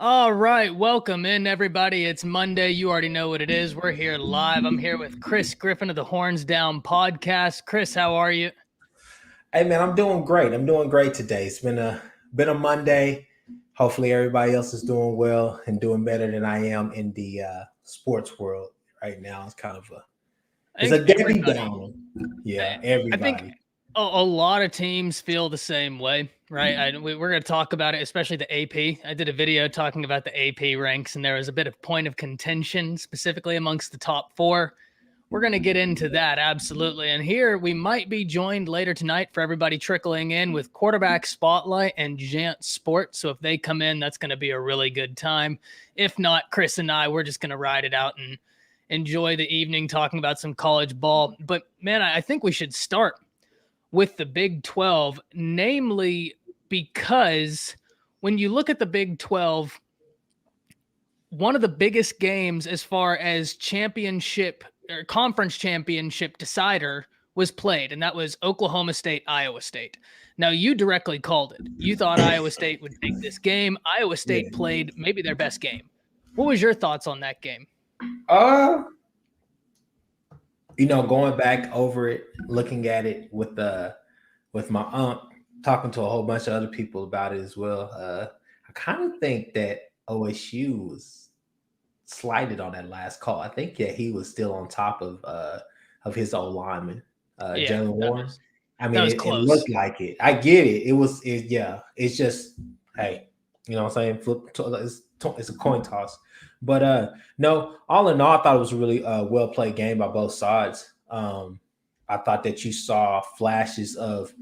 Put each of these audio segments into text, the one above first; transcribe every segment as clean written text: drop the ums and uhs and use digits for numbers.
All right, welcome in everybody. It's Monday. You already know what it is. We're here live. I'm here with Chris Griffin of the Horns Down podcast. Chris, how are you? Hey man, I'm doing great. I'm doing great today. It's been a Monday. Hopefully everybody else is doing well and doing better than I am in the sports world right now. I It's think a Debbie everybody, Downer. Yeah, I think everybody. a lot of teams feel the same way, right? We're going to talk about it, especially the AP. I did a video talking about the AP ranks, and there was a bit of point of contention specifically amongst the top four. We're going to get into that, absolutely. And here we might be joined later tonight for everybody trickling in with Quarterback Spotlight and Jant Sports. So if they come in, that's going to be a really good time. If not, Chris and I, we're just going to ride it out and enjoy the evening talking about some college ball. But man, I think we should start with the Big 12, namely because when you look at the Big 12, one of the biggest games as far as championship or conference championship decider was played, and that was Oklahoma State, Iowa State. Now, you directly called it. You thought Iowa State would take this game. Iowa Yeah. State played maybe their best game. What was your thoughts on that game? Uh, going back over it, looking at it with my aunt, talking to a whole bunch of other people about it as well. I kind of think that OSU was slighted on that last call. I think he was still on top of his old lineman, Yeah, Jalen that Warren. was I that mean, was it close. looked like it. I get it. Yeah. It's just, hey, you know what I'm saying? It's a coin toss. But no, all in all, I thought it was a really well played game by both sides. I thought that you saw flashes of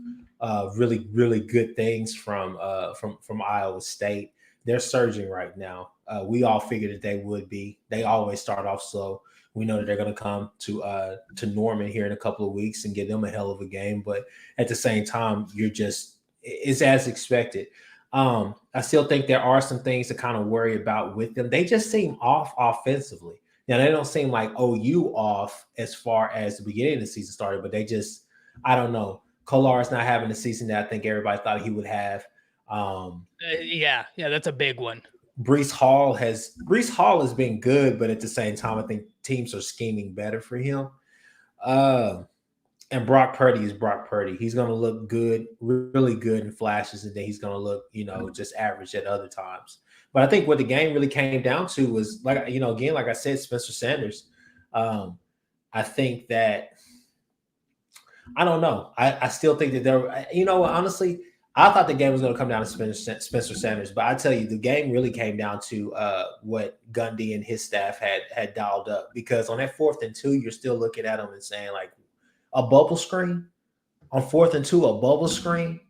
really, really good things from Iowa State. They're surging right now. We all figured that they would be. They always start off slow. We know that they're going to come to Norman here in a couple of weeks and give them a hell of a game. But at the same time, it's as expected. I still think there are some things to kind of worry about with them. They just seem off offensively. Now they don't seem like OU off as far as the beginning of the season started, but I don't know. Kolar's not having the season that I think everybody thought he would have. Um, Yeah, that's a big one. Brees Hall has been good, but at the same time, I think teams are scheming better for him. Uh, and Brock Purdy is Brock Purdy. He's going to look good, really good in flashes, and then he's going to look, just average at other times. But I think what the game really came down to was, like, again, like I said, Spencer Sanders. I think that I don't know. I still think that honestly, I thought the game was going to come down to Spencer Sanders, but I tell you, the game really came down to what Gundy and his staff had dialed up. Because on that 4th and 2, you're still looking at them and saying, like, a bubble screen on 4th and 2, a bubble screen.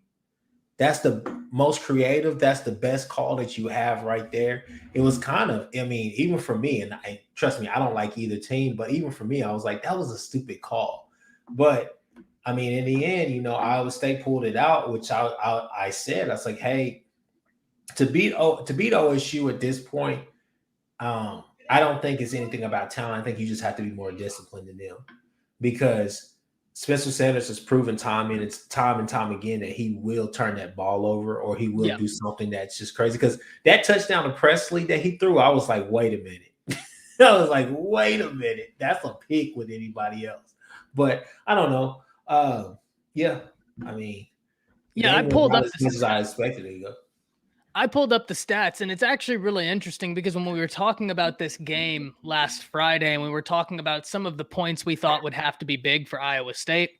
That's the most creative. That's the best call that you have right there. It was kind of, I mean, even for me, and trust me, I don't like either team, but even for me, I was like, that was a stupid call. But I mean, in the end, Iowa State pulled it out, which I said, I was like, hey, to beat OSU at this point, I don't think it's anything about talent. I think you just have to be more disciplined than them, because Spencer Sanders has proven time and time again that he will turn that ball over, or he will Yeah. do something that's just crazy. Because that touchdown to Presley that he threw, I was like, wait a minute. I was like, wait a minute. That's a pick with anybody else. But I don't know. Yeah, I mean, the Yeah, I game went pulled out up as the much as I expected it to go. I pulled up the stats, and it's actually really interesting because when we were talking about this game last Friday and we were talking about some of the points we thought would have to be big for Iowa State,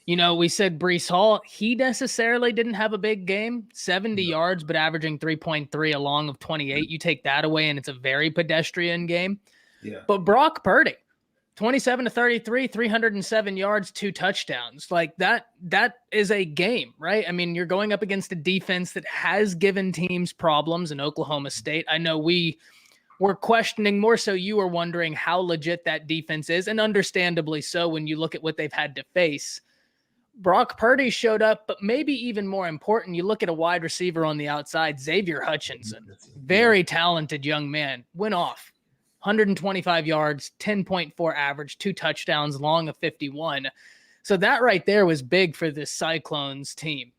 we said Brees Hall, he necessarily didn't have a big game, 70 No. yards, but averaging 3.3 along of 28. You take that away, and it's a very pedestrian game. Yeah. But Brock Purdy, 27 to 33, 307 yards, 2 touchdowns. Like that is a game, right? I mean, you're going up against a defense that has given teams problems in Oklahoma State. I know we were questioning, more so you were wondering how legit that defense is, and understandably so when you look at what they've had to face. Brock Purdy showed up, but maybe even more important, you look at a wide receiver on the outside, Xavier Hutchinson, Yeah. very talented young man, went off. 125 yards, 10.4 average, 2 touchdowns, long of 51. So that right there was big for this Cyclones team.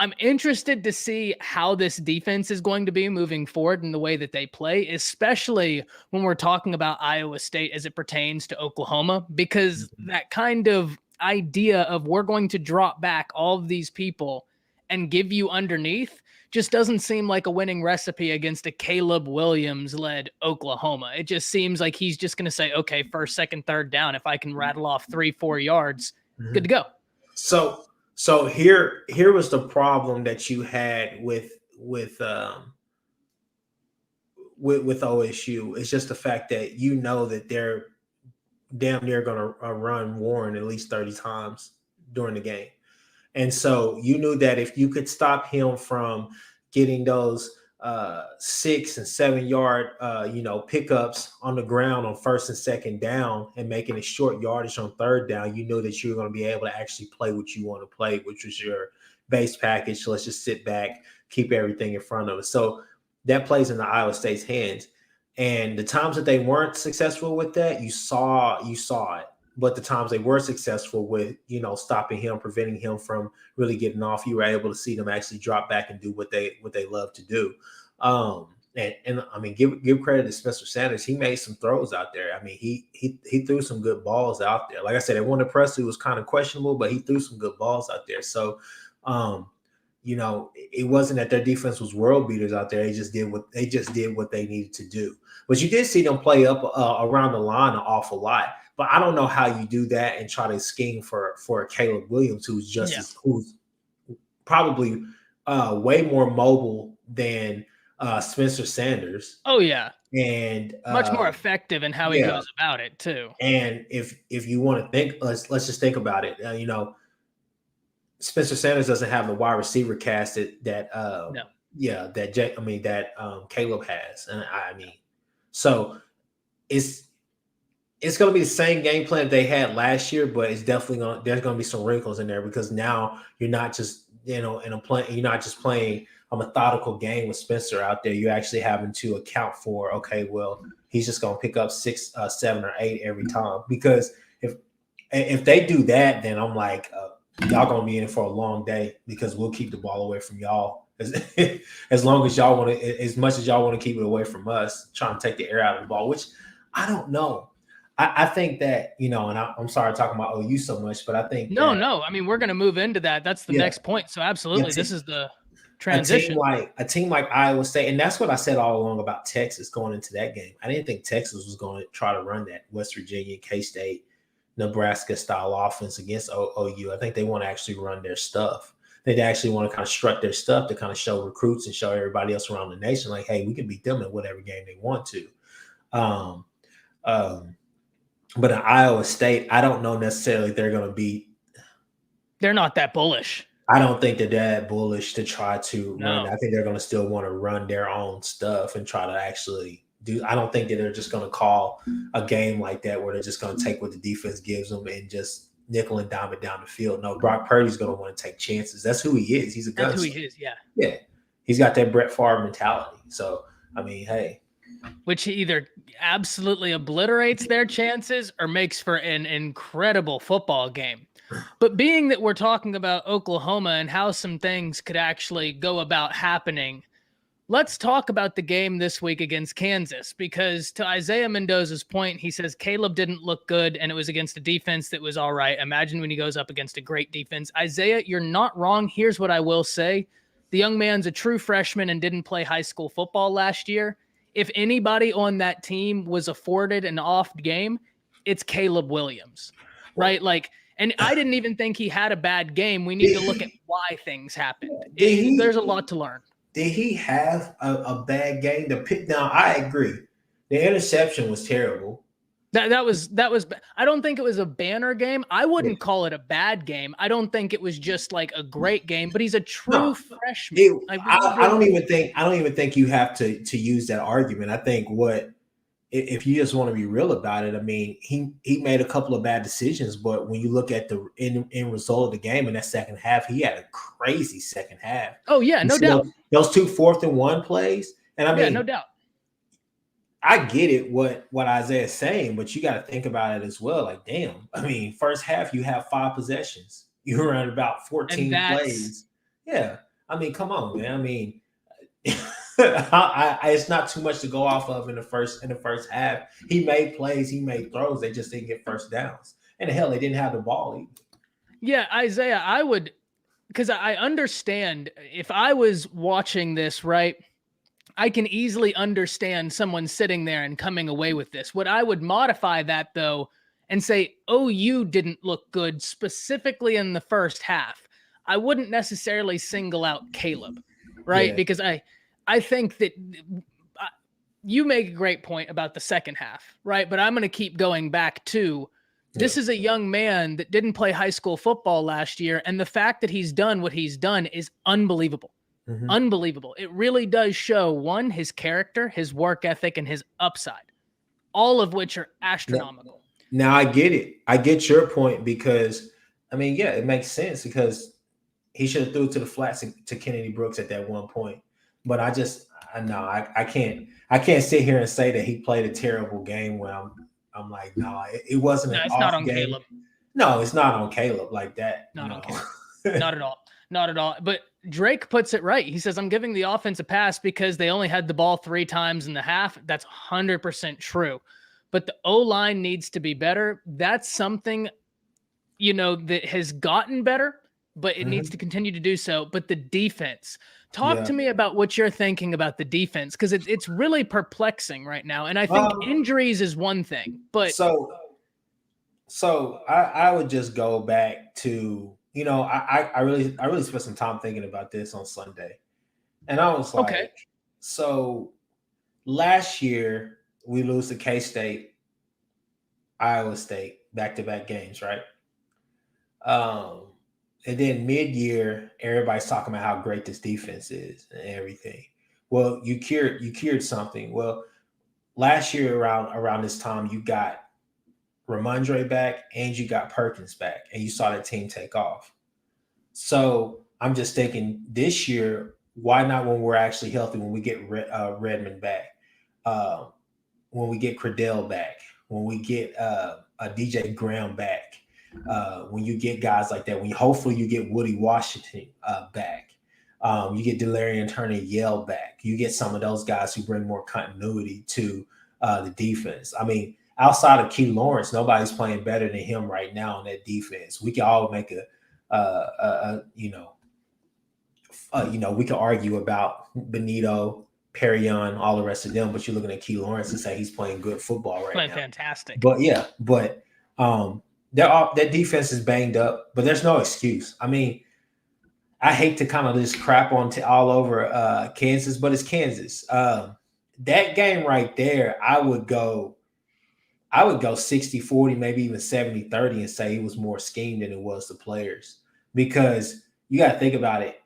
I'm interested to see how this defense is going to be moving forward in the way that they play, especially when we're talking about Iowa State as it pertains to Oklahoma, because that kind of idea of we're going to drop back all of these people and give you underneath just doesn't seem like a winning recipe against a Caleb Williams-led Oklahoma. It just seems like he's just going to say, okay, first, second, third down, if I can rattle off 3-4 yards, good to go. So here was the problem that you had with OSU. It's just the fact that that they're damn near going to run Warren at least 30 times during the game. And so you knew that if you could stop him from getting those 6 and 7 yard pickups on the ground on first and second down and making a short yardage on third down, you knew that you were going to be able to actually play what you want to play, which was your base package. So let's just sit back, keep everything in front of us. So that plays into Iowa State's hands. And the times that they weren't successful with that, you saw it. But the times they were successful with, stopping him, preventing him from really getting off, you were able to see them actually drop back and do what they love to do. And I mean, give credit to Spencer Sanders. He made some throws out there. I mean, he threw some good balls out there. Like I said, Everyone Presley was kind of questionable, but he threw some good balls out there. So, it wasn't that their defense was world beaters out there. They just did what they needed to do. But you did see them play up around the line an awful lot. But I don't know how you do that and try to scheme for Caleb Williams, who's who's probably way more mobile than Spencer Sanders. Oh yeah, and much more effective in how he goes about it too. And if you want to think, let's just think about it. Spencer Sanders doesn't have the wide receiver cast that Caleb has, and I mean, so it's going to be the same game plan they had last year, but it's definitely there's going to be some wrinkles in there because now you're not just you're not just playing a methodical game with Spencer out there. You're actually having to account for, okay, well, he's just going to pick up 6, 7, or 8 every time. Because if they do that, then I'm like, y'all going to be in for a long day because we'll keep the ball away from y'all as long as y'all want to, as much as y'all want to keep it away from us, trying to take the air out of the ball, which I don't know. I think that, and I'm sorry talking about OU so much, but I think no. I mean, we're going to move into that. That's the next point. So absolutely, this is the transition. A team like Iowa State, and that's what I said all along about Texas going into that game. I didn't think Texas was going to try to run that West Virginia, K-State, Nebraska style offense against OU. I think they want to actually run their stuff. They actually want to kind of strut their stuff to kind of show recruits and show everybody else around the nation, like, hey, we can beat them in whatever game they want to. But in Iowa State, I don't know necessarily they're going to be. They're not that bullish. I don't think they're that bullish to try to run. I think they're going to still want to run their own stuff and try to actually do. I don't think that they're just going to call a game like that where they're just going to take what the defense gives them and just nickel and dime it down the field. No, Brock Purdy's going to want to take chances. That's who he is. He's a gunslinger. That's who he is, yeah. Yeah. He's got that Brett Favre mentality. So, I mean, hey. Which either absolutely obliterates their chances or makes for an incredible football game. But being that we're talking about Oklahoma and how some things could actually go about happening, let's talk about the game this week against Kansas, because to Isaiah Mendoza's point, he says Caleb didn't look good and it was against a defense that was all right. Imagine when he goes up against a great defense. Isaiah, you're not wrong. Here's what I will say. The young man's a true freshman and didn't play high school football last year. If anybody on that team was afforded an off game, it's Caleb Williams, right? And I didn't even think he had a bad game. We need to look at why things happened. There's a lot to learn. Did he have a bad game? Now, I agree. The interception was terrible. That was. I don't think it was a banner game. I wouldn't call it a bad game. I don't think it was just like a great game. But he's a true freshman. I don't even think you have to use that argument. I think if you just want to be real about it, I mean, he made a couple of bad decisions, but when you look at the end result of the game in that second half, he had a crazy second half. Oh yeah, no doubt. Those 2 4th-and-1 plays, and I mean, yeah, no doubt. I get it what Isaiah's saying, but you got to think about it as well. Like, damn, I mean, first half you have 5 possessions, you run about 14 plays. Yeah, I mean, come on, man. I mean, it's not too much to go off of in the first half. He made plays, he made throws. They just didn't get first downs. And the hell, they didn't have the ball either. Yeah, Isaiah, I would, because I understand if I was watching this, right, I can easily understand someone sitting there and coming away with this. What I would modify that, though, and say, OU didn't look good specifically in the first half. I wouldn't necessarily single out Caleb, right? Yeah. Because I think that you make a great point about the second half, right? But I'm going to keep going back to this is a young man that didn't play high school football last year. And the fact that he's done what he's done is unbelievable. Mm-hmm. Unbelievable. It really does show, one, his character, his work ethic, and his upside, all of which are astronomical. Now I get it. I get your point because, I mean, yeah, it makes sense because he should have threw it to the flats to Kennedy Brooks at that one point. But I can't sit here and say that he played a terrible game when I'm like, no, it wasn't an off game. Caleb. No, it's not on Caleb like that. Not on Caleb. Not at all. Not at all. But Drake puts it right. He says, I'm giving the offense a pass because they only had the ball 3 times in the half. That's 100% true. But the O-line needs to be better. That's something, that has gotten better, but it needs to continue to do so. But the defense, talk to me about what you're thinking about the defense, because it's really perplexing right now. And I think injuries is one thing, but so I would just go back to, I really spent some time thinking about this on Sunday, and I was like, okay. So last year we lose to K-State, Iowa State, back-to-back games, right? And then mid-year, everybody's talking about how great this defense is and everything. Well, you cured something. Well, last year around this time, you got Ramondre back and you got Perkins back, and you saw that team take off. So I'm just thinking this year, why not when we're actually healthy, when we get Redmond back, when we get Credell back, when we get a DJ Graham back, when you get guys like that, when hopefully you get Woody Washington back, you get Delarian Turner-Yell back, you get some of those guys who bring more continuity to the defense. I mean, outside of Key Lawrence, nobody's playing better than him right now on that defense. We can all make we can argue about Benito, Perrion, all the rest of them, but you're looking at Key Lawrence and say he's playing good football right now. Fantastic. But that defense is banged up, but there's no excuse. I mean, I hate to kind of just crap on all over Kansas, but it's Kansas. That game right there, I would go 60-40, maybe even 70-30, and say it was more scheme than it was the players. Because you got to think about it.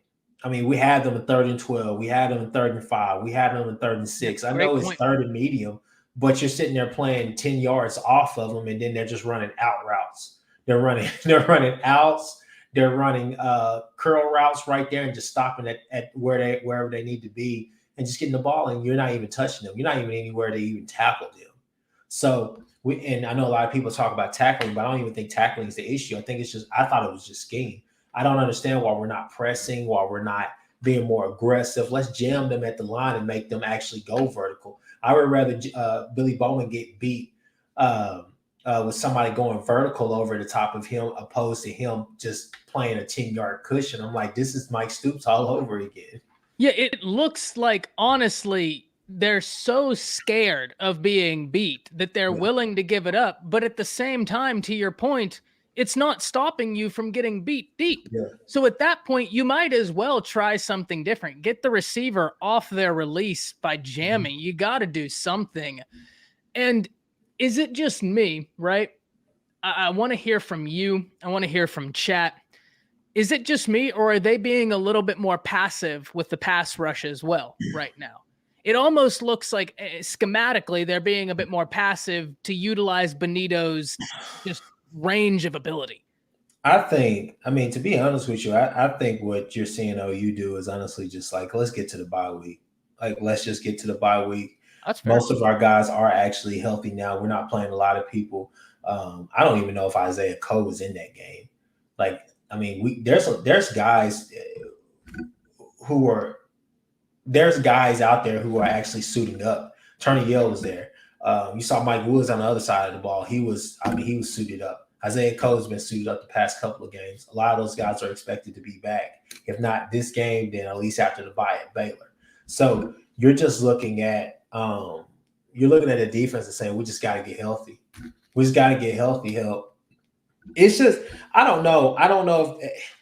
I mean, we had them in 3rd and 12. We had them in 3rd and 5. We had them in 3rd and 6. I know it's 3rd and medium, but you're sitting there playing 10 yards off of them, and then they're just running out routes. They're running outs. They're running curl routes right there and just stopping at wherever they need to be and just getting the ball, and you're not even touching them. You're not even anywhere to even tackle them. So and I know a lot of people talk about tackling, but I don't even think tackling is the issue. I thought it was just scheme. I don't understand why we're not pressing, why we're not being more aggressive. Let's jam them at the line and make them actually go vertical. I would rather Billy Bowman get beat with somebody going vertical over the top of him, opposed to him just playing a 10-yard cushion. I'm like, this is Mike Stoops all over again. Yeah, it looks like, honestly, they're so scared of being beat that they're willing to give it up. But at the same time, to your point, it's not stopping you from getting beat deep. Yeah. So at that point, you might as well try something different. Get the receiver off their release by jamming. You got to do something. And is it just me, right? I want to hear from you. I want to hear from chat. Is it just me, or are they being a little bit more passive with the pass rush as well right now? It almost looks like schematically they're being a bit more passive to utilize Benito's just range of ability. I mean, to be honest with you, I think what you're seeing OU do is honestly just like, let's get to the bye week. Like, let's just get to the bye week. That's fair. Most of our guys are actually healthy now. We're not playing a lot of people. I don't even know if Isaiah Coe was in that game. Like, I mean, there's guys there's guys out there who are actually suiting up. Turney Yell was there. You saw Mike Woods on the other side of the ball. He was suited up. Isaiah Cole's been suited up the past couple of games. A lot of those guys are expected to be back. If not this game, then at least after the bye at Baylor. So you're just looking at a defense and saying we just got to get healthy. We just got to get healthy. Help. It's just I don't know. I don't know if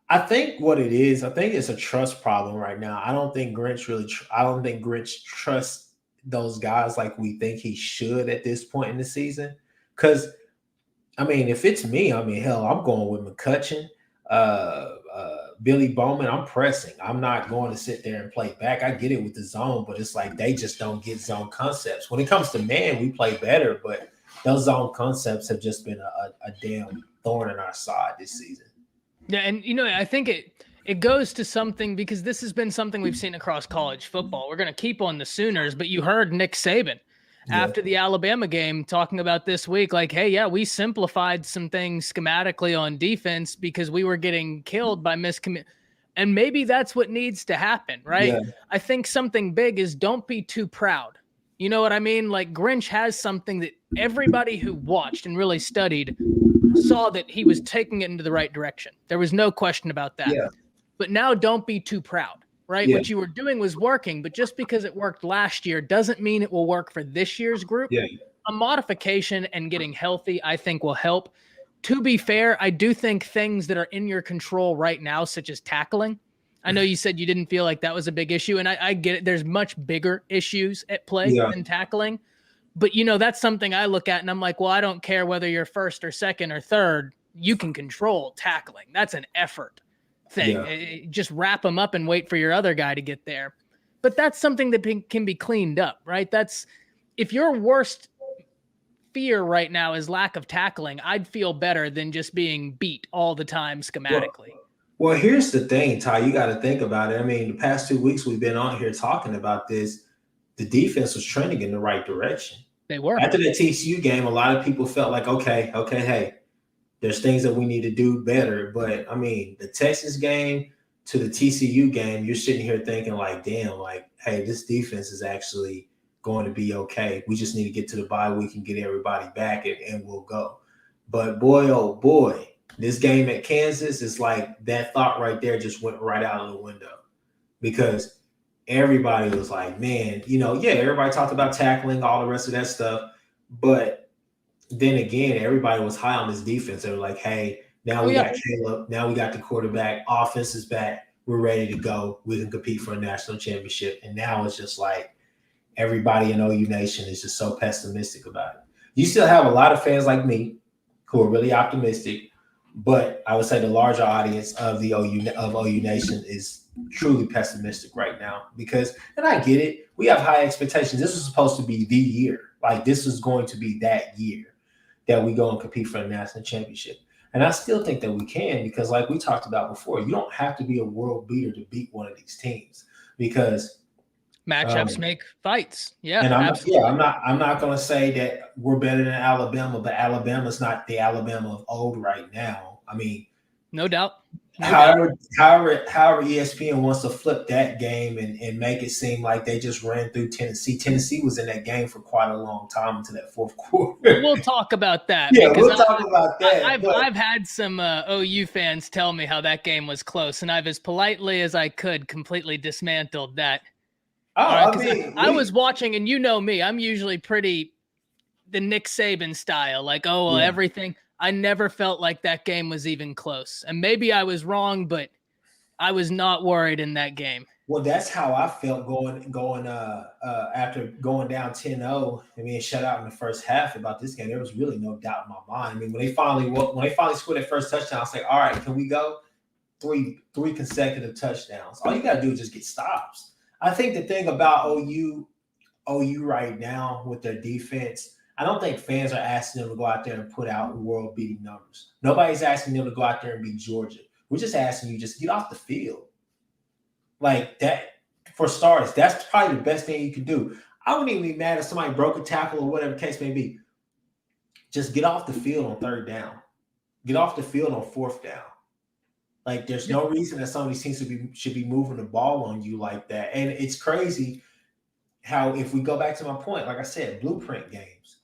I think what it is. I think it's a trust problem right now. I don't think Grinch trusts those guys like we think he should at this point in the season. Because I mean, if it's me, I mean, hell, I'm going with McCutcheon, Billy Bowman. I'm pressing. I'm not going to sit there and play back. I get it with the zone, but it's like they just don't get zone concepts. When it comes to man, we play better, but those zone concepts have just been a damn thorn in our side this season. Yeah, and I think it goes to something because this has been something we've seen across college football. We're going to keep on the Sooners, but you heard Nick Saban after the Alabama game talking about this week, like, hey, yeah, we simplified some things schematically on defense because we were getting killed by miscommit. And maybe that's what needs to happen, right? Yeah. I think something big is don't be too proud. You know what I mean? Like Grinch has something that everybody who watched and really studied saw that he was taking it into the right direction. There was no question about that. Yeah. But now don't be too proud. Right? Yeah. What you were doing was working, but just because it worked last year doesn't mean it will work for this year's group. Yeah. A modification and getting healthy, I think, will help. To be fair, I do think things that are in your control right now, such as tackling. I know you said you didn't feel like that was a big issue, and I get it. There's much bigger issues at play than tackling. But, that's something I look at, and I'm like, well, I don't care whether you're first or second or third. You can control tackling. That's an effort thing. Yeah. Just wrap them up and wait for your other guy to get there. But that's something that can be cleaned up, right? That's if your worst fear right now is lack of tackling, I'd feel better than just being beat all the time schematically. Well, here's the thing, Ty, you got to think about it. I mean, the past 2 weeks we've been on here talking about this. The defense was trending in the right direction. They were. After the TCU game, a lot of people felt like, okay, hey, there's things that we need to do better. But, I mean, the Texas game to the TCU game, you're sitting here thinking like, damn, like, hey, this defense is actually going to be okay. We just need to get to the bye week and get everybody back and we'll go. But, boy, oh, boy, this game at Kansas is like that thought right there just went right out of the window because everybody was like, man, everybody talked about tackling, all the rest of that stuff. But then again, everybody was high on this defense. They were like, hey, now we got Caleb. Now we got the quarterback. Offense is back. We're ready to go. We can compete for a national championship. And now it's just like everybody in OU Nation is just so pessimistic about it. You still have a lot of fans like me who are really optimistic, but I would say the larger audience of the OU Nation is truly pessimistic right now because, and I get it, we have high expectations. This was supposed to be the year. Like this is going to be that year that we go and compete for a national championship. And I still think that we can because like we talked about before, you don't have to be a world beater to beat one of these teams because matchups make fights. Yeah, and absolutely. I'm not going to say that we're better than Alabama, but Alabama's not the Alabama of old right now. I mean, no doubt. However, ESPN wants to flip that game and make it seem like they just ran through Tennessee. Tennessee was in that game for quite a long time into that fourth quarter. We'll talk about that. Yeah, we'll talk about that. I've had some OU fans tell me how that game was close, and I've as politely as I could completely dismantled that. I was watching, and you know me, I'm usually pretty the Nick Saban style, like, everything. I never felt like that game was even close. And maybe I was wrong, but I was not worried in that game. Well, that's how I felt going after going down 10-0 and being shut out in the first half about this game. There was really no doubt in my mind. I mean, when they finally scored that first touchdown, I was like, all right, can we go? Three consecutive touchdowns. All you got to do is just get stops. I think the thing about OU right now with their defense, I don't think fans are asking them to go out there and put out world-beating numbers. Nobody's asking them to go out there and beat Georgia. We're just asking you just get off the field. Like that, for starters, that's probably the best thing you can do. I wouldn't even be mad if somebody broke a tackle or whatever the case may be. Just get off the field on third down. Get off the field on fourth down. Like, there's no reason that some of these teams should be moving the ball on you like that. And it's crazy how, if we go back to my point, like I said, blueprint games.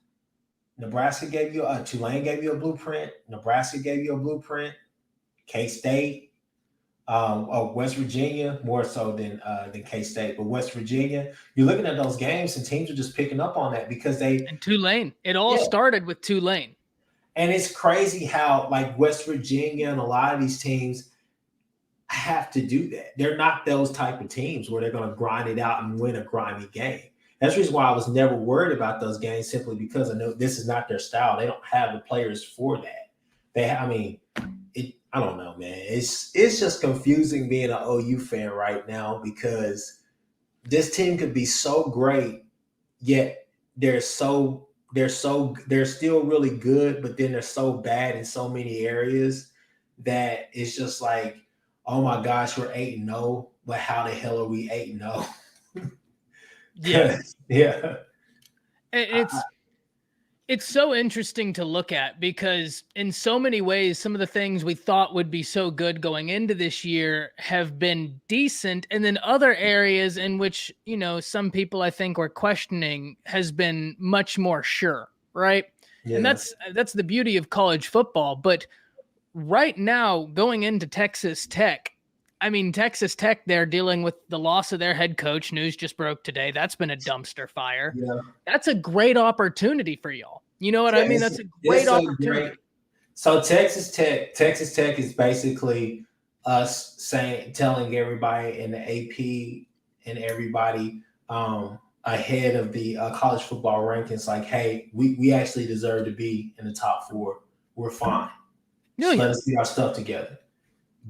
Nebraska gave you Tulane gave you a blueprint. Nebraska gave you a blueprint. K-State, or West Virginia, more so than K-State, but West Virginia. You're looking at those games, and teams are just picking up on that because and Tulane. It all started with Tulane. And it's crazy how, like, West Virginia and a lot of these teams have to do that. They're not those type of teams where they're going to grind it out and win a grimy game. That's the reason why I was never worried about those games, simply because I know this is not their style. They don't have the players for that. I don't know, man. It's just confusing being an OU fan right now, because this team could be so great, yet they're still really good, but then they're so bad in so many areas that it's just like, oh my gosh, we're 8-0, but how the hell are we 8-0? Yeah. Yeah. It's so interesting to look at, because in so many ways, some of the things we thought would be so good going into this year have been decent. And then other areas in which, some people I think were questioning has been much more sure. Right. Yeah. And that's the beauty of college football. But right now, going into Texas Tech, Texas Tech, they're dealing with the loss of their head coach. News just broke today. That's been a dumpster fire. Yeah. That's a great opportunity for y'all. You know what I mean? That's a great opportunity. So Texas Tech is basically us telling everybody in the AP and everybody ahead of the college football rankings, like, hey, we actually deserve to be in the top 4. We're fine. Let us get our stuff together.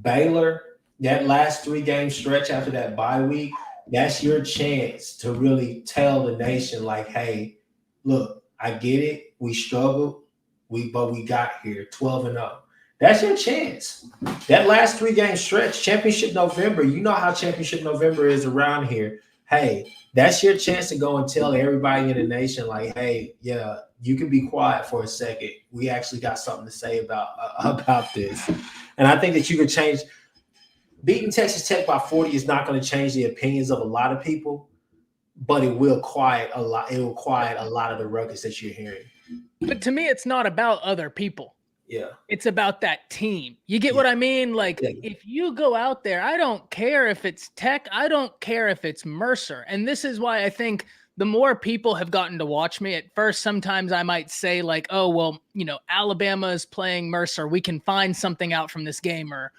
Baylor, that last 3-game stretch after that bye week, that's your chance to really tell the nation, like, hey, look, I get it. We struggled, but we got here 12-0. That's your chance. That last 3-game stretch, Championship November, you know how Championship November is around here. Hey, that's your chance to go and tell everybody in the nation, like, hey, yeah, you can be quiet for a second. We actually got something to say about this. And I think that you could change. Beating Texas Tech by 40 is not going to change the opinions of a lot of people, but it will quiet a lot. It will quiet a lot of the ruckus that you're hearing. But to me, it's not about other people. Yeah. It's about that team. You get what I mean? Like, if you go out there, I don't care if it's Tech. I don't care if it's Mercer. And this is why I think the more people have gotten to watch me, at first, sometimes I might say, like, oh, well, Alabama is playing Mercer. We can find something out from this game. Or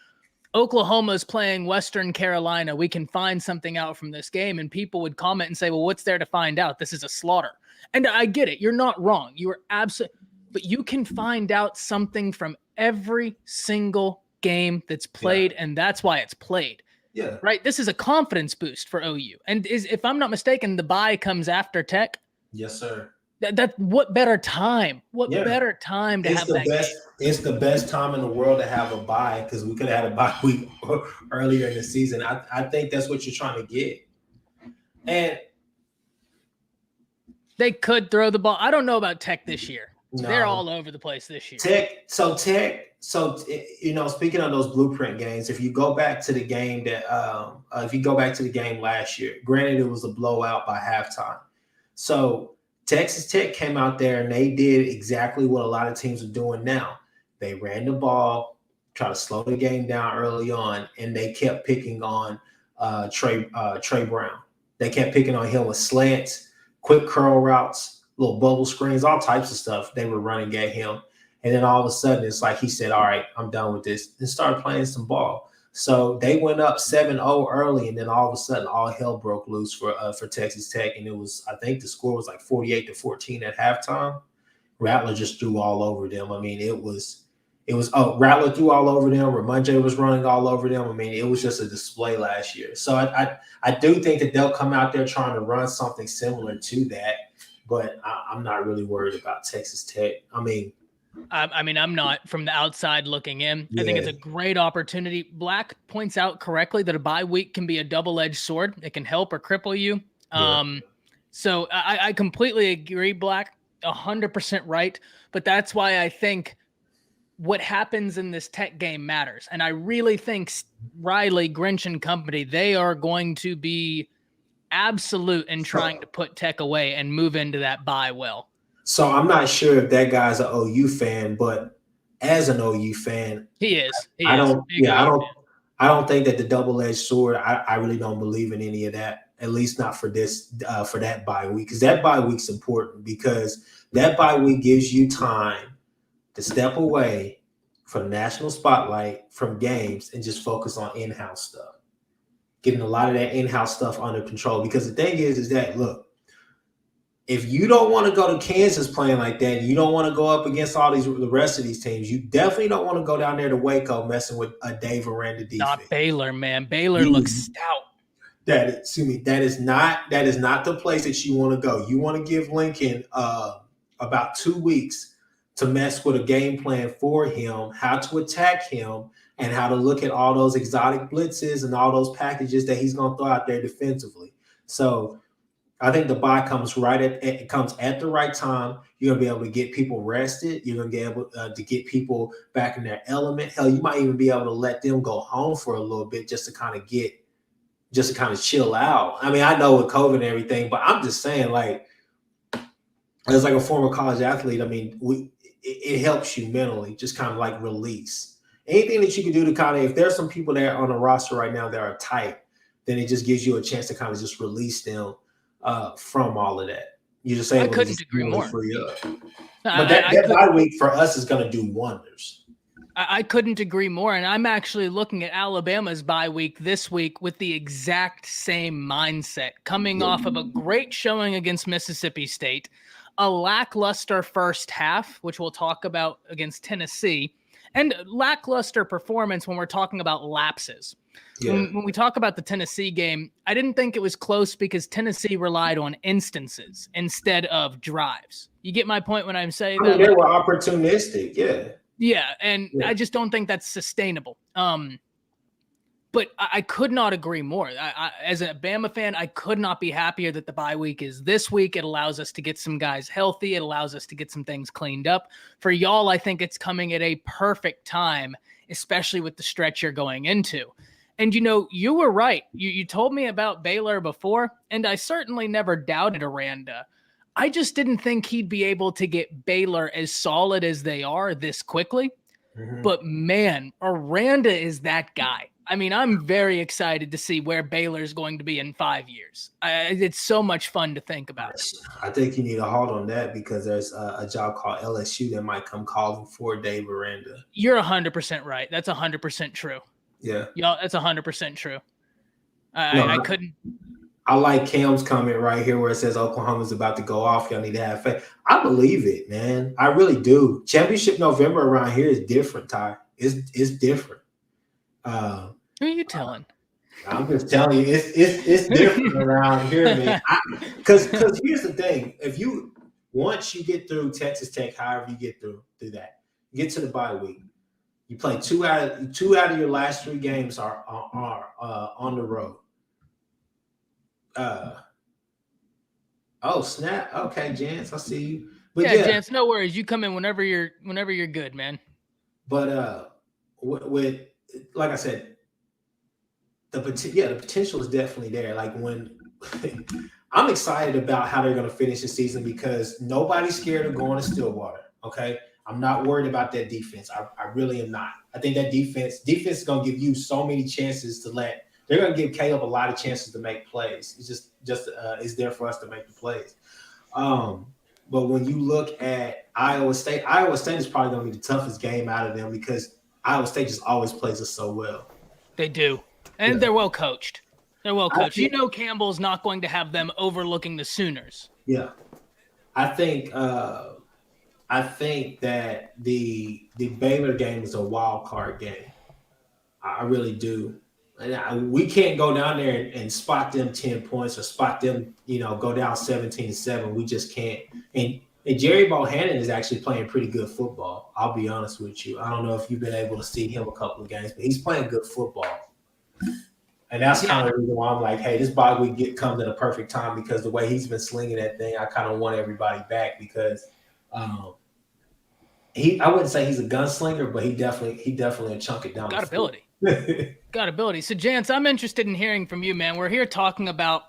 Oklahoma is playing Western Carolina. We can find something out from this game. And people would comment and say, well, what's there to find out? This is a slaughter. And I get it. You're not wrong. You are absolutely, but you can find out something from every single game that's played. Yeah. And that's why it's played. Yeah. Right. This is a confidence boost for OU. And if I'm not mistaken, the bye comes after Tech. Yes, sir. That what better time? What better time to have that game? It's the best time in the world to have a bye, because we could have had a bye week earlier in the season. I think that's what you're trying to get. And they could throw the ball. I don't know about Tech this year. No. They're all over the place this year. Tech, speaking of those blueprint games, if you go back to the game last year, granted it was a blowout by halftime. So Texas Tech came out there and they did exactly what a lot of teams are doing now. They ran the ball, try to slow the game down early on, and they kept picking on Trey Brown. They kept picking on him with slants, quick curl routes, little bubble screens, all types of stuff they were running at him. And then all of a sudden, it's like he said, all right, I'm done with this, and started playing some ball. So they went up 7-0 early, and then all of a sudden, all hell broke loose for Texas Tech. And it was, I think the score was like 48-14 at halftime. Rattler just threw all over them. Rattler threw all over them. Ramondre was running all over them. It was just a display last year. So I do think that they'll come out there trying to run something similar to that, but I'm not really worried about Texas Tech. I'm not, from the outside looking in. Yeah. I think it's a great opportunity. Black points out correctly that a bye week can be a double-edged sword. It can help or cripple you. Yeah. So I completely agree, Black, 100% right. But that's why I think what happens in this Tech game matters. And I really think Riley, Grinch, and company, they are going to be absolute in trying to put Tech away and move into that bye well. So I'm not sure if that guy's an OU fan, but as an OU fan, he is. I don't think that the double-edged sword. I really don't believe in any of that. At least not for this for that bye week, because that bye week's important, because that bye week gives you time to step away from the national spotlight, from games, and just focus on in-house stuff. Getting a lot of that in-house stuff under control. Because the thing is that, look, if you don't want to go to Kansas playing like that, and you don't want to go up against the rest of these teams, you definitely don't want to go down there to Waco messing with a Dave Aranda defense. Not Baylor, man. Baylor looks stout. That is not the place that you want to go. You want to give Lincoln about 2 weeks to mess with a game plan for him, how to attack him, and how to look at all those exotic blitzes and all those packages that he's going to throw out there defensively. So I think the bye comes at the right time. You're going to be able to get people rested. You're going to be able to get people back in their element. Hell, you might even be able to let them go home for a little bit just to kind of chill out. I mean, I know with COVID and everything, but I'm just saying, like, as like a former college athlete, I mean, it helps you mentally, just kind of like release. Anything that you can do to kind of, if there's some people there on the roster right now that are tight, then it just gives you a chance to kind of just release them from all of that. You're just able I couldn't agree more. Free up. But that bye week for us is going to do wonders. I couldn't agree more. And I'm actually looking at Alabama's bye week this week with the exact same mindset, coming off of a great showing against Mississippi State, a lackluster first half, which we'll talk about against Tennessee, and lackluster performance when we're talking about lapses. Yeah. When we talk about the Tennessee game, I didn't think it was close because Tennessee relied on instances instead of drives. You get my point when I'm saying that? They were opportunistic, yeah. Yeah, and I just don't think that's sustainable. But I could not agree more. As a Bama fan, I could not be happier that the bye week is this week. It allows us to get some guys healthy. It allows us to get some things cleaned up. For y'all, I think it's coming at a perfect time, especially with the stretch you're going into. And, you know, you were right. You told me about Baylor before, and I certainly never doubted Aranda. I just didn't think he'd be able to get Baylor as solid as they are this quickly. Mm-hmm. But, man, Aranda is that guy. I mean, I'm very excited to see where Baylor is going to be in 5 years. It's so much fun to think about. I think you need to hold on that because there's a job called LSU that might come calling for Dave Aranda. You're 100% right. That's 100% true. Yeah. Y'all, that's 100% true. I couldn't. I like Cam's comment right here where it says Oklahoma's about to go off. Y'all need to have faith. I believe it, man. I really do. Championship November around here is different, Ty. It's different. Who are you telling? I'm just telling you, it's different around here, man. Because here's the thing: once you get through Texas Tech, however you get through that, you get to the bye week. You play two out of your last 3 games are on the road. Oh snap! Okay, Jance, I see you. But yeah, Jance, no worries. You come in whenever you're good, man. But with like I said. The potential is definitely there. Like when I'm excited about how they're going to finish the season because nobody's scared of going to Stillwater. Okay, I'm not worried about that defense. I really am not. I think that defense is going to give you so many chances they're going to give Caleb a lot of chances to make plays. It's just it's there for us to make the plays. But when you look at Iowa State is probably going to be the toughest game out of them because Iowa State just always plays us so well. They do. And they're well coached. You know Campbell's not going to have them overlooking the Sooners. Yeah. I think that the Baylor game is a wild card game. I really do. And we can't go down there and spot them 10 points or spot them, go down 17-7. We just can't. And Jerry Bohannon is actually playing pretty good football. I'll be honest with you. I don't know if you've been able to see him a couple of games, but he's playing good football. And that's kind of the reason why I'm like, hey, this bye week comes at a perfect time because the way he's been slinging that thing, I kind of want everybody back because I wouldn't say he's a gunslinger, but he definitely chunk it down. Got ability. Got ability. So, Jance, I'm interested in hearing from you, man. We're here talking about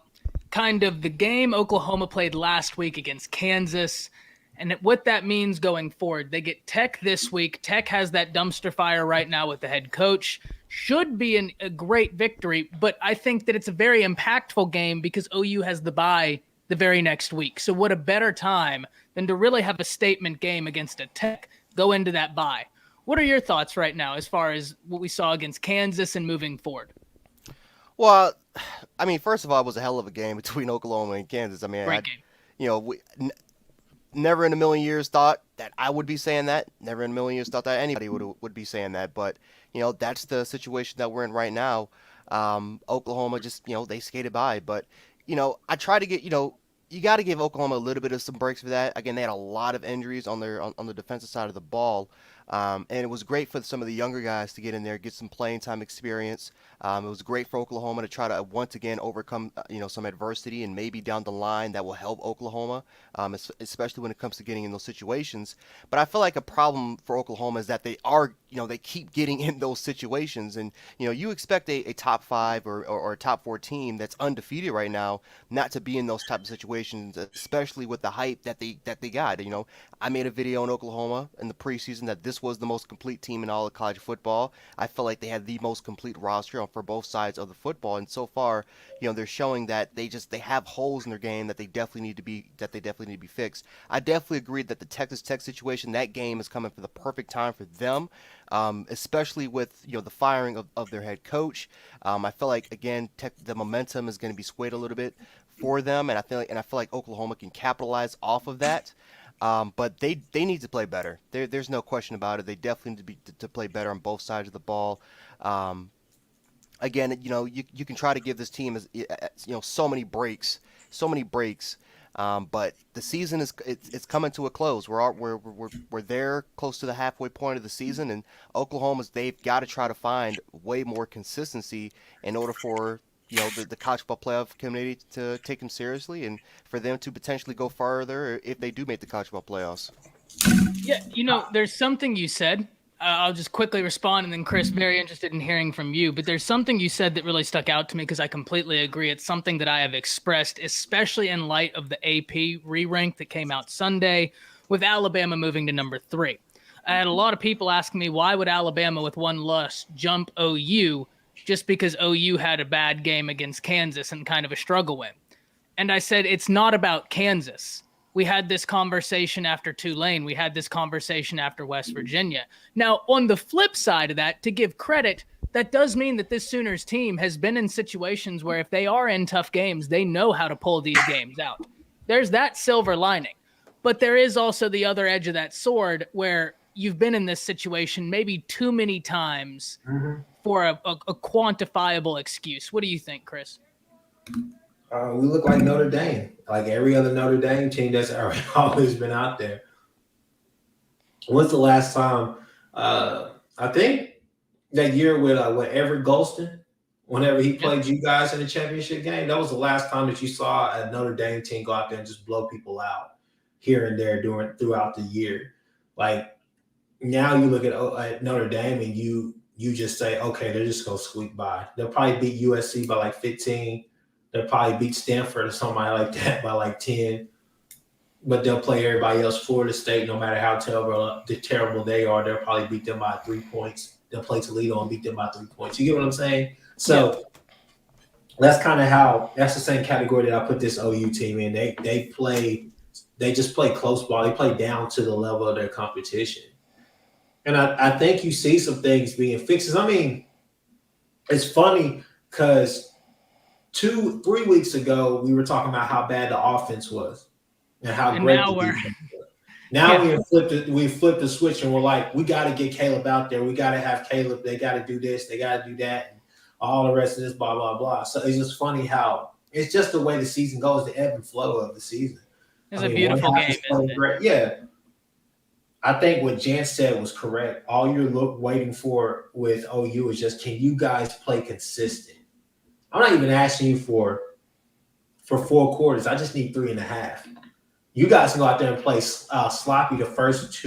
kind of the game Oklahoma played last week against Kansas and what that means going forward. They get Tech this week. Tech has that dumpster fire right now with the head coach. Should be a great victory, but I think that it's a very impactful game because OU has the bye the very next week. So what a better time than to really have a statement game against a Tech, go into that bye. What are your thoughts right now as far as what we saw against Kansas and moving forward? Well, I mean, first of all, it was a hell of a game between Oklahoma and Kansas. I mean, Great game. Never in a million years thought that I would be saying that. Never in a million years thought that anybody would be saying that. But that's the situation that we're in right now. Oklahoma just they skated by. But I try to get you got to give Oklahoma a little bit of some breaks for that. Again, they had a lot of injuries on the defensive side of the ball. And it was great for some of the younger guys to get in there, get some playing time experience. It was great for Oklahoma to try to once again overcome, some adversity, and maybe down the line that will help Oklahoma, especially when it comes to getting in those situations. But I feel like a problem for Oklahoma is that they keep getting in those situations, and you expect a top 5 or a top 4 team that's undefeated right now not to be in those type of situations, especially with the hype that they got. I made a video in Oklahoma in the preseason that this was the most complete team in all of college football. I feel like they had the most complete roster for both sides of the football, and so far, they're showing that they have holes in their game that they definitely need to be fixed. I definitely agree that the Texas Tech situation, that game is coming for the perfect time for them, especially with the firing of their head coach. I feel like again the momentum is going to be swayed a little bit for them, and I feel like Oklahoma can capitalize off of that. But they need to play better. There's no question about it. They definitely need to play better on both sides of the ball. Again, you can try to give this team so many breaks. But the season it's coming to a close. We're there close to the halfway point of the season, and they've got to try to find way more consistency in order for the college football playoff committee to take them seriously and for them to potentially go farther if they do make the college football playoffs. Yeah, there's something you said. I'll just quickly respond, and then Chris, very interested in hearing from you. But there's something you said that really stuck out to me because I completely agree. It's something that I have expressed, especially in light of the AP re-rank that came out Sunday with Alabama moving to number 3. I had a lot of people asking me, why would Alabama with one loss jump OU just because OU had a bad game against Kansas and kind of a struggle win? And I said, it's not about Kansas. We had this conversation after Tulane. We had this conversation after West Virginia. Now, on the flip side of that, to give credit, that does mean that this Sooners team has been in situations where if they are in tough games, they know how to pull these games out. There's that silver lining. But there is also the other edge of that sword where you've been in this situation maybe too many times for a quantifiable excuse. What do you think, Chris? We look like Notre Dame, like every other Notre Dame team that's always been out there. When's the last time? I think that year with Everett Golston, whenever he played you guys in the championship game, that was the last time that you saw a Notre Dame team go out there and just blow people out here and there throughout the year. Like now you look at Notre Dame and you just say, okay, they're just gonna squeak by. They'll probably beat USC by like 15. They'll probably beat Stanford or somebody like that by like 10. But they'll play everybody else. Florida State, no matter how terrible they are, they'll probably beat them by 3 points. They'll play Toledo and beat them by 3 points. You get what I'm saying? So that's kind of that's the same category that I put this OU team in. They just play close ball. They play down to the level of their competition. And I think you see some things being fixed. I mean, it's funny because 2-3 weeks ago, we were talking about how bad the offense was and how great the defense was. Now we flipped the switch and we're like, we got to get Caleb out there. We got to have Caleb. They got to do this. They got to do that. And all the rest of this, blah, blah, blah. So it's just funny how it's just the way the season goes, the ebb and flow of the season. It's a beautiful game, isn't it? Yeah. I think what Jan said was correct. All you're waiting for with OU is just, can you guys play consistent? I'm not even asking you for 4 quarters. I just need 3.5. You guys can go out there and play sloppy the first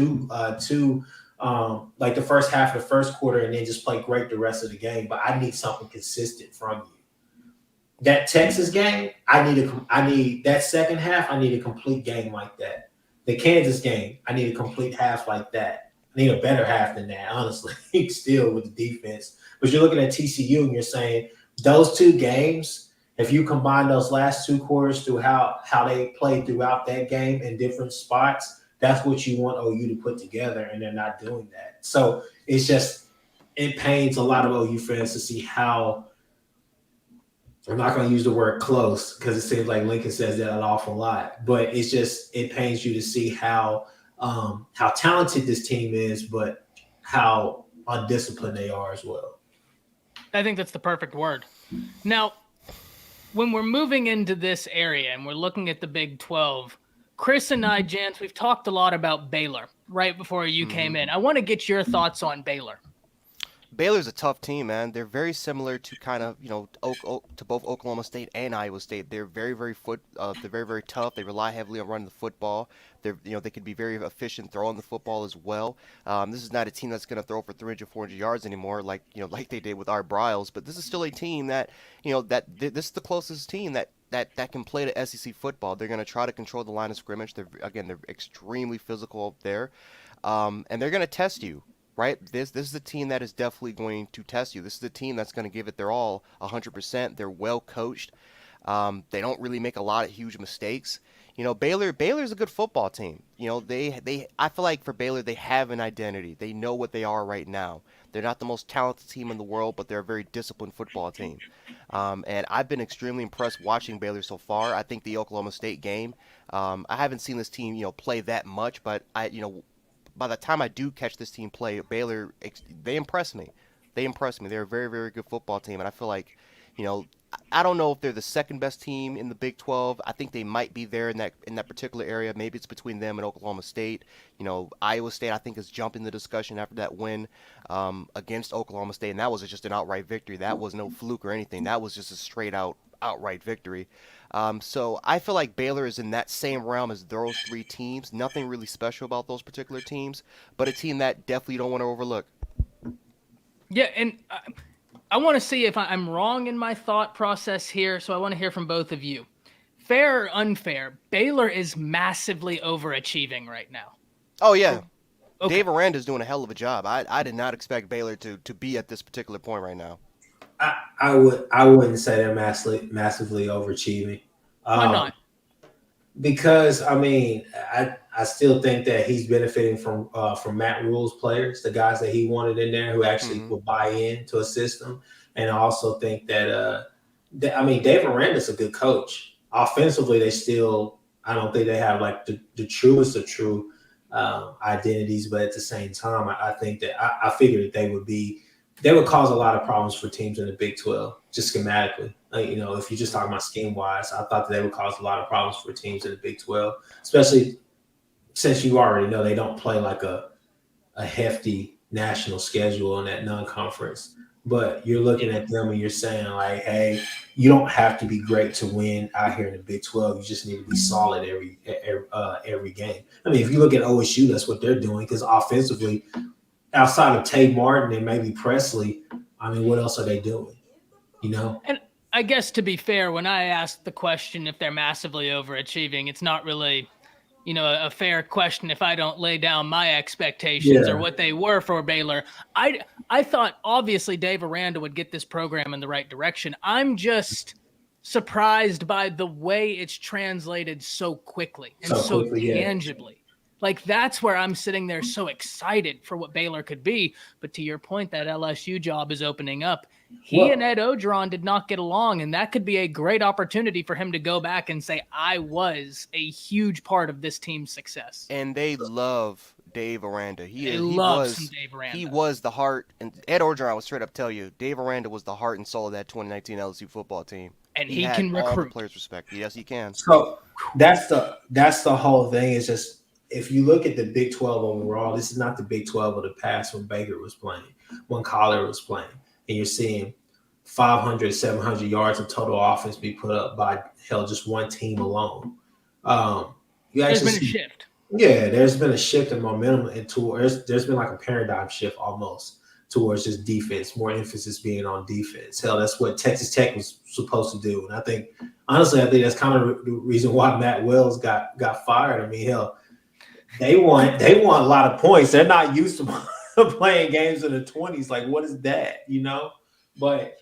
like the first half of the first quarter, and then just play great the rest of the game. But I need something consistent from you. That Texas game, I need that second half. I need a complete game like that. The Kansas game, I need a complete half like that. I need a better half than that, honestly, still with the defense. But you're looking at TCU and you're saying those two games, if you combine those last two quarters through how they played throughout that game in different spots, that's what you want OU to put together, and they're not doing that. So it pains a lot of OU fans to see how – I'm not going to use the word close because it seems like Lincoln says that an awful lot, but it pains you to see how talented this team is, but how undisciplined they are as well. I think that's the perfect word. Now, when we're moving into this area and we're looking at the Big 12, Chris and I, Jance, we've talked a lot about Baylor right before you came in. I want to get your thoughts on Baylor. Baylor's a tough team, man. They're very similar to kind of, to both Oklahoma State and Iowa State. They're very, very tough. They rely heavily on running the football. They can be very efficient throwing the football as well. This is not a team that's going to throw for 300, 400 yards anymore, like they did with our Bryles. But this is still a team that, this is the closest team that can play the SEC football. They're going to try to control the line of scrimmage. They're extremely physical up there, and they're going to test you. Right, this is a team that is definitely going to test you. This is a team that's going to give it their all, 100%. They're well coached. They don't really make a lot of huge mistakes. Baylor's a good football team. I feel like for Baylor, they have an identity. They know what they are right now. They're not the most talented team in the world, but they're a very disciplined football team. And I've been extremely impressed watching Baylor so far. I think the Oklahoma State game, I haven't seen this team, play that much, but by the time I do catch this team play, Baylor, they impress me. They're a very, very good football team, and I feel like, I don't know if they're the second best team in the Big 12. I think they might be there in that particular area. Maybe it's between them and Oklahoma State. Iowa State, I think, is jumping the discussion after that win against Oklahoma State, and that was just an outright victory. That was no fluke or anything. That was just a straight outright victory. So I feel like Baylor is in that same realm as those three teams. Nothing really special about those particular teams, but a team that definitely don't want to overlook. Yeah, and I want to see if I'm wrong in my thought process here, so I want to hear from both of you. Fair or unfair, Baylor is massively overachieving right now. Oh, yeah. Okay. Dave Aranda's doing a hell of a job. I did not expect Baylor to be at this particular point right now. I wouldn't say they're massively overachieving. Why not? Because I still think that he's benefiting from Matt Rule's players, the guys that he wanted in there who actually will buy into a system, and I also think that Dave Aranda's a good coach. Offensively, I don't think they have like the truest of true identities, but at the same time, I think that I figured that they would cause a lot of problems for teams in the Big 12, just schematically. If you're just talking about scheme-wise, I thought that they would cause a lot of problems for teams in the Big 12, especially since you already know they don't play like a hefty national schedule in that non-conference. But you're looking at them and you're saying, like, hey, you don't have to be great to win out here in the Big 12. You just need to be solid every game. If you look at OSU, that's what they're doing, because offensively – outside of Tate Martin and maybe Presley, what else are they doing? And I guess, to be fair, when I asked the question if they're massively overachieving, it's not really, a fair question if I don't lay down my expectations or what they were for Baylor. I thought, obviously, Dave Aranda would get this program in the right direction. I'm just surprised by the way it's translated so quickly and so tangibly. Like, that's where I'm sitting there so excited for what Baylor could be. But to your point, that LSU job is opening up. And Ed Ogeron did not get along, and that could be a great opportunity for him to go back and say, I was a huge part of this team's success. And they love Dave Aranda. He was Dave Aranda. He was the heart. And Ed Ogeron will straight up tell you, Dave Aranda was the heart and soul of that 2019 LSU football team. And he can recruit. All the players' respect. Yes, he can. So that's the whole thing. Is just, if you look at the Big 12 overall, this is not the Big 12 of the past when Baker was playing, when Collier was playing, and you're seeing 500, 700 yards of total offense be put up by just one team alone. You There's actually been a see, shift. yeah, there's been a shift in momentum and towards. There's been like a paradigm shift almost towards just defense, more emphasis being on defense. Hell, that's what Texas Tech was supposed to do, and I think honestly, I think that's kind of the reason why Matt Wells got fired. I mean, hell, they want a lot of points. They're not used to playing games in the 20s. Like, what is that? You know, but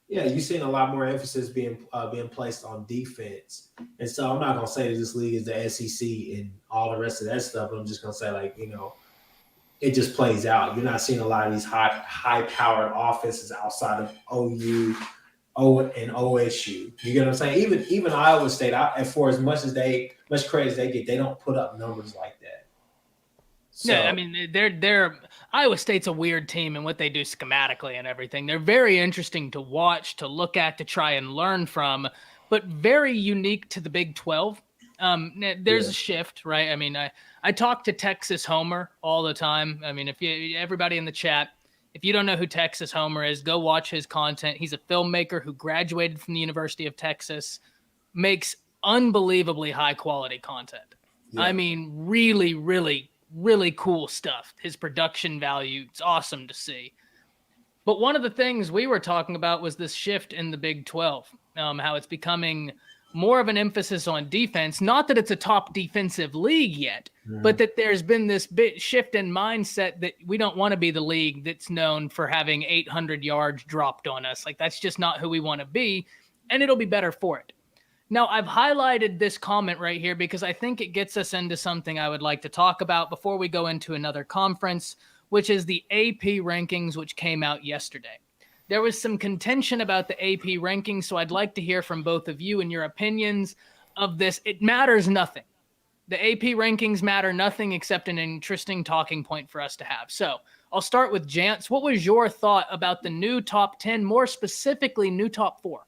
yeah, you've seen a lot more emphasis being placed on defense, and so I'm not gonna say that this league is the SEC and all the rest of that stuff. I'm just gonna say like it just plays out. You're not seeing a lot of these high powered offenses outside of OU, and OSU. You get what I'm saying? Even Iowa State, for as much credit as they get, they don't put up numbers like that. So, Yeah, I mean, they're Iowa State's a weird team and what they do schematically and everything. They're very interesting to watch, to look at, to try and learn from, but very unique to the Big 12. There's a shift, right? I mean, I talk to Texas Homer all the time. I mean, everybody in the chat, if you don't know who Texas Homer is, go watch his content. He's a filmmaker who graduated from the University of Texas, makes unbelievably high quality content. Yeah. I mean, really, really, really cool stuff. His production value, it's awesome to see. But one of the things we were talking about was this shift in the Big 12, how it's becoming more of an emphasis on defense. Not that it's a top defensive league yet, but that there's been this bit shift in mindset that we don't want to be the league that's known for having 800 yards dropped on us. Like, that's just not who we want to be, and it'll be better for it. Now, I've highlighted this comment right here because I think it gets us into something I would like to talk about before we go into another conference, which is the AP rankings, which came out yesterday. There was some contention about the AP rankings, so I'd like to hear from both of you and your opinions of this. It matters nothing. The AP rankings matter nothing except an interesting talking point for us to have. So I'll start with Jance. What was your thought about the new top 10, more specifically new top 4?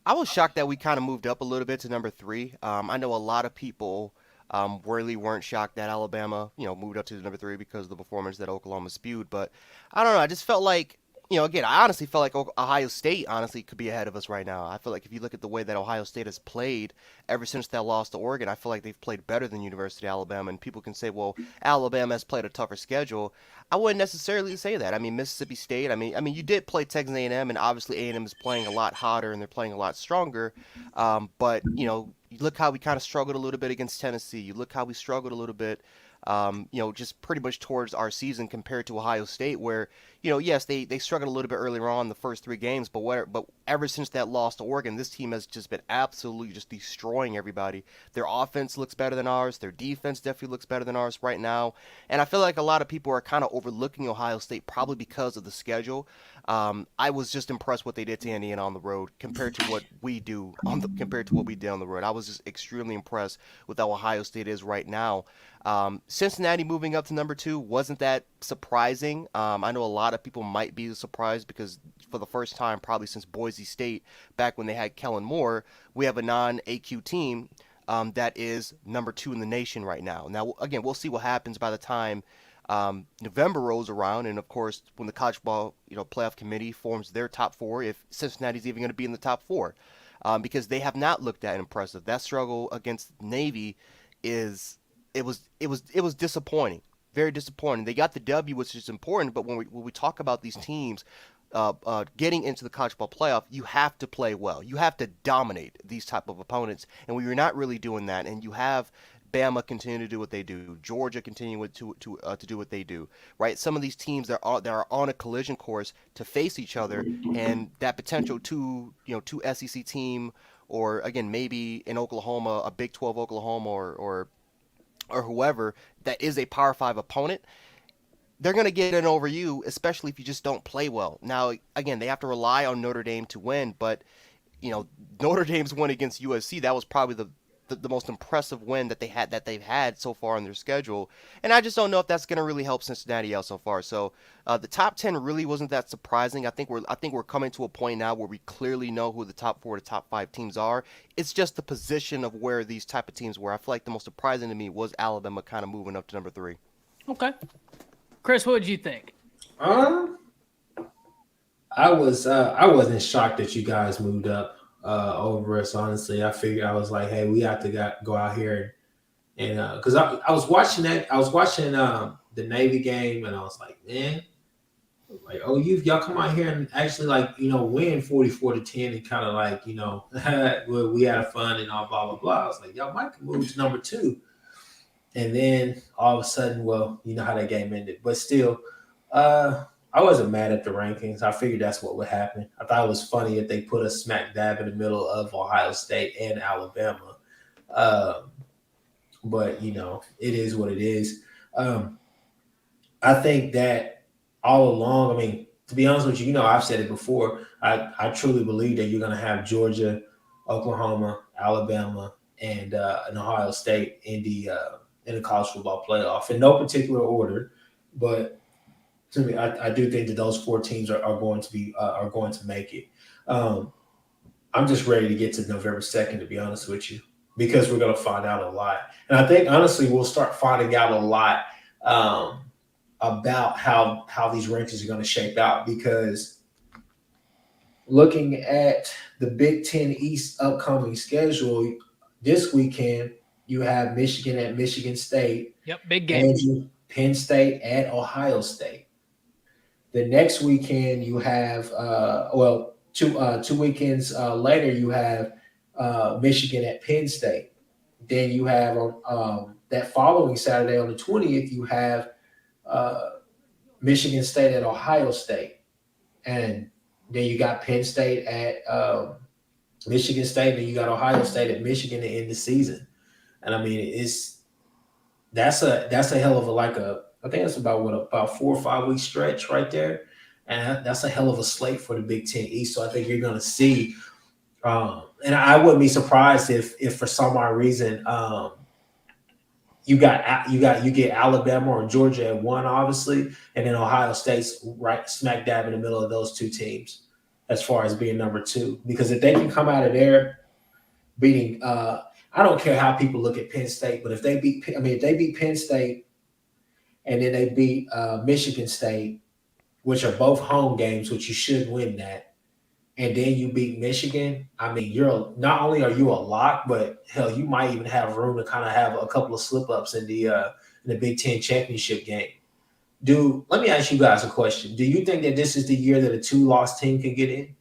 I was shocked that we kind of moved up a little bit to number 3. I know a lot of people really weren't shocked that Alabama, moved up to the number 3 because of the performance that Oklahoma spewed. But I don't know. I just felt like, again, I honestly felt like Ohio State honestly could be ahead of us right now. I feel like if you look at the way that Ohio State has played ever since that loss to Oregon, I feel like they've played better than University of Alabama. And people can say, well, Alabama has played a tougher schedule. I wouldn't necessarily say that. I mean, Mississippi State. I mean, you did play Texas A&M, and obviously A&M is playing a lot hotter and they're playing a lot stronger. But you look how we kind of struggled a little bit against Tennessee. You look how we struggled a little bit. Just pretty much towards our season compared to Ohio State, where yes, they struggled a little bit earlier on the first 3 games, but ever since that loss to Oregon, this team has just been absolutely just destroying everybody. Their offense looks better than ours. Their defense definitely looks better than ours right now. And I feel like a lot of people are kind of overlooking Ohio State probably because of the schedule. I was just impressed what they did to Indiana on the road compared to what we do compared to what we did on the road. I was just extremely impressed with how Ohio State is right now. Cincinnati moving up to number 2 wasn't that surprising. I know a lot of people might be surprised because for the first time probably since Boise State back when they had Kellen Moore, we have a non-AQ team that is number 2 in the nation right now. Now, again, we'll see what happens by the time November rolls around, and of course when the college ball playoff committee forms their top 4, if Cincinnati's even going to be in the top 4, because they have not looked that impressive. That struggle against Navy it was disappointing, very disappointing. They got the W, which is important, but when we talk about these teams getting into the college ball playoff, you have to play well. You have to dominate these type of opponents, and we are not really doing that. And you have Bama continue to do what they do, Georgia continue to do what they do, right? Some of these teams that are on a collision course to face each other, and that potential two SEC team, or again maybe in Oklahoma, a Big 12 Oklahoma or whoever that is a Power 5 opponent, they're going to get in over you, especially if you just don't play well. Now, again, they have to rely on Notre Dame to win, but Notre Dame's win against USC, that was probably the most impressive win that they've had so far on their schedule, and I just don't know if that's going to really help Cincinnati out so far. So the top 10 really wasn't that surprising. I think we're coming to a point now where we clearly know who the top 4 to top 5 teams are. It's just the position of where these type of teams were. I feel like the most surprising to me was Alabama kind of moving up to number 3. Okay, Chris, what did you think? I wasn't shocked that you guys moved up. over us. Honestly, I figured I was like, hey, we have to go out here and because I was watching the Navy game, and I was like, man, like, oh, y'all come out here and actually like win 44-10 and kind of like we had fun and all blah blah blah. I was like, y'all might move to number 2, and then all of a sudden, well, you know how that game ended, but still, I wasn't mad at the rankings. I figured that's what would happen. I thought it was funny that they put us smack dab in the middle of Ohio State and Alabama. But it is what it is. I think that all along, I mean, to be honest with you, I've said it before. I truly believe that you're going to have Georgia, Oklahoma, Alabama, and Ohio State in the college football playoff in no particular order. But to me, I do think that those 4 teams are going to make it. I'm just ready to get to November 2nd, to be honest with you, because we're going to find out a lot. And I think, honestly, we'll start finding out a lot about how these rankings are going to shape out, because looking at the Big Ten East upcoming schedule, this weekend you have Michigan at Michigan State. Yep, big game. Penn State at Ohio State. The next weekend you have two weekends later you have Michigan at Penn State. Then you have that following Saturday on the 20th you have Michigan State at Ohio State, and then you got Penn State at Michigan State, and you got Ohio State at Michigan to end the season. And I mean, that's a hell of I think it's about 4 or 5 week stretch right there, and that's a hell of a slate for the Big Ten East. So I think you're going to see, and I wouldn't be surprised if for some odd reason you get Alabama or Georgia at 1, obviously, and then Ohio State's right smack dab in the middle of those 2 teams as far as being number 2. Because if they can come out of there beating, I don't care how people look at Penn State, but if they beat Penn State and then they beat Michigan State, which are both home games, which you should win that, and then you beat Michigan, I mean, not only are you a lock, but hell, you might even have room to kind of have a couple of slip-ups in the Big Ten championship game. Let me ask you guys a question. Do you think that this is the year that a 2-loss team can get in?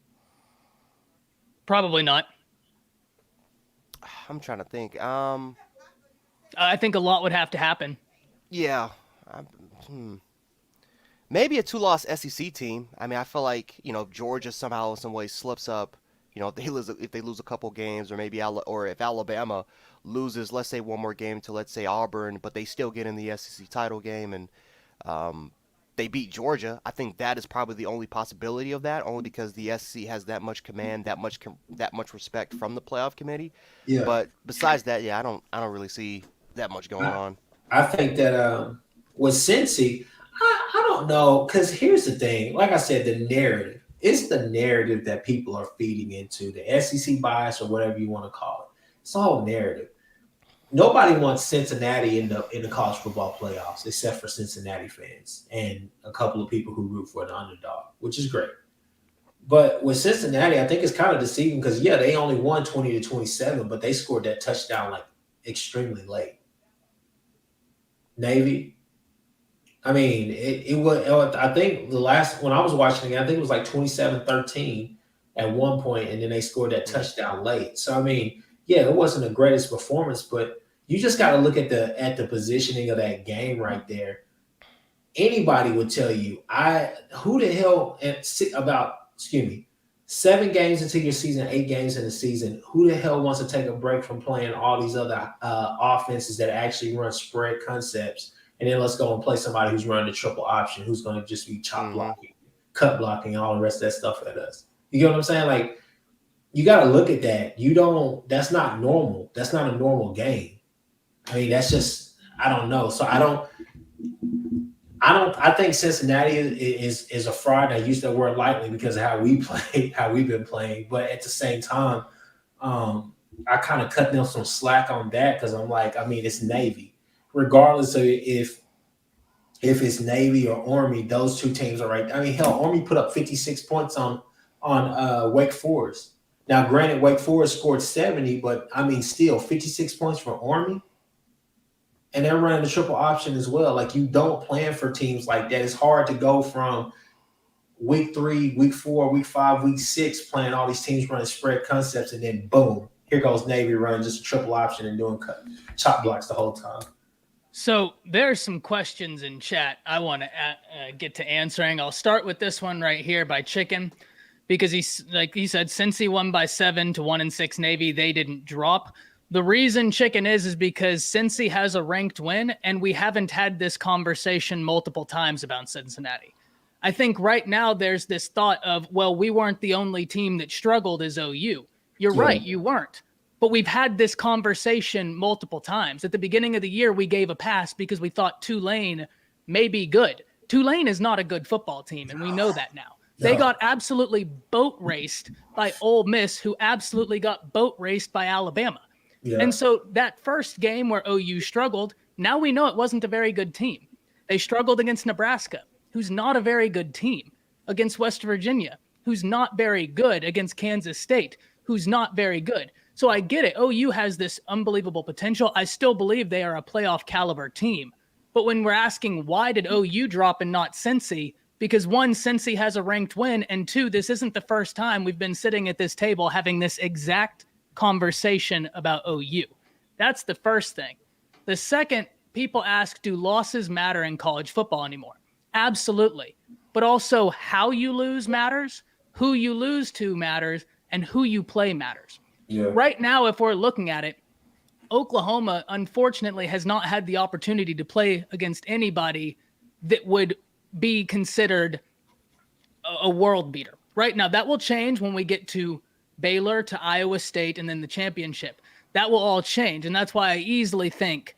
Probably not. I'm trying to think. I think a lot would have to happen. Yeah. Maybe a 2-loss SEC team. I mean, I feel like if Georgia somehow in some way slips up, if they lose a couple games, or maybe if Alabama loses, let's say, one more game to, let's say, Auburn, but they still get in the SEC title game and they beat Georgia. I think that is probably the only possibility of that, only because the SEC has that much command, that much respect from the playoff committee. Yeah. But besides that, yeah, I don't really see that much going on. I think that with Cincy, I don't know, because here's the thing. Like I said, the narrative. It's the narrative that people are feeding into, the SEC bias or whatever you want to call it. It's the whole narrative. Nobody wants Cincinnati in the college football playoffs except for Cincinnati fans and a couple of people who root for the underdog, which is great. But with Cincinnati, I think it's kind of deceiving because, yeah, they only won 20-27, but they scored that touchdown like extremely late. Navy, I mean, it was. I think when I was watching it, I think it was like 27-13 at one point, and then they scored that touchdown late. So I mean, yeah, it wasn't the greatest performance, but you just got to look at the positioning of that game right there. Anybody would tell you, who the hell about 7 games into your season, 8 games in the season, who the hell wants to take a break from playing all these other offenses that actually run spread concepts? And then let's go and play somebody who's running the triple option, who's going to just be chop blocking, cut blocking, all the rest of that stuff at us. You get what I'm saying? Like, you got to look at that. That's not normal. That's not a normal game. I mean, that's just, I don't know. So I think Cincinnati is a fraud. I use that word lightly because of how we play, how we've been playing. But at the same time, I kind of cut them some slack on that because I'm like, I mean, it's Navy. Regardless of if it's Navy or Army, those 2 teams are right. I mean, hell, Army put up 56 points on Wake Forest. Now, granted, Wake Forest scored 70, but I mean, still 56 points for Army. And they're running the triple option as well. Like, you don't plan for teams like that. It's hard to go from week 3, week 4, week 5, week 6, playing all these teams running spread concepts, and then boom, here goes Navy running just a triple option and doing chop blocks the whole time. So there's some questions in chat I want to get to answering. I'll start with this one right here by Chicken, because he said, since he won by 7 to 1-6 Navy, they didn't drop. The reason, Chicken, is because Cincy has a ranked win, and we haven't had this conversation multiple times about Cincinnati. I think right now there's this thought of, well, we weren't the only team that struggled as OU. You're right, you weren't. But we've had this conversation multiple times. At the beginning of the year, we gave a pass because we thought Tulane may be good. Tulane is not a good football team, and we know that now. They got absolutely boat raced by Ole Miss, who absolutely got boat raced by Alabama. Yeah. And so that first game where OU struggled, now we know it wasn't a very good team. They struggled against Nebraska, who's not a very good team, against West Virginia, who's not very good, against Kansas State, who's not very good. So I get it. OU has this unbelievable potential. I still believe they are a playoff caliber team. But when we're asking why did OU drop and not Cincy, because 1, Cincy has a ranked win, and 2, this isn't the first time we've been sitting at this table having this exact conversation about OU. That's the first thing. The second, people ask, do losses matter in college football anymore? Absolutely. But also how you lose matters, who you lose to matters, and who you play matters. Yeah. Right now, if we're looking at it, Oklahoma, unfortunately, has not had the opportunity to play against anybody that would be considered a world beater. Right now, that will change when we get to Baylor, to Iowa State, and then the championship. That will all change, and that's why I easily think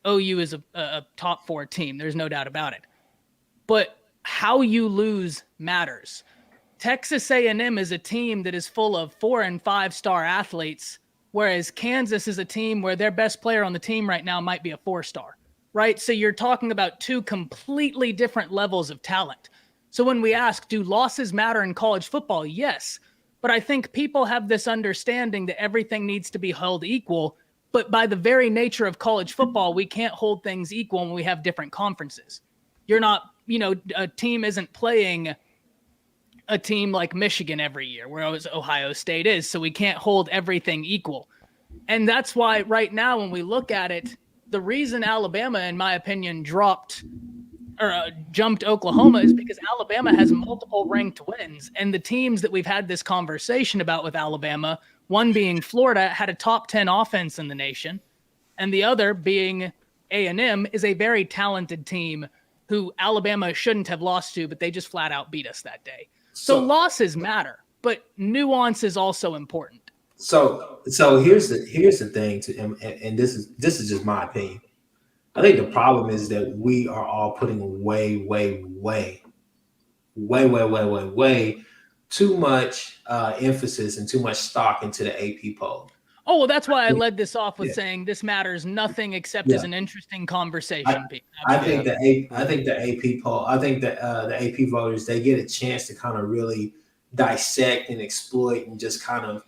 OU is a top 4 team. There's no doubt about it. But how you lose matters. Texas A&M is a team that is full of 4- and 5-star athletes, whereas Kansas is a team where their best player on the team right now might be a 4-star, right? So you're talking about 2 completely different levels of talent. So when we ask, do losses matter in college football? Yes. But I think people have this understanding that everything needs to be held equal. But by the very nature of college football, we can't hold things equal when we have different conferences. You're not, a team isn't playing a team like Michigan every year, whereas Ohio State is. So we can't hold everything equal. And that's why right now, when we look at it, the reason Alabama, in my opinion, jumped Oklahoma is because Alabama has multiple ranked wins. And the teams that we've had this conversation about with Alabama, one being Florida, had a top 10 offense in the nation. And the other being A&M is a very talented team who Alabama shouldn't have lost to, but they just flat out beat us that day. So losses matter, but nuance is also important. So here's the thing, and this is just my opinion. I think the problem is that we are all putting way too much emphasis and too much stock into the AP poll. Oh, well, that's why I led this off with saying this matters nothing except as an interesting conversation. I think the AP poll, I think that the AP voters, they get a chance to kind of really dissect and exploit and just kind of,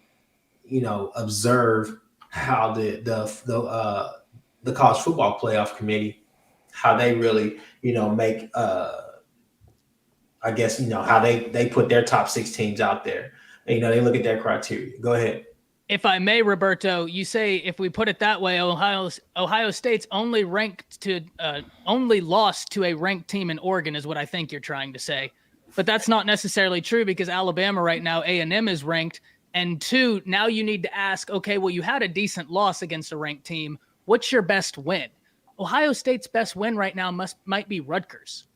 observe how the college football playoff committee, how they really, make, how they put their top 6 teams out there. And, they look at their criteria. Go ahead. If I may, Roberto, you say if we put it that way, Ohio State's only lost to a ranked team in Oregon is what I think you're trying to say. But that's not necessarily true because Alabama right now, A&M is ranked. And 2, now you need to ask, okay, well, you had a decent loss against a ranked team. What's your best win? Ohio State's best win right now might be Rutgers.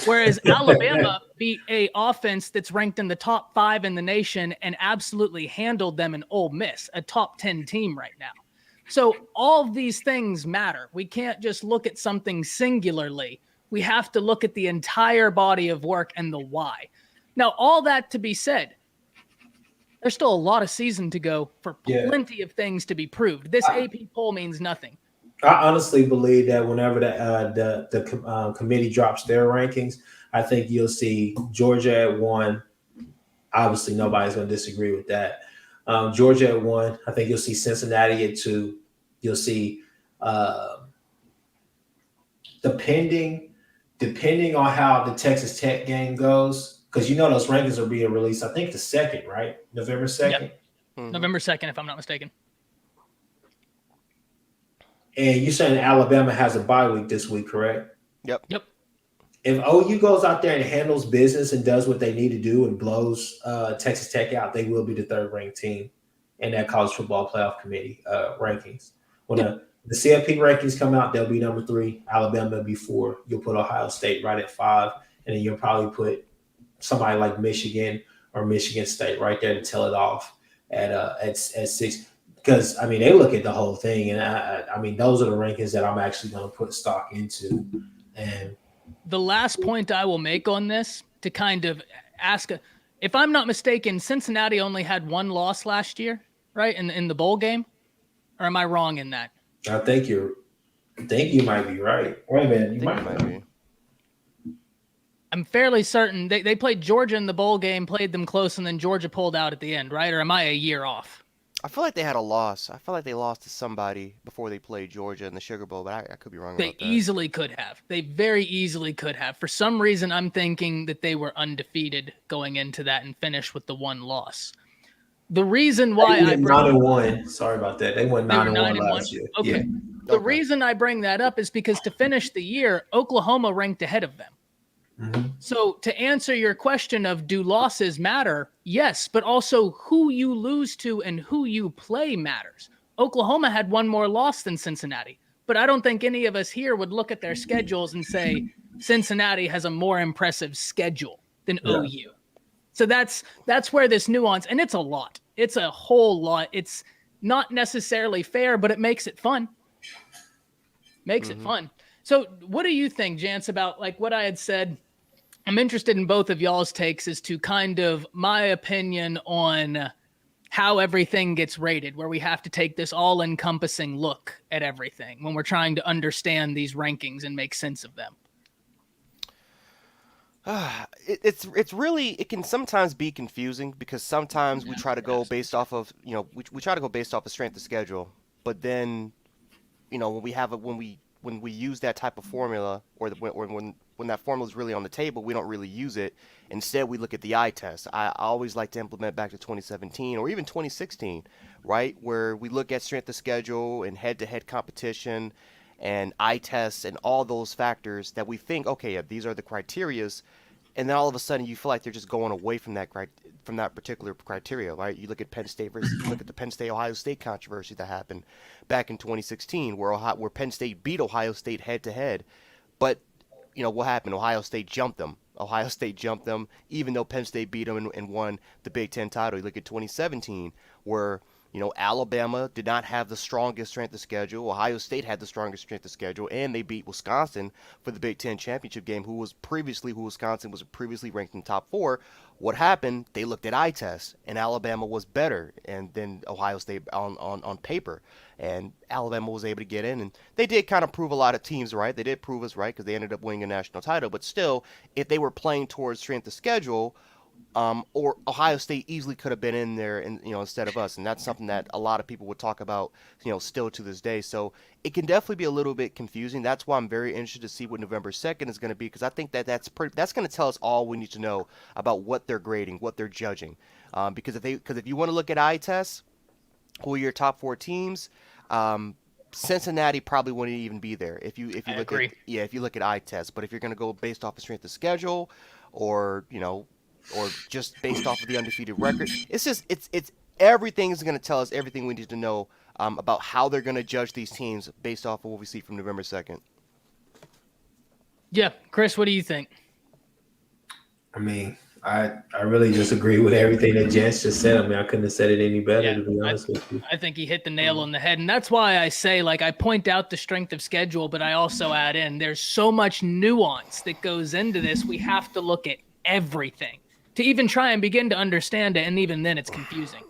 Whereas Alabama beat a offense that's ranked in the top 5 in the nation and absolutely handled them in Ole Miss, a top 10 team right now. So all of these things matter. We can't just look at something singularly. We have to look at the entire body of work and the why. Now, all that to be said, there's still a lot of season to go for plenty of things to be proved. This AP poll means nothing. I honestly believe that whenever the committee drops their rankings, I think you'll see Georgia at 1. Obviously, nobody's going to disagree with that. Georgia at 1. I think you'll see Cincinnati at 2. You'll see, depending on how the Texas Tech game goes, because those rankings are being released. I think the 2nd, right? November 2nd. Yeah. November 2nd, if I'm not mistaken. And you're saying Alabama has a bye week this week, correct? Yep. If OU goes out there and handles business and does what they need to do and blows Texas Tech out, they will be the 3rd-ranked team in that college football playoff committee rankings. When the CFP rankings come out, they'll be number 3. Alabama will be 4. You'll put Ohio State right at 5, and then you'll probably put somebody like Michigan or Michigan State right there to tell it off at 6. Because, they look at the whole thing, and those are the rankings that I'm actually going to put stock into. And the last point I will make on this to kind of ask, if I'm not mistaken, Cincinnati only had 1 loss last year, right? In the bowl game, or am I wrong in that? I think you might be right. Wait a minute, you might be. I'm fairly certain they played Georgia in the bowl game, played them close, and then Georgia pulled out at the end, right? Or am I a year off? I feel like they had a loss. I feel like they lost to somebody before they played Georgia in the Sugar Bowl, but I could be wrong about that. They easily could have. They very easily could have. For some reason, I'm thinking that they were undefeated going into that and finished with the 1 loss. The reason why they went 9-1. Sorry about that. They went 9-1 last year. Okay. Yeah. The reason I bring that up is because to finish the year, Oklahoma ranked ahead of them. Mm-hmm. So to answer your question of do losses matter? Yes, but also who you lose to and who you play matters. Oklahoma had 1 more loss than Cincinnati, but I don't think any of us here would look at their schedules and say Cincinnati has a more impressive schedule than OU. So that's where this nuance, and it's a lot. It's a whole lot. It's not necessarily fair, but it makes it fun. It fun. So what do you think, Jance, about like what I had said? I'm interested in both of y'all's takes as to kind of my opinion on how everything gets rated, where we have to take this all-encompassing look at everything when we're trying to understand these rankings and make sense of them. It's really, it can sometimes be confusing because sometimes we try to go based off of, we try to go based off of strength of schedule, but then, when we use that type of formula, or when that formula is really on the table, we don't really use it. Instead, we look at the eye test. I always like to implement back to 2017 or even 2016, right, where we look at strength of schedule and head-to-head competition and eye tests and all those factors that we think, okay, yeah, these are the criterias, and then all of a sudden you feel like they're just going away from that particular criteria, right? You look at Penn State you look at the Penn State-Ohio State controversy that happened back in 2016, where Penn State beat Ohio State head-to-head, but what happened? Ohio State jumped them. Even though Penn State beat them and won the Big Ten title. You look at 2017, where Alabama did not have the strongest strength of schedule. Ohio State had the strongest strength of schedule, and they beat Wisconsin for the Big Ten championship game, who Wisconsin was previously ranked in the top 4. What happened? They looked at eye tests, and Alabama was better than Ohio State on paper, and Alabama was able to get in, and they did kind of prove a lot of teams right. They did prove us right because they ended up winning a national title, but still, if they were playing towards strength of schedule, or Ohio State easily could have been in there, and instead of us, and that's something that a lot of people would talk about, still to this day. So it can definitely be a little bit confusing. That's why I'm very interested to see what November 2nd is going to be, because I think that's going to tell us all we need to know about what they're grading, what they're judging. Because if you want to look at eye tests, who are your top 4 teams? Cincinnati probably wouldn't even be there if you look at eye tests. But if you're going to go based off of strength of schedule, or just based off of the undefeated record, it's everything's going to tell us everything we need to know about how they're going to judge these teams based off of what we see from November 2nd. Yeah, Chris, what do you think? I really just agree with everything that Jens just said. I couldn't have said it any better, to be honest with you. I think he hit the nail on the head, and that's why I say, I point out the strength of schedule, but I also add in there's so much nuance that goes into this. We have to look at everything to even try and begin to understand it, and even then it's confusing.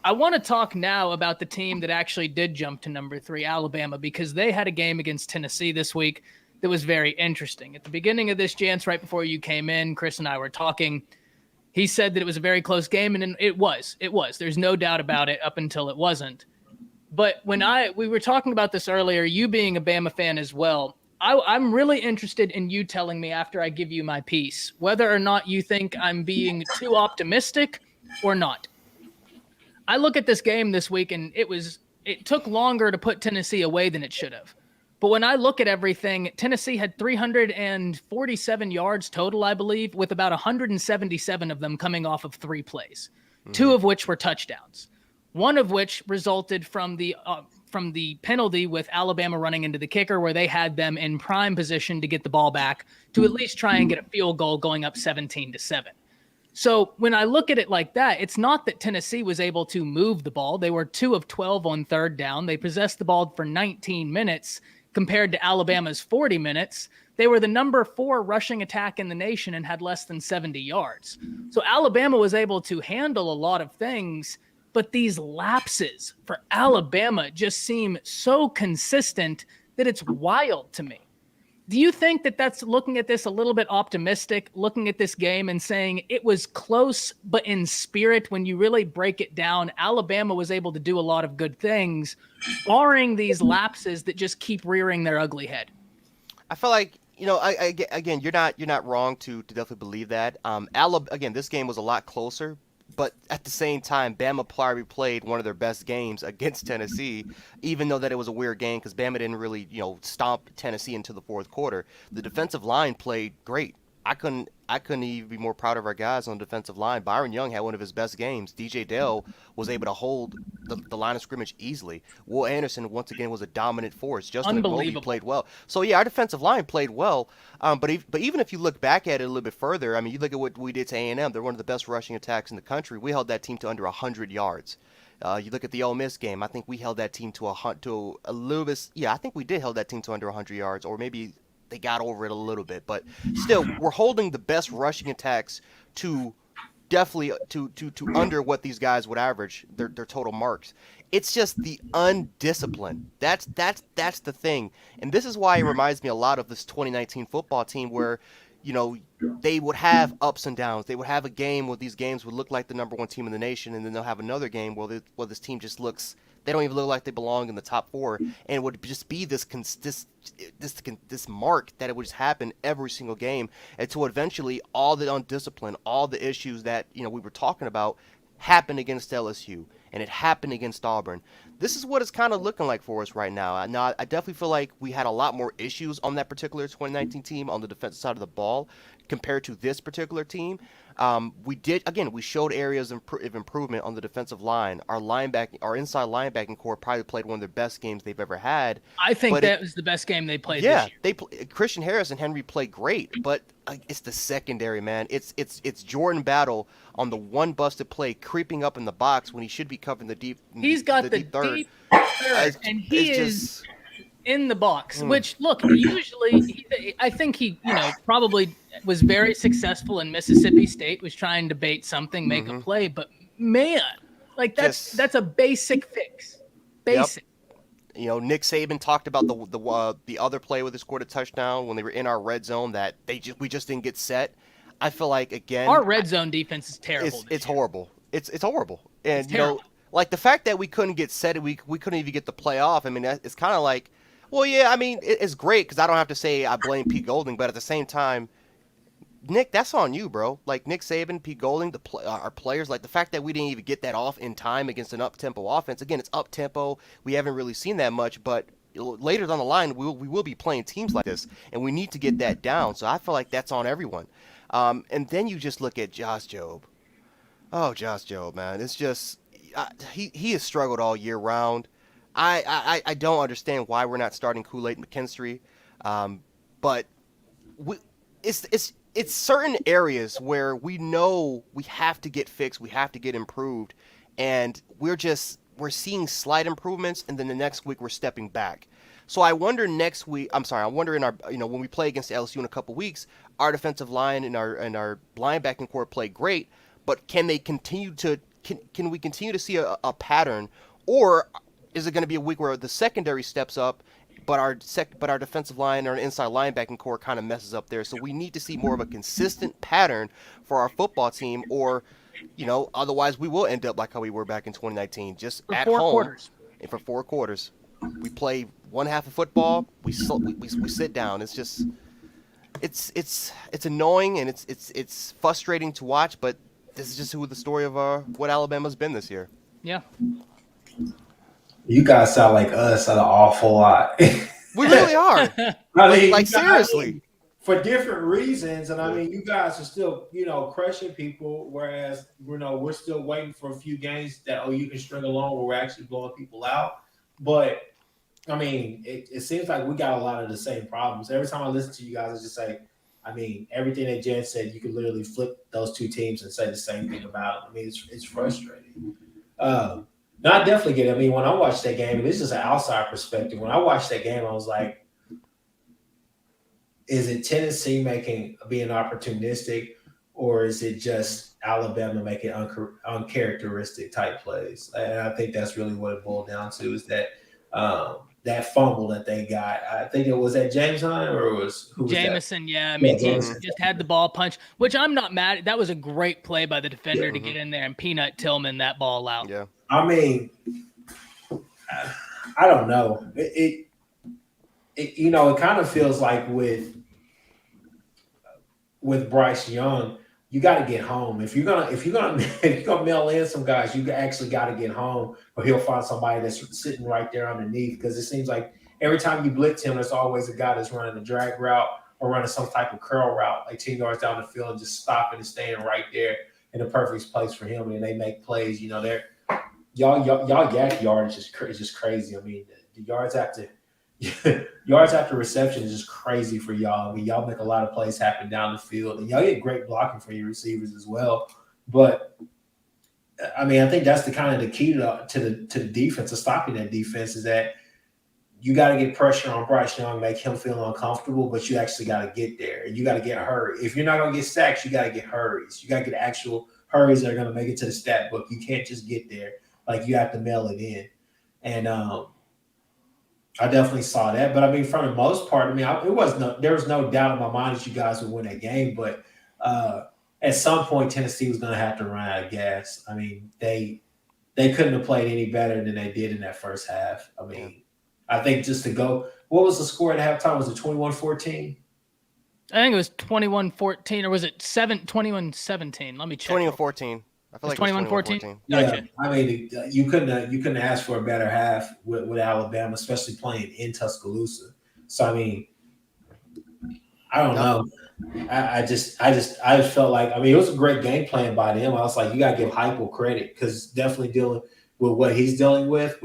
I want to talk now about the team that actually did jump to number 3, Alabama, because they had a game against Tennessee this week that was very interesting. At the beginning of this, Jance, right before you came in, Chris and I were talking. He said that it was a very close game, and it was. There's no doubt about it up until it wasn't. But when we were talking about this earlier, you being a Bama fan as well, I'm really interested in you telling me after I give you my piece, whether or not you think I'm being too optimistic or not. I look at this game this week, and it took longer to put Tennessee away than it should have. But when I look at everything, Tennessee had 347 yards total, I believe, with about 177 of them coming off of 3 plays, 2 of which were touchdowns, one of which resulted from the penalty with Alabama running into the kicker, where they had them in prime position to get the ball back to at least try and get a field goal going up 17-7. So when I look at it like that, it's not that Tennessee was able to move the ball. They were 2 of 12 on third down. They possessed the ball for 19 minutes compared to Alabama's 40 minutes. They were the number 4 rushing attack in the nation and had less than 70 yards. So Alabama was able to handle a lot of things, but these lapses for Alabama just seem so consistent that it's wild to me. Do you think that that's looking at this a little bit optimistic, looking at this game and saying it was close, but in spirit, when you really break it down, Alabama was able to do a lot of good things, barring these lapses that just keep rearing their ugly head? I feel like, again, you're not wrong to definitely believe that. Again, this game was a lot closer, but at the same time, Bama probably played one of their best games against Tennessee, even though that it was a weird game because Bama didn't really, stomp Tennessee into the fourth quarter. The defensive line played great. I couldn't even be more proud of our guys on the defensive line. Byron Young had one of his best games. DJ Dale was able to hold the line of scrimmage easily. Will Anderson, once again, was a dominant force. Justin McBovey played well. So, yeah, our defensive line played well. But even if you look back at it a little bit further, I mean, you look at what we did to A&M. They're one of the best rushing attacks in the country. We held that team to under 100 yards. You look at the Ole Miss game. I think we held that team to a little bit. Yeah, I think we did held that team to under 100 yards, or maybe they got over it a little bit, but still, we're holding the best rushing attacks to definitely to under what these guys would average their total marks. It's just the undiscipline. That's the thing, and this is why it reminds me a lot of this 2019 football team where, they would have ups and downs. They would have a game where these games would look like the number 1 team in the nation, and then they'll have another game where this team just looks. They don't even look like they belong in the top 4, and it would just be this mark that it would just happen every single game until eventually all the undiscipline, all the issues that we were talking about happened against LSU, and it happened against Auburn. This is what it's kind of looking like for us right now. Now, I definitely feel like we had a lot more issues on that particular 2019 team on the defensive side of the ball compared to this particular team. We showed areas of improvement on the defensive line. Our inside linebacking core probably played one of their best games they've ever had. I think that was the best game they played this year. Christian Harris and Henry played great, but it's the secondary, man. It's Jordan Battle on the one busted play creeping up in the box when he should be covering the deep. He's got the deep third, and he is in the box, which, look, usually I think he, probably was very successful in Mississippi State, was trying to bait something, make a play, but man, like that's a basic fix. Basic. Yep. Nick Saban talked about the other play where they scored a touchdown when they were in our red zone that we just didn't get set. I feel like, again, our red zone defense is terrible. It's horrible. It's horrible. And it's terrible. Like the fact that we couldn't get set, we couldn't even get the play off. I mean, it's kind of like, well, yeah, I mean, it's great because I don't have to say I blame Pete Golding, but at the same time, Nick, that's on you, bro. Like Nick Saban, Pete Golding, our players, like the fact that we didn't even get that off in time against an up-tempo offense. Again, it's up-tempo. We haven't really seen that much, but later down the line, we will be playing teams like this, and we need to get that down. So I feel like that's on everyone. And then you just look at Josh Jobe. Oh, Josh Jobe, man. It's just he has struggled all year round. I don't understand why we're not starting Kool-Aid McKinstry, but it's certain areas where we know we have to get fixed, we have to get improved, and we're seeing slight improvements, and then the next week we're stepping back. So I wonder in our when we play against LSU in a couple weeks, our defensive line and our linebacking core play great, but can we continue to see a pattern, or is it going to be a week where the secondary steps up, but our defensive line or inside linebacking core kind of messes up there. So we need to see more of a consistent pattern for our football team, or otherwise we will end up like how we were back in 2019, just For at 4 home quarters. and for 4 quarters. We play one half of football, we sit down. It's just it's annoying and it's frustrating to watch, but this is just who the story of what Alabama's been this year. Yeah. You guys sound like us an awful lot. We really are. Like seriously. For different reasons, and I mean, you guys are still, crushing people, whereas, we're still waiting for a few games that you can string along where we're actually blowing people out. But I mean, it seems like we got a lot of the same problems. Every time I listen to you guys, I just say, I mean, everything that Jen said, you could literally flip those two teams and say the same thing about them. I mean, it's frustrating. No, I definitely get it. I mean, when I watched that game, and this is an outside perspective, when I watched that game, I was like, is it Tennessee being opportunistic, or is it just Alabama making uncharacteristic type plays? And I think that's really what it boiled down to, is that that fumble that they got. I think it was at James Hunt, or who was Jamison, that? yeah. I mean, he Jamison. just had the ball punch, which I'm not mad at. That was a great play by the defender to get in there and peanut Tillman that ball out. Yeah. I mean, I don't know. It kind of feels like with Bryce Young, you got to get home. If you're gonna mail in some guys, you actually got to get home, or he'll find somebody that's sitting right there underneath. Because it seems like every time you blitz him, there's always a guy that's running a drag route or running some type of curl route, like 10 yards down the field, and just stopping and staying right there in the perfect place for him. And they make plays. They're y'all yak yardage is just crazy. I mean, the yards after reception is just crazy for y'all. I mean, y'all make a lot of plays happen down the field, and y'all get great blocking for your receivers as well. But I mean, I think that's the key to the defense, to stopping that defense, is that you got to get pressure on Bryce Young, make him feel uncomfortable, but you actually got to get there, and you got to get hurry. If you're not going to get sacks, you got to get hurries. You got to get actual hurries that are going to make it to the stat book. You can't just get there. Like, you have to mail it in. And I definitely saw that. But I mean, for the most part, I mean, there was no doubt in my mind that you guys would win that game. But at some point, Tennessee was going to have to run out of gas. I mean, they couldn't have played any better than they did in that first half. I mean, I think just to go, what was the score at halftime? Was it 21-14? I think it was 21-14, or was it 21-17? Let me check. 21-14. I feel like 21-14. Yeah, Gotcha. I mean, you couldn't ask for a better half with Alabama, especially playing in Tuscaloosa. So I mean, I don't know. I just felt like, I mean, it was a great game plan by them. I was like, you gotta give Heupel credit, because definitely dealing with what he's dealing with.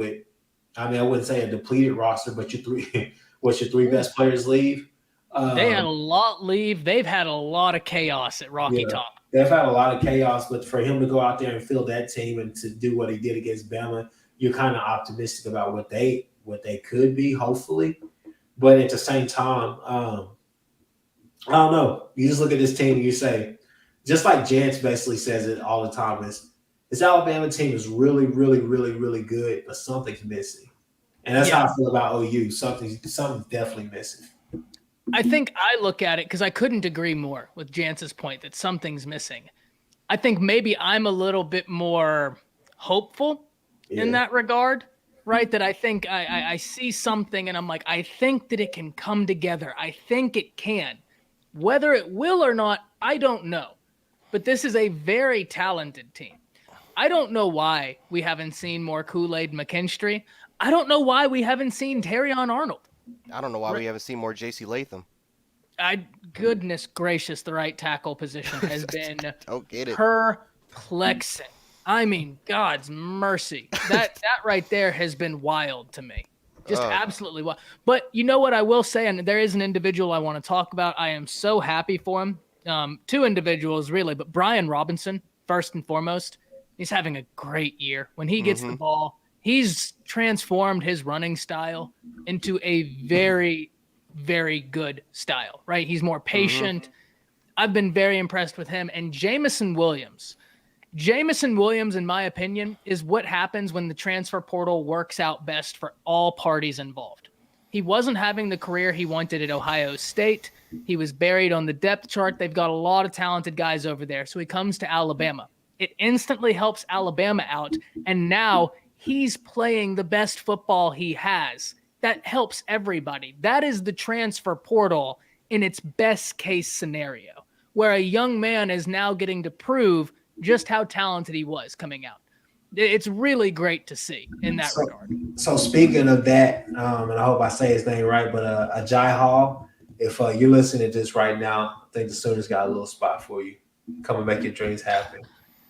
I mean, I wouldn't say a depleted roster, but your three best players leave. They had a lot leave. They've had a lot of chaos at Rocky Top. They've had a lot of chaos, but for him to go out there and field that team and to do what he did against Bama, you're kind of optimistic about what they could be, hopefully. But at the same time, I don't know. You just look at this team and you say, just like Jance basically says it all the time, this Alabama team is really, really, really, really good, but something's missing. And that's how I feel about OU. Something's definitely missing. I think I look at it, because I couldn't agree more with Jance's point that something's missing. I think maybe I'm a little bit more hopeful in that regard, right? That I think I see something and I'm like, I think that it can come together. I think it can. Whether it will or not, I don't know. But this is a very talented team. I don't know why we haven't seen more Kool-Aid McKinstry. I don't know why we haven't seen Terrion Arnold. I don't know why we haven't seen more J.C. Latham. Goodness gracious, the right tackle position has been perplexing. I mean, God's mercy. That right there has been wild to me. Just absolutely wild. But you know what I will say, and there is an individual I want to talk about. I am so happy for him. Two individuals, really, but Brian Robinson, first and foremost. He's having a great year. When he gets the ball, he's transformed his running style into a very, very good style, right? He's more patient. I've been very impressed with him. And Jameson Williams, in my opinion, is what happens when the transfer portal works out best for all parties involved. He wasn't having the career he wanted at Ohio State. He was buried on the depth chart. They've got a lot of talented guys over there. So he comes to Alabama. It instantly helps Alabama out. And now he's playing the best football he has. That helps everybody. That is the transfer portal in its best case scenario, where a young man is now getting to prove just how talented he was coming out. It's really great to see in that regard. So speaking of that, and I hope I say his name right, but Ajay Hall, if you're listening to this right now, I think the Sooners got a little spot for you. Come and make your dreams happen.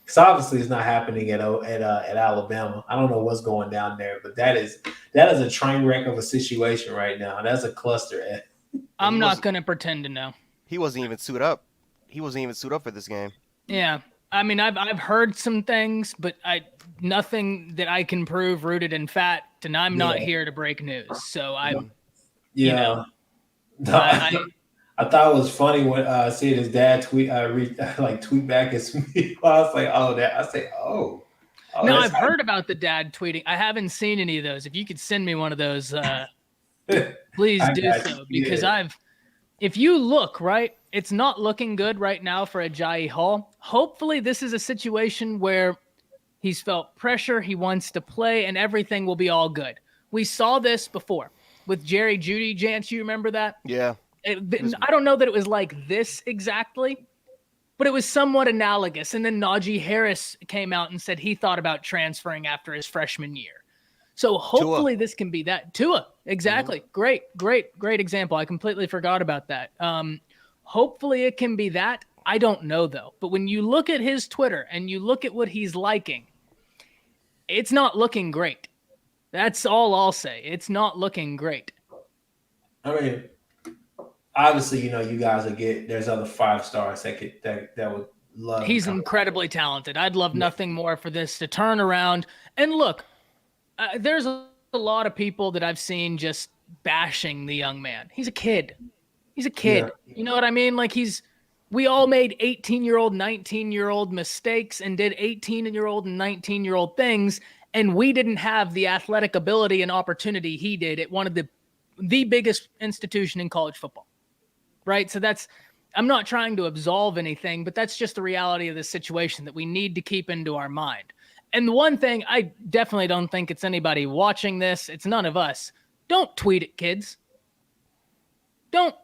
Because obviously it's not happening at Alabama. I don't know what's going down there, but that is a train wreck of a situation right now. That's a cluster. I'm not going to pretend to know. He wasn't even suited up. He wasn't even suited up for this game. Yeah. I mean, I've heard some things, but nothing that I can prove rooted in fact, and I'm not here to break news. So you know, I thought it was funny when seeing his dad tweet back at me. I was like, oh, that. I say, oh. No, I've heard about the dad tweeting. I haven't seen any of those. If you could send me one of those, please do so, because if you look, right, it's not looking good right now for Ajayi Hall. Hopefully this is a situation where he's felt pressure, he wants to play, and everything will be all good. We saw this before with Jerry Jeudy. Jance, you remember that? Yeah. I don't know that it was like this exactly, but it was somewhat analogous. And then Najee Harris came out and said he thought about transferring after his freshman year. So hopefully this can be that. Tua, exactly. Mm-hmm. Great example. I completely forgot about that. Hopefully it can be that. I don't know, though. But when you look at his Twitter and you look at what he's liking, it's not looking great. That's all I'll say. It's not looking great. I mean, obviously, you guys will there's other 5 stars that would love. He's incredibly talented. I'd love nothing more for this to turn around. And look, there's a lot of people that I've seen just bashing the young man. He's a kid. Yeah. You know what I mean? Like we all made 18-year-old, 19-year-old mistakes and did 18-year-old and 19-year-old things. And we didn't have the athletic ability and opportunity he did at one of the biggest institution in college football. Right. So I'm not trying to absolve anything, but that's just the reality of the situation that we need to keep into our mind. And the one thing, I definitely don't think it's anybody watching this. It's none of us. Don't tweet it, kids. Don't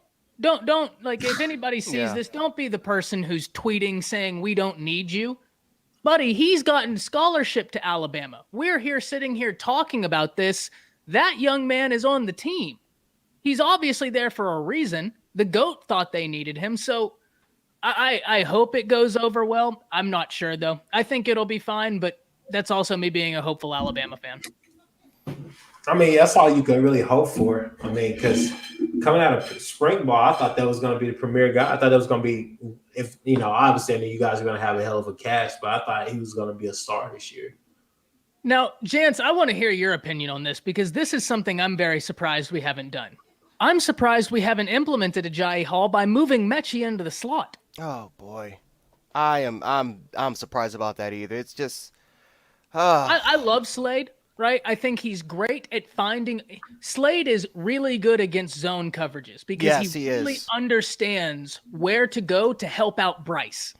like, if anybody sees this, don't be the person who's tweeting saying we don't need you. Buddy, he's gotten scholarship to Alabama. We're here sitting here talking about this. That young man is on the team. He's obviously there for a reason. The GOAT thought they needed him. So I hope it goes over well. I'm not sure, though. I think it'll be fine, but that's also me being a hopeful Alabama fan. I mean, that's all you can really hope for. I mean, because coming out of spring ball, I thought that was going to be the premier guy. I thought that was going to be, obviously I knew you guys are going to have a hell of a cast, but I thought he was going to be a star this year. Now, Jance, I want to hear your opinion on this, because this is something I'm very surprised we haven't done. I'm surprised we haven't implemented Ajayi Hall by moving Mechie into the slot. Oh boy, I'm surprised about that either. It's just. I love Slade, right? I think he's great at finding. Slade is really good against zone coverages because he really understands where to go to help out Bryce,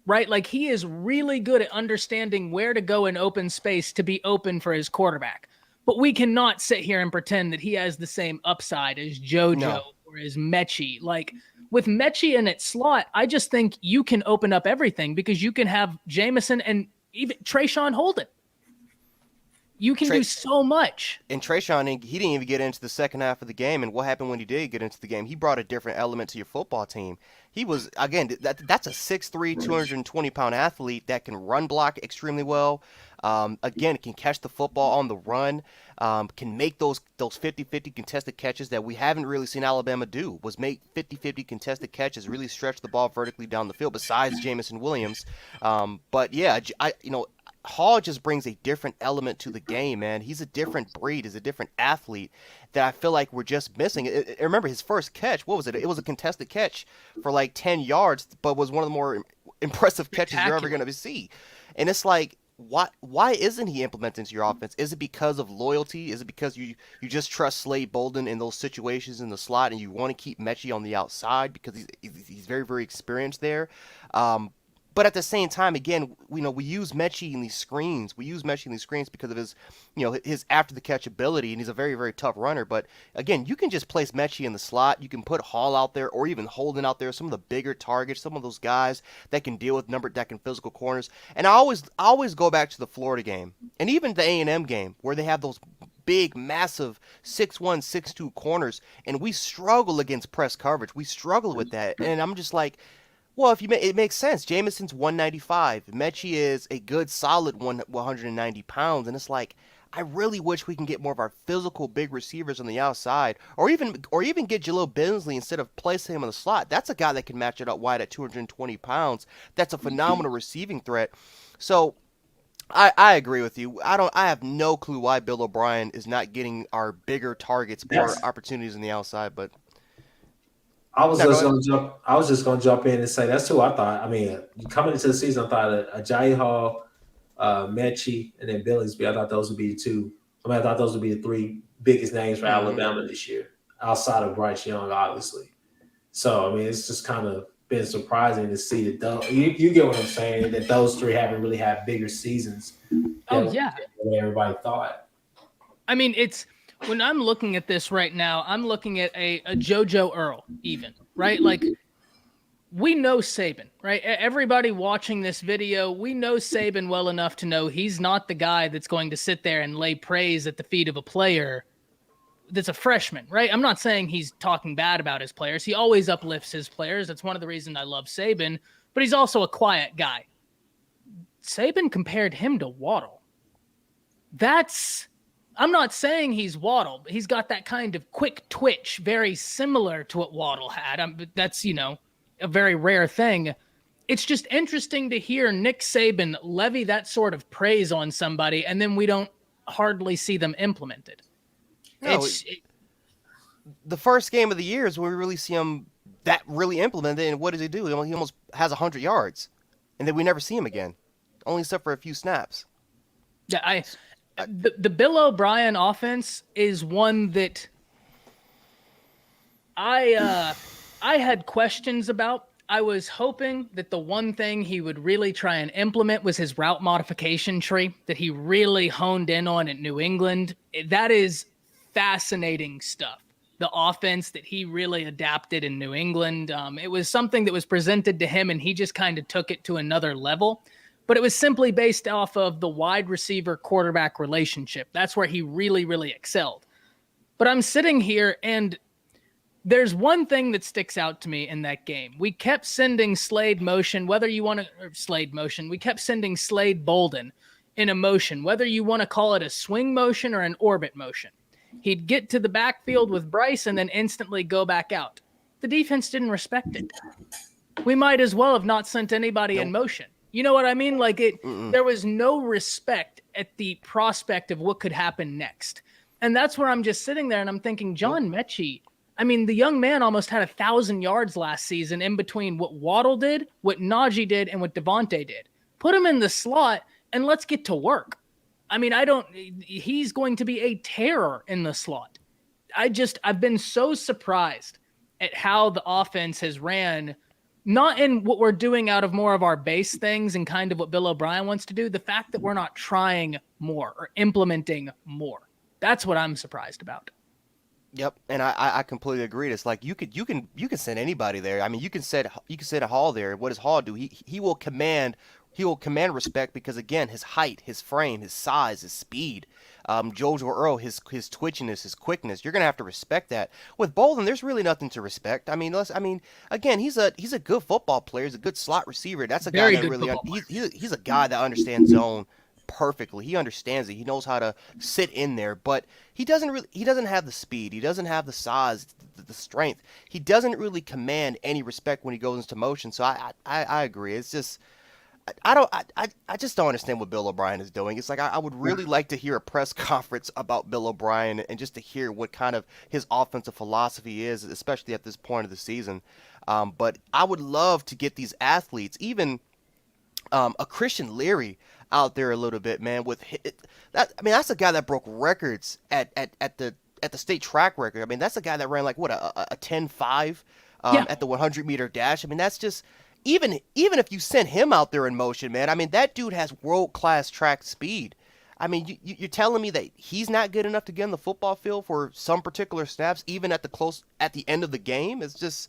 right? Like, he is really good at understanding where to go in open space to be open for his quarterback. But we cannot sit here and pretend that he has the same upside as JoJo or as Mechie. Like, with Mechie in its slot, I just think you can open up everything because you can have Jameson and even Trayshawn Holden. You can do so much. And Trayshawn, he didn't even get into the second half of the game. And what happened when he did get into the game? He brought a different element to your football team. He was, again, that's a 6'3", 220-pound athlete that can run block extremely well. Again, can catch the football on the run, can make those 50-50 contested catches that we haven't really seen Alabama do, was make 50-50 contested catches, really stretch the ball vertically down the field, besides Jamison Williams. But yeah, Hall just brings a different element to the game, man. He's a different breed. He's a different athlete that I feel like we're just missing. Remember his first catch, what was it? It was a contested catch for like 10 yards, but was one of the more impressive catches you're ever going to see. And it's like, why isn't he implementing to your offense? Is it because of loyalty? Is it because you just trust Slade Bolden in those situations in the slot, and you want to keep Mechie on the outside because he's very, very experienced there? But at the same time, again, we use Mechie in these screens. We use Mechie in these screens because of his after the catch ability, and he's a very, very tough runner. But again, you can just place Mechie in the slot. You can put Hall out there, or even Holden out there. Some of the bigger targets, some of those guys that can deal with deck and physical corners. And I always go back to the Florida game, and even the A&M game, where they have those big, massive 6'1", 6'2" corners, and we struggle against press coverage. We struggle with that, and I'm just like, well, it makes sense. Jamison's 195. Mechie is a good, solid 190 pounds, and it's like, I really wish we can get more of our physical big receivers on the outside, or even get Jalil Billingsley instead of placing him in the slot. That's a guy that can match it up wide at 220 pounds. That's a phenomenal receiving threat. So I agree with you. I have no clue why Bill O'Brien is not getting our bigger targets more opportunities on the outside, but. I was just gonna jump in and say that's who I thought. I mean, coming into the season, I thought Ajayi Hall, Mechie, and then Billingsley. I thought those would be the two. I thought those would be the three biggest names for Alabama this year, outside of Bryce Young, obviously. So it's just kind of been surprising to see that you get what I'm saying, that those three haven't really had bigger seasons. Oh yeah, than everybody thought. I mean, when I'm looking at this right now, I'm looking at a JoJo Earl, even, right? Like, we know Saban, right? Everybody watching this video, we know Saban well enough to know he's not the guy that's going to sit there and lay praise at the feet of a player that's a freshman, right? I'm not saying he's talking bad about his players. He always uplifts his players. That's one of the reasons I love Saban, but he's also a quiet guy. Saban compared him to Waddle. I'm not saying he's Waddle, but he's got that kind of quick twitch, very similar to what Waddle had. But that's, a very rare thing. It's just interesting to hear Nick Saban levy that sort of praise on somebody, and then we don't hardly see them implemented. No, the first game of the year is when we really see him that really implemented, and what does he do? He almost has 100 yards, and then we never see him again, only except for a few snaps. Yeah, The Bill O'Brien offense is one that I had questions about. I was hoping that the one thing he would really try and implement was his route modification tree that he really honed in on at New England. That is fascinating stuff. The offense that he really adapted in New England. It was something that was presented to him, and he just kind of took it to another level. But it was simply based off of the wide receiver quarterback relationship. That's where he really, really excelled. But I'm sitting here, and there's one thing that sticks out to me in that game. We kept sending Slade motion, we kept sending Slade Bolden in a motion, whether you want to call it a swing motion or an orbit motion. He'd get to the backfield with Bryce and then instantly go back out. The defense didn't respect it. We might as well have not sent anybody in motion. You know what I mean? Like there was no respect at the prospect of what could happen next. And that's where I'm just sitting there and I'm thinking, John Mechie, the young man almost had 1,000 yards last season in between what Waddle did, what Najee did, and what Devontae did. Put him in the slot and let's get to work. He's going to be a terror in the slot. I've been so surprised at how the offense has ran. Not in what we're doing out of more of our base things and kind of what Bill O'Brien wants to do. The fact that we're not trying more or implementing more. That's what I'm surprised about. Yep, and I completely agree. It's like you can send anybody there. You can set a Hall there. What does Hall do? He will command respect because again, his height, his frame, his size, his speed. JoJo Earl, his twitchiness, his quickness. You're gonna have to respect that. With Bolden, there's really nothing to respect. Again, he's a good football player. He's a good slot receiver. That's a guy that really he's a guy that understands zone perfectly. He understands it. He knows how to sit in there, but he doesn't have the speed. He doesn't have the size, the strength. He doesn't really command any respect when he goes into motion. So I agree. It's just. I just don't understand what Bill O'Brien is doing. It's like I would really like to hear a press conference about Bill O'Brien and just to hear what kind of his offensive philosophy is, especially at this point of the season. But I would love to get these athletes, even a Christian Leary. out there a little bit, man. That's a guy that broke records at the state track record. I mean, that's a guy that ran like a 10.5 Yeah. at the 100-meter dash. I mean, that's just even if you sent him out there in motion, man. I mean, that dude has world-class track speed. I mean, you're telling me that he's not good enough to get on the football field for some particular snaps, even at the end of the game? It's just,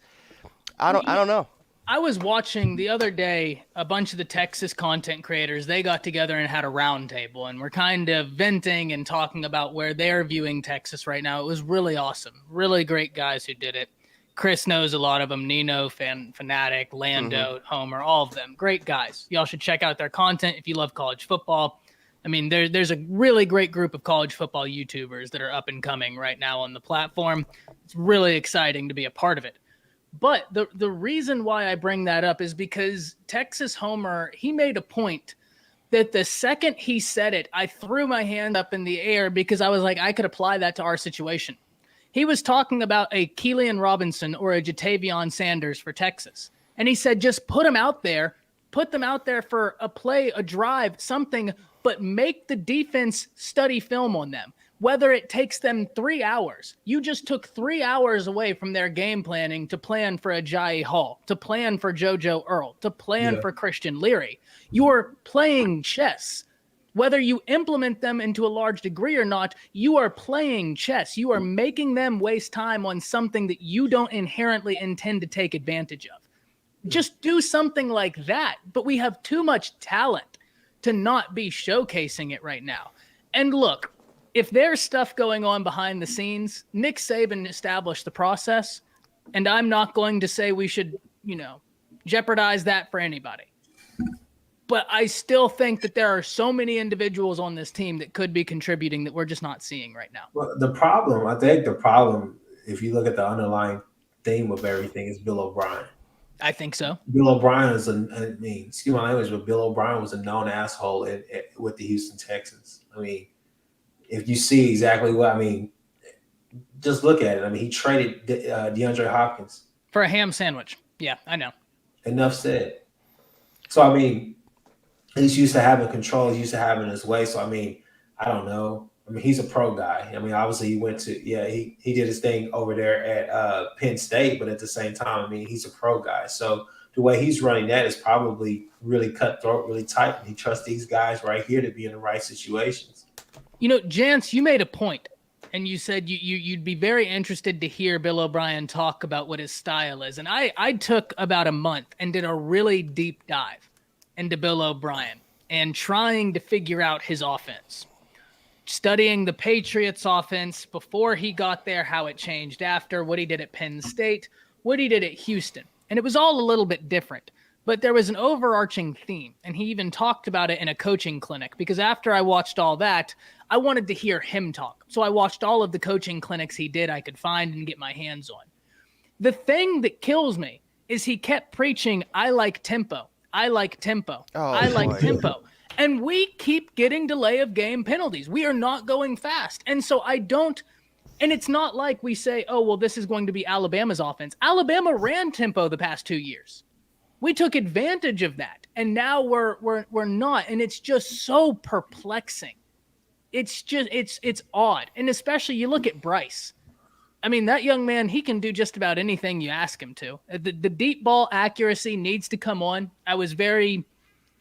I don't know. I was watching the other day a bunch of the Texas content creators. They got together and had a round table, and we're kind of venting and talking about where they're viewing Texas right now. It was really awesome. Really great guys who did it. Chris knows a lot of them. Nino, Fanatic, Lando, Homer, all of them. Great guys. Y'all should check out their content if you love college football. I mean, there's a really great group of college football YouTubers that are up and coming right now on the platform. It's really exciting to be a part of it. But the reason why I bring that up is because Texas Homer, he made a point that the second he said it, I threw my hand up in the air because I was like, I could apply that to our situation. He was talking about a Keelan Robinson or a Jatavion Sanders for Texas. And he said, just put them out there for a play, a drive, something, but make the defense study film on them. Whether it takes them 3 hours, you just took 3 hours away from their game planning to plan for Ajayi Hall, to plan for JoJo Earl, to plan for Christian Leary. You're playing chess. Whether you implement them into a large degree or not, you are playing chess. You are making them waste time on something that you don't inherently intend to take advantage of. Just do something like that. But we have too much talent to not be showcasing it right now. And look, if there's stuff going on behind the scenes, Nick Saban established the process, and I'm not going to say we should, jeopardize that for anybody. But I still think that there are so many individuals on this team that could be contributing that we're just not seeing right now. Well, I think the problem, if you look at the underlying theme of everything, is Bill O'Brien. I think so. Bill O'Brien is excuse my language, but Bill O'Brien was a known asshole with the Houston Texans. I mean, if you see exactly just look at it. I mean, he traded DeAndre Hopkins for a ham sandwich. Yeah, I know. Enough said. So, I mean, he's used to having control. He's used to having his way. So, I mean, I don't know. I mean, he's a pro guy. I mean, obviously he went to, he did his thing over there at Penn State, but at the same time, I mean, he's a pro guy. So the way he's running that is probably really cutthroat, really tight. And he trusts these guys right here to be in the right situations. Jance, you made a point, and you said you'd be very interested to hear Bill O'Brien talk about what his style is. And I took about a month and did a really deep dive into Bill O'Brien and trying to figure out his offense. Studying the Patriots offense before he got there, how it changed after, what he did at Penn State, what he did at Houston. And it was all a little bit different, but there was an overarching theme. And he even talked about it in a coaching clinic, because after I watched all that, I wanted to hear him talk. So I watched all of the coaching clinics he did I could find and get my hands on. The thing that kills me is he kept preaching, I like tempo. I like tempo. I like tempo. And we keep getting delay of game penalties. We are not going fast. And so and it's not like we say, oh, well, this is going to be Alabama's offense. Alabama ran tempo the past 2 years. We took advantage of that. And now we're not. And it's just so perplexing. It's odd. And especially you look at Bryce. I mean, that young man, he can do just about anything you ask him to. The deep ball accuracy needs to come on. I was very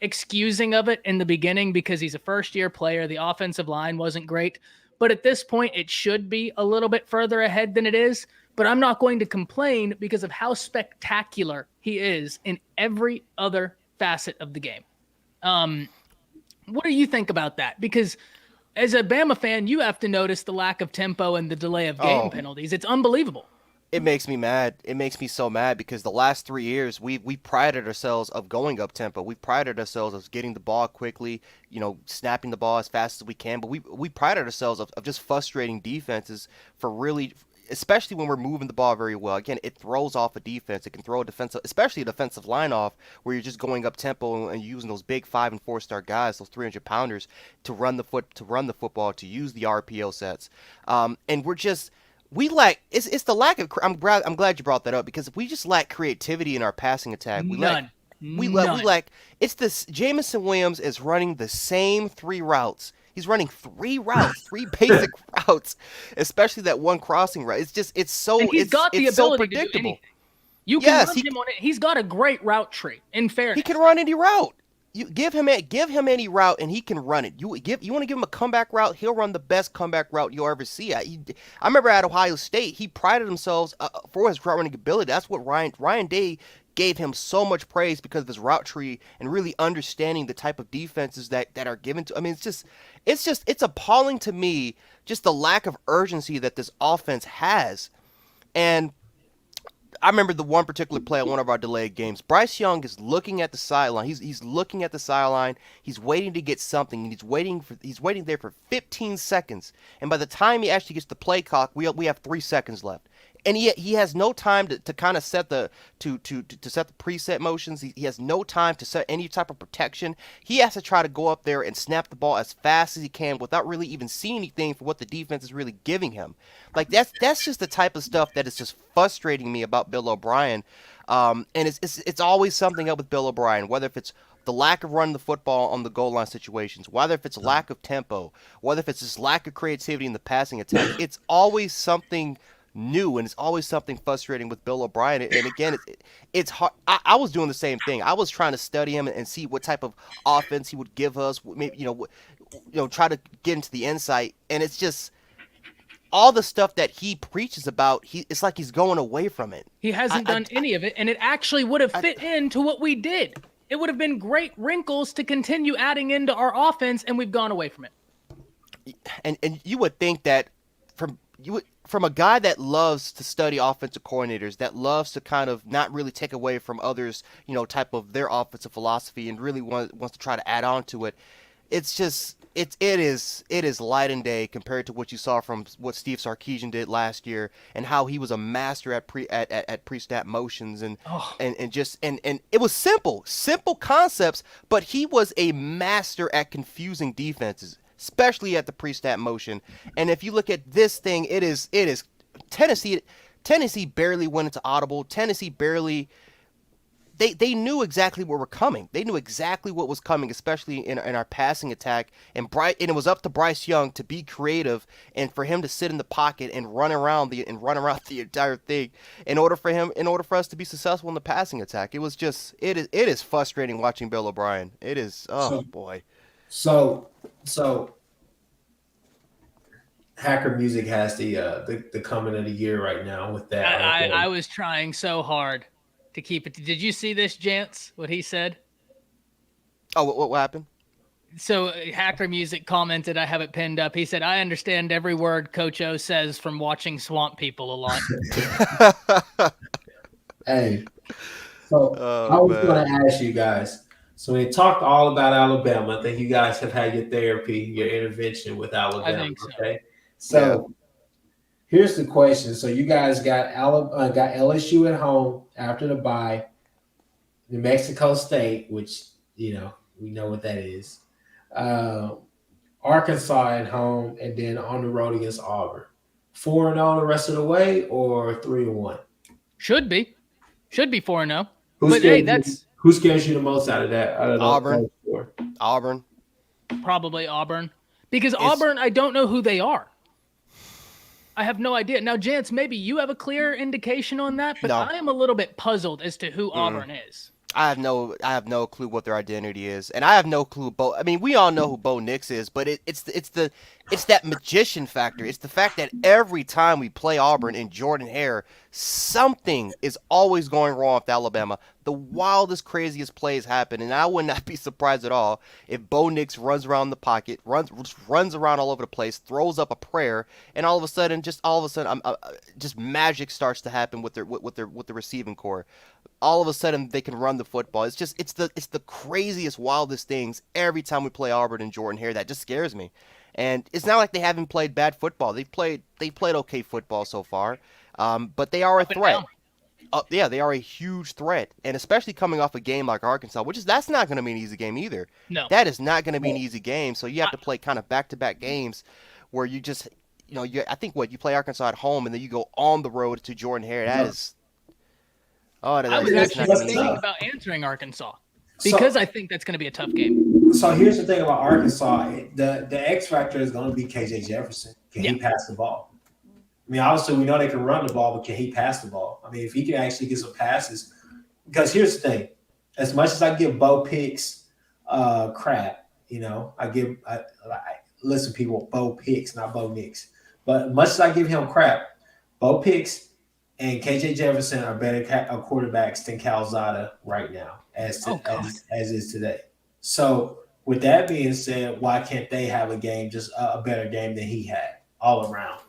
excusing of it in the beginning because he's a first-year player. The offensive line wasn't great. But at this point, it should be a little bit further ahead than it is. But I'm not going to complain because of how spectacular he is in every other facet of the game. What do you think about that? Because as a Bama fan, you have to notice the lack of tempo and the delay of game penalties. It's unbelievable. It makes me mad. It makes me so mad because the last 3 years we prided ourselves of going up tempo. We prided ourselves of getting the ball quickly, snapping the ball as fast as we can. But we prided ourselves of just frustrating defenses for really, especially when we're moving the ball very well. Again, it throws off a defense. It can throw especially a defensive line off where you're just going up tempo and using those big 5- and 4-star guys, those 300-pounders to run the football, to use the RPO sets. And we're just. We lack. It's the lack of. I'm glad you brought that up because we just lack creativity in our passing attack. We None. lack. It's this. Jamison Williams is running the same 3 routes. He's running 3 routes, 3 basic routes, especially that one crossing route. And he's got the it's so ability to do predictable. anything. You can Yes, run him on it. He's got a great route tree. In fairness, he can run any route. You give him any route and he can run it. You want to give him a comeback route, he'll run the best comeback route you'll ever see. I remember at Ohio State, he prided himself for his route running ability. That's what Ryan Day gave him so much praise because of his route tree and really understanding the type of defenses that are given to. I mean, it's appalling to me just the lack of urgency that this offense has. And I remember the one particular play at one of our delayed games. Bryce Young is looking at the sideline. He's looking at the sideline. He's waiting to get something, and he's waiting there for 15 seconds. And by the time he actually gets the play clock, we have 3 seconds left. And he has no time to kind of set the to set the preset motions. He has no time to set any type of protection. He has to try to go up there and snap the ball as fast as he can without really even seeing anything for what the defense is really giving him. Like that's just the type of stuff that is just frustrating me about Bill O'Brien. And it's always something up with Bill O'Brien, whether if it's the lack of running the football on the goal line situations, whether if it's lack of tempo, whether if it's just lack of creativity in the passing attack. It's always something new, and it's always something frustrating with Bill O'Brien. And again, it's hard. I was doing the same thing. I was trying to study him and see what type of offense he would give us. Maybe try to get into the insight. And it's just all the stuff that he preaches about. It's like he's going away from it. He hasn't done any of it, and it actually would have fit into what we did. It would have been great wrinkles to continue adding into our offense, and we've gone away from it. And you would think that from a guy that loves to study offensive coordinators, that loves to kind of not really take away from others, type of their offensive philosophy, and really wants to try to add on to it. It's just it is light and day compared to what you saw from what Steve Sarkeesian did last year, and how he was a master at pre-snap motions and it was simple concepts, but he was a master at confusing defenses, especially at the pre-snap motion. And if you look at this thing, it is Tennessee barely went into audible. Tennessee barely. They knew exactly what were coming. They knew exactly what was coming, especially in our passing attack. And it was up to Bryce Young to be creative and for him to sit in the pocket and run around the entire thing in order for us to be successful in the passing attack. It was just it is frustrating watching Bill O'Brien. It is boy. So Hacker Music has the coming of the year right now with that. I was trying so hard to keep it. Did you see this, Jance? What he said? Oh, what happened? So Hacker Music commented, I have it pinned up. He said, "I understand every word Coach O says from watching Swamp People a lot." Hey, so I was going to ask you guys. So we talked all about Alabama. I think you guys have had your therapy, your intervention with Alabama. I think so. Okay, so here's the question. So you guys got LSU at home after the bye, New Mexico State, which we know what that is. Arkansas at home, and then on the road against Auburn. 4-0 the rest of the way, or 3-1? Should be 4-0. Who scares you the most out of that? Auburn. Probably Auburn, because Auburn, I don't know who they are. I have no idea. Now, Jance, maybe you have a clear indication on that, but I am a little bit puzzled as to who Auburn is. I have no clue what their identity is, and I have no clue. We all know who Bo Nix is, but it's that magician factor. It's the fact that every time we play Auburn in Jordan Hare, something is always going wrong with Alabama. The wildest, craziest plays happen, and I would not be surprised at all if Bo Nix runs around the pocket, runs around all over the place, throws up a prayer, and all of a sudden, just magic starts to happen with the receiving core. All of a sudden, they can run the football. It's the craziest, wildest things every time we play Auburn and Jordan Hare. That just scares me. And it's not like they haven't played bad football. They've played okay football so far, but they are a threat. They are a huge threat, and especially coming off a game like Arkansas, that's not going to be an easy game either. No, that is not going to be an easy game. So you have to play kind of back-to-back games where you just, I think you play Arkansas at home and then you go on the road to Jordan Hare. That is, Oh, I was that's actually not gonna be thinking easy. about answering Arkansas because I think that's going to be a tough game. So here's the thing about Arkansas: the X factor is going to be KJ Jefferson. Can he pass the ball? I mean, obviously we know they can run the ball, but can he pass the ball? I mean, if he can actually get some passes, because here's the thing: as much as I give Bo Picks crap, I listen, people, Bo Picks, not Bo Nix, but much as I give him crap, Bo Picks and KJ Jefferson are better quarterbacks than Calzada right now, as is today. So with that being said, why can't they have a game, just a better game than he had all around,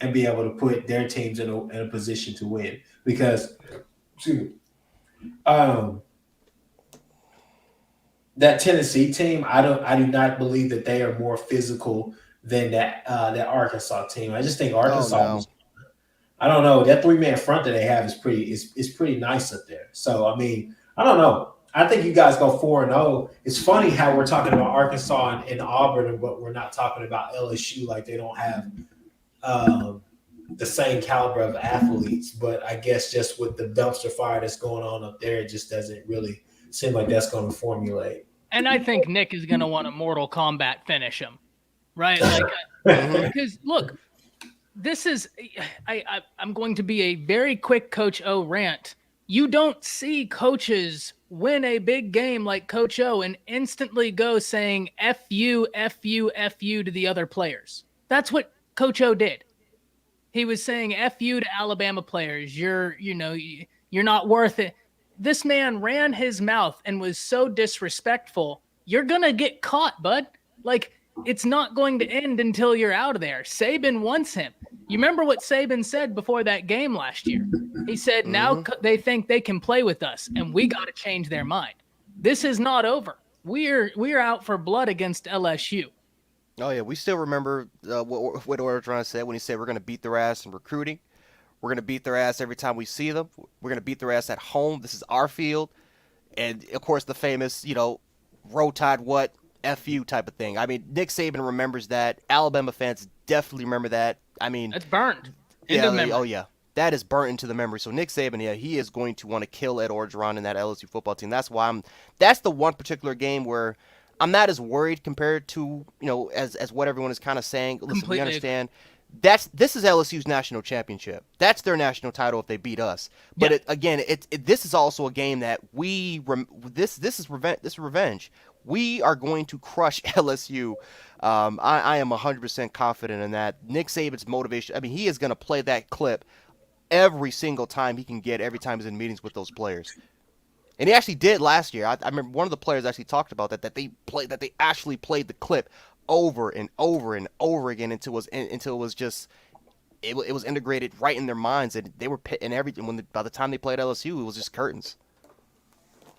and be able to put their teams in a position to win? Because that Tennessee team, I do not believe that they are more physical than that Arkansas team. I just think Arkansas. Oh, no. I don't know, that 3-man front that they have is pretty nice up there. So I mean, I don't know. I think you guys go 4-0. It's funny how we're talking about Arkansas and Auburn, but we're not talking about LSU like they don't have the same caliber of athletes. But I guess just with the dumpster fire that's going on up there, it just doesn't really seem like that's going to formulate. And I think Nick is going to want a Mortal Kombat finish him, right? Like, because look, this is I'm going to be a very quick Coach O rant. You don't see coaches win a big game like Coach O and instantly go saying F you, F you, F you to the other players. That's what Coach O did. He was saying F you to Alabama players. You're not worth it. This man ran his mouth and was so disrespectful. You're going to get caught, bud. Like, it's not going to end until you're out of there. Saban wants him. You remember what Saban said before that game last year? He said, now they think they can play with us, and we got to change their mind. This is not over. We're out for blood against LSU. Oh, yeah, we still remember what Orgeron said when he said we're going to beat their ass in recruiting. We're going to beat their ass every time we see them. We're going to beat their ass at home. This is our field. And, of course, the famous, roll tide what, F you type of thing. I mean, Nick Saban remembers that. Alabama fans definitely remember that. I mean, that's burnt. Oh, yeah. That is burnt into the memory. So Nick Saban, yeah, he is going to want to kill Ed Orgeron and that LSU football team. That's why that's the one particular game where I'm not as worried compared to, as what everyone is kind of saying. Listen, Completely we understand. This is LSU's national championship. That's their national title if they beat us. But this is also a game that this is revenge. We are going to crush LSU. I am 100% confident in that. Nick Saban's motivation. I mean, he is going to play that clip every single time he can get. Every time he's in meetings with those players. And he actually did last year. I remember one of the players actually talked about that they actually played the clip over and over and over again until it was just it was integrated right in their minds, and they were and everything. By the time they played LSU, it was just curtains.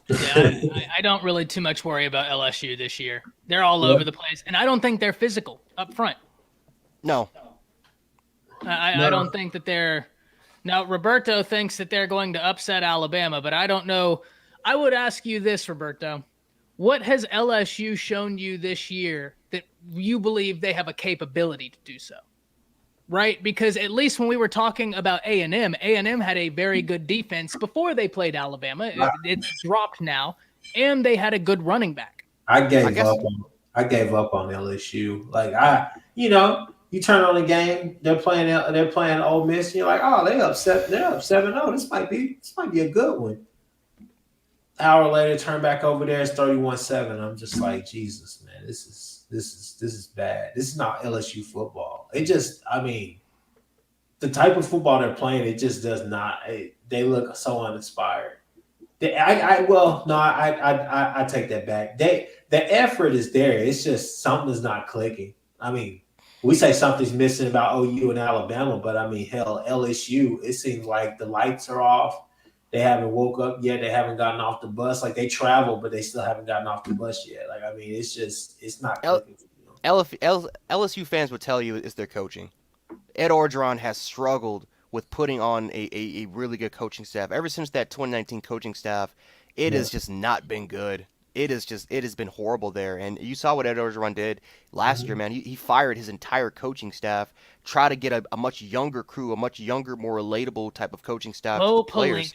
Yeah, I don't really too much worry about LSU this year. They're all over the place, and I don't think they're physical up front. No. I don't think that they're. Now, Roberto thinks that they're going to upset Alabama, but I don't know. I would ask you this, Roberto. What has LSU shown you this year that you believe they have a capability to do so? Right? Because at least when we were talking about A&M had a very good defense before they played Alabama. It's dropped now, and they had a good running back. I gave up on LSU. Like you turn on the game, they're playing Ole Miss, and you're like, oh, they're up 7-0. This might be a good one. Hour later, turn back over there, it's 31-7. I'm just like, Jesus, man, this is bad. This is not LSU football. It just, I mean, the type of football they're playing, it just does not. They look so uninspired. I take that back. The effort is there. It's just something's not clicking. I mean, we say something's missing about OU and Alabama, but I mean, hell, LSU, it seems like the lights are off. They haven't woke up yet. They haven't gotten off the bus. Like, they travel, but they still haven't gotten off the bus yet. Like, I mean, it's not clicking. LSU fans would tell you it's their coaching. Ed Orgeron has struggled with putting on a really good coaching staff. Ever since that 2019 coaching staff, it has just not been good. It has been horrible there. And you saw what Ed Orgeron did last year, man. He fired his entire coaching staff, try to get a much younger crew, a much younger, more relatable type of coaching staff to the players.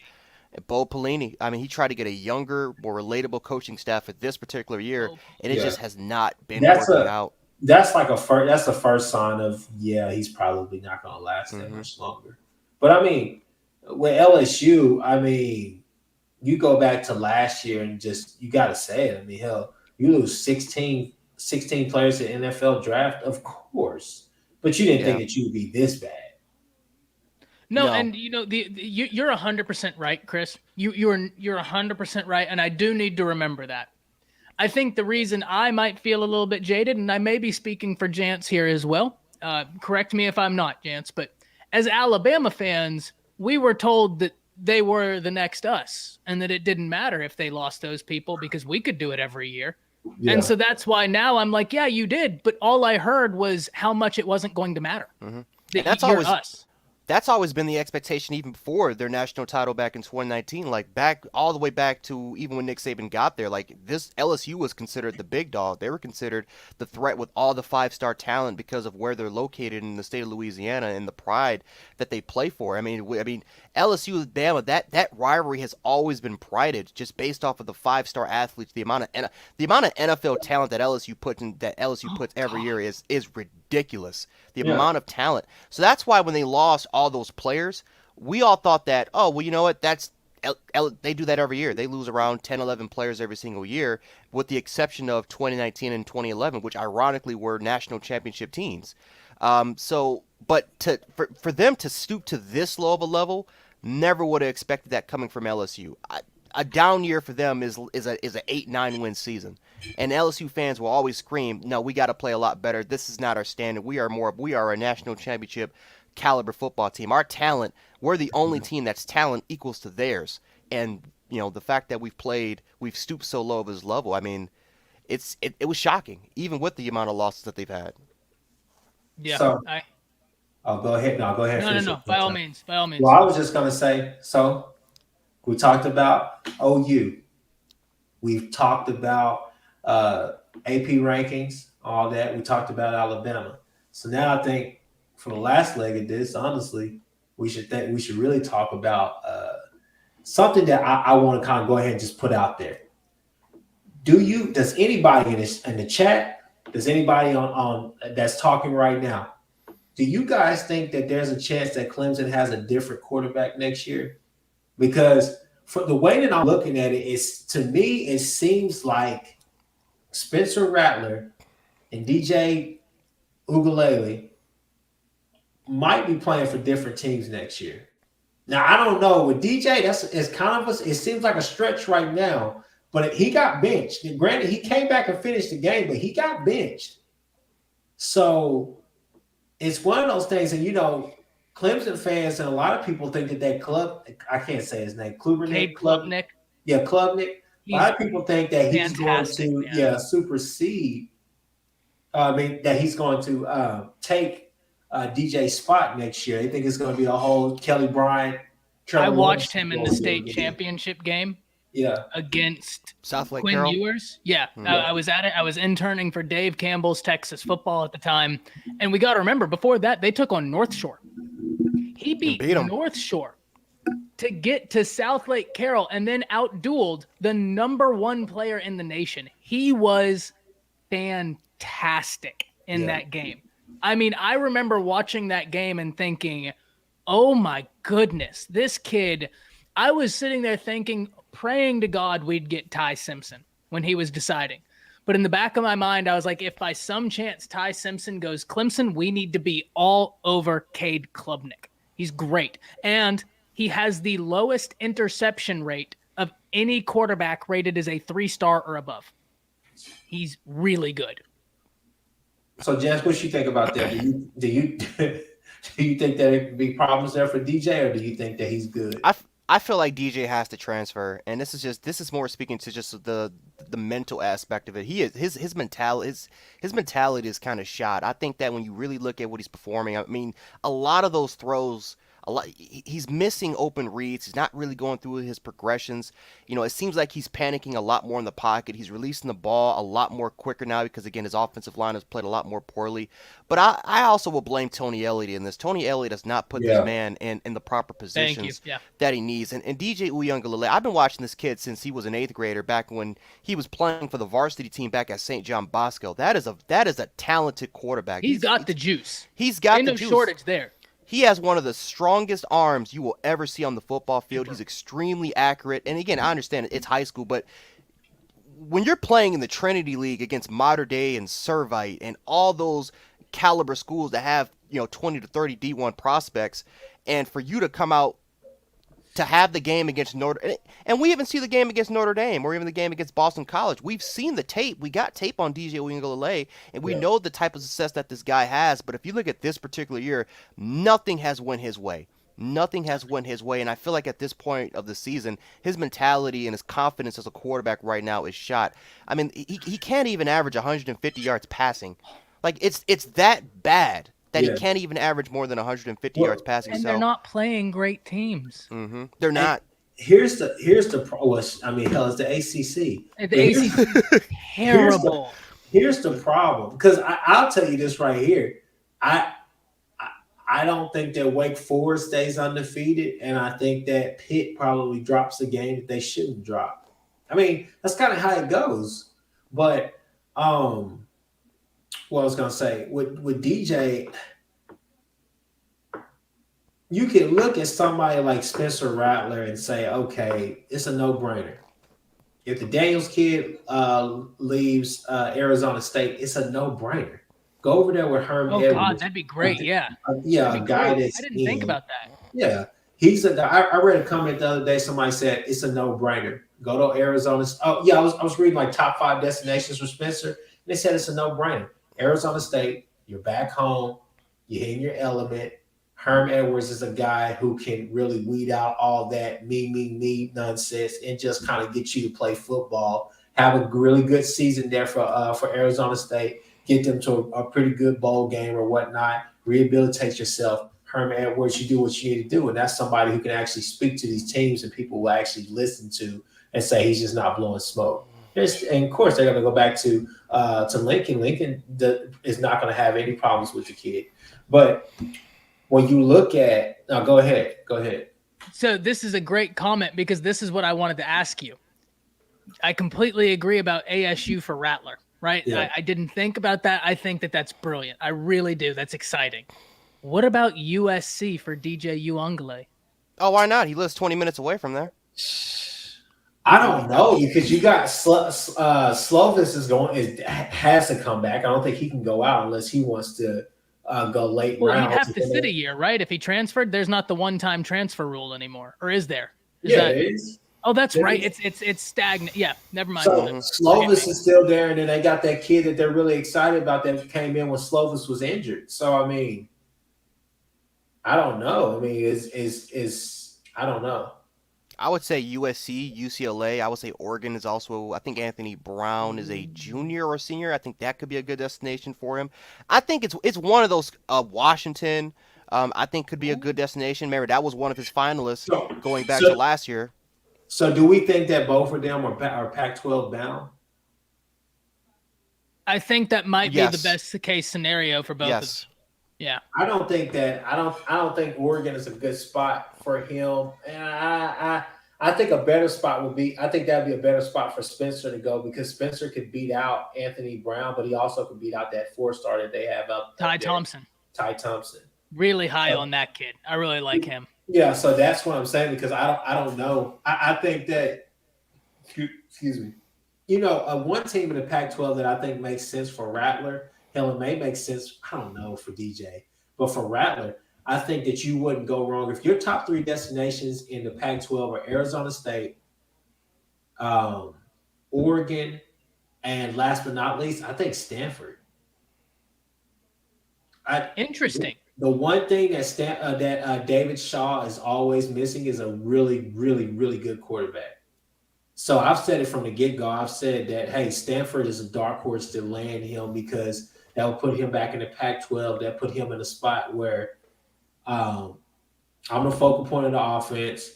Bo Pelini. I mean, he tried to get a younger, more relatable coaching staff for this particular year, Oh, and it Yeah. just has not been That's working out. that's like that's the first sign of he's probably not going to last that much longer. But I mean, with LSU, I mean, you go back to last year and just you got to say it. I mean, hell, you lose 16 players in NFL draft, of course, but you didn't think Yeah. that you would be this bad. No, No. and you're 100% right, Chris. You're 100% right, and I do need to remember that. I think the reason I might feel a little bit jaded, and I may be speaking for Jance here as well. Correct me if I'm not, Jance, but as Alabama fans, we were told that they were the next us, and that it didn't matter if they lost those people because we could do it every year. Yeah. And so that's why now I'm like, yeah, you did, but all I heard was how much it wasn't going to matter. And That that's you're always us. that's always been the expectation even before their national title back in 2019, like back all the way back to even when Nick Saban got there. Like, this LSU was considered the big dog. They were considered the threat with all the 5-star talent because of where they're located in the state of Louisiana and the pride that they play for. I mean LSU with Bama, that rivalry has always been prided just based off of the 5-star athletes. The amount of NFL talent that LSU puts every year is ridiculous. The amount of talent. So that's why when they lost all those players, we all thought that, oh, well, you know what? They do that every year. They lose around 10, 11 players every single year, with the exception of 2019 and 2011, which ironically were national championship teams. But for them to stoop to this low of a level, never would have expected that coming from LSU. A down year for them is a 8-9 win season, and LSU fans will always scream, "No, we got to play a lot better. This is not our standard. We are a national championship caliber football team. Our talent, we're the only team that's talent equals to theirs." And the fact that we've stooped so low of his level. I mean, it was shocking, even with the amount of losses that they've had. Yeah. So, go ahead. No, go ahead. No. By all means. Well, I was just going to say, so we talked about OU. We've talked about AP rankings, all that. We talked about Alabama. So now I think for the last leg of this, honestly, we should really talk about something that I want to kind of go ahead and just put out there. Does anybody in the chat, does anybody on that's talking right now, do you guys think that there's a chance that Clemson has a different quarterback next year? Because for the way that I'm looking at it, to me, it seems like Spencer Rattler and DJ Uiagalelei might be playing for different teams next year. Now, I don't know. With DJ, it seems like a stretch right now, but he got benched. And granted, he came back and finished the game, but he got benched. So it's one of those things, and Clemson fans and a lot of people think that I can't say his name, Cade Klubnik. Yeah, Klubnik. A lot of people think that he's going to supersede. That he's going to take DJ's spot next year. They think it's going to be a whole Kelly Bryant. I watched him in the state championship game. Yeah, against South Lake Quinn Carroll. Ewers. Yeah, I was at it. I was interning for Dave Campbell's Texas Football at the time, and we got to remember before that they took on North Shore. He beat North Shore to get to South Lake Carroll, and then outdueled the number 1 player in the nation. He was fantastic in that game. I mean, I remember watching that game and thinking, oh my goodness, this kid. I was sitting there thinking, praying to God we'd get Ty Simpson when he was deciding. But in the back of my mind, I was like, if by some chance Ty Simpson goes Clemson, we need to be all over Cade Klubnik. He's great. And he has the lowest interception rate of any quarterback rated as a 3-star or above. He's really good. So, Jess, what you think about that? Do you think that it could be problems there for DJ, or do you think that he's good? I feel like DJ has to transfer, and this is more speaking to just the mental aspect of it. His mentality is kind of shot. I think that when you really look at what he's performing, I mean, a lot of those throws, He's missing open reads. He's not really going through his progressions. It seems like he's panicking a lot more in the pocket. He's releasing the ball a lot more quicker now because, again, his offensive line has played a lot more poorly. But I also will blame Tony Elliott in this. Tony Elliott does not put this man in the proper positions that he needs. And DJ Uiagalelei, I've been watching this kid since he was an 8th grader, back when he was playing for the varsity team back at St. John Bosco. That is a talented quarterback. He's got the juice. He's got the juice. No shortage there. He has one of the strongest arms you will ever see on the football field. He's extremely accurate. And again, I understand it's high school, but when you're playing in the Trinity League against Mater Dei and Servite and all those caliber schools that have 20 to 30 D1 prospects, and for you to come out to have the game against and we even see the game against Notre Dame or even the game against Boston College. We've seen the tape. We got tape on DJ Uiagalelei, and we know the type of success that this guy has. But if you look at this particular year, nothing has went his way. Nothing has went his way, and I feel like at this point of the season, his mentality and his confidence as a quarterback right now is shot. I mean, he can't even average 150 yards passing. Like, it's that bad that he can't even average more than 150 yards passing. And they're not playing great teams. Mm-hmm. They're not. Here's the problem. I mean, hell, it's the ACC. The ACC is terrible. Here's the problem, because I'll tell you this right here. I don't think that Wake Forest stays undefeated, and I think that Pitt probably drops the game that they shouldn't drop. I mean, that's kind of how it goes. But what I was gonna say with DJ, you can look at somebody like Spencer Rattler and say, okay, it's a no-brainer. If the Daniels kid leaves Arizona State, it's a no-brainer. Go over there with Herm Edwards. God, that'd be great. Yeah. A guy that's I didn't think about that. Yeah. He's a guy. I read a comment the other day. Somebody said it's a no-brainer. Go to Arizona. Oh, yeah. I was reading like top 5 destinations for Spencer. And they said it's a no-brainer. Arizona State, you're back home. You're in your element. Herm Edwards is a guy who can really weed out all that me nonsense and just kind of get you to play football. Have a really good season there for Arizona State. Get them to a pretty good bowl game or whatnot. Rehabilitate yourself. Herm Edwards, you do what you need to do. And that's somebody who can actually speak to these teams and people will actually listen to and say he's just not blowing smoke. And of course, they're going to go back to Lincoln. Lincoln is not going to have any problems with the kid. But when you look at – now, go ahead. So this is a great comment because this is what I wanted to ask you. I completely agree about ASU for Rattler, right? Yeah. I didn't think about that. I think that that's brilliant. I really do. That's exciting. What about USC for DJ Uiagalelei? Oh, why not? He lives 20 minutes away from there. I don't know, because you got Slovis has to come back. I don't think he can go out unless he wants to go late. Well, he'd have to sit a year, right? If he transferred, there's not the one-time transfer rule anymore, or is there? It is. Oh, that's right. It's stagnant. Yeah, never mind. So Slovis is still there, and then they got that kid that they're really excited about that came in when Slovis was injured. So I mean, I don't know. I mean, I don't know. I would say USC, UCLA. I would say Oregon is also. I think Anthony Brown is a junior or senior. I think that could be a good destination for him. I think it's one of those. Washington, I think could be a good destination. Remember, that was one of his finalists going back to last year. So, do we think that both of them are Pac-12 bound? I think that might be the best case scenario for both of them. Yeah. I don't think Oregon is a good spot for him. And I think a better spot would be, I think that'd be a better spot for Spencer to go, because Spencer could beat out Anthony Brown, but he also could beat out that 4-star that they have up Ty there. Thompson. Ty Thompson. Really high on that kid. I really like him. Yeah, so that's what I'm saying, because I don't know. I think that, excuse me, one team in the Pac-12 that I think makes sense for Rattler, hell, it may make sense, I don't know, for DJ, but for Rattler, I think that you wouldn't go wrong. If your top 3 destinations in the Pac-12 are Arizona State, Oregon, and last but not least, I think Stanford. Interesting. The one thing that David Shaw is always missing is a really, really, really good quarterback. So I've said it from the get-go. I've said that, hey, Stanford is a dark horse to land him, because that will put him back in the Pac-12. That put him in a spot where I'm the focal point of the offense,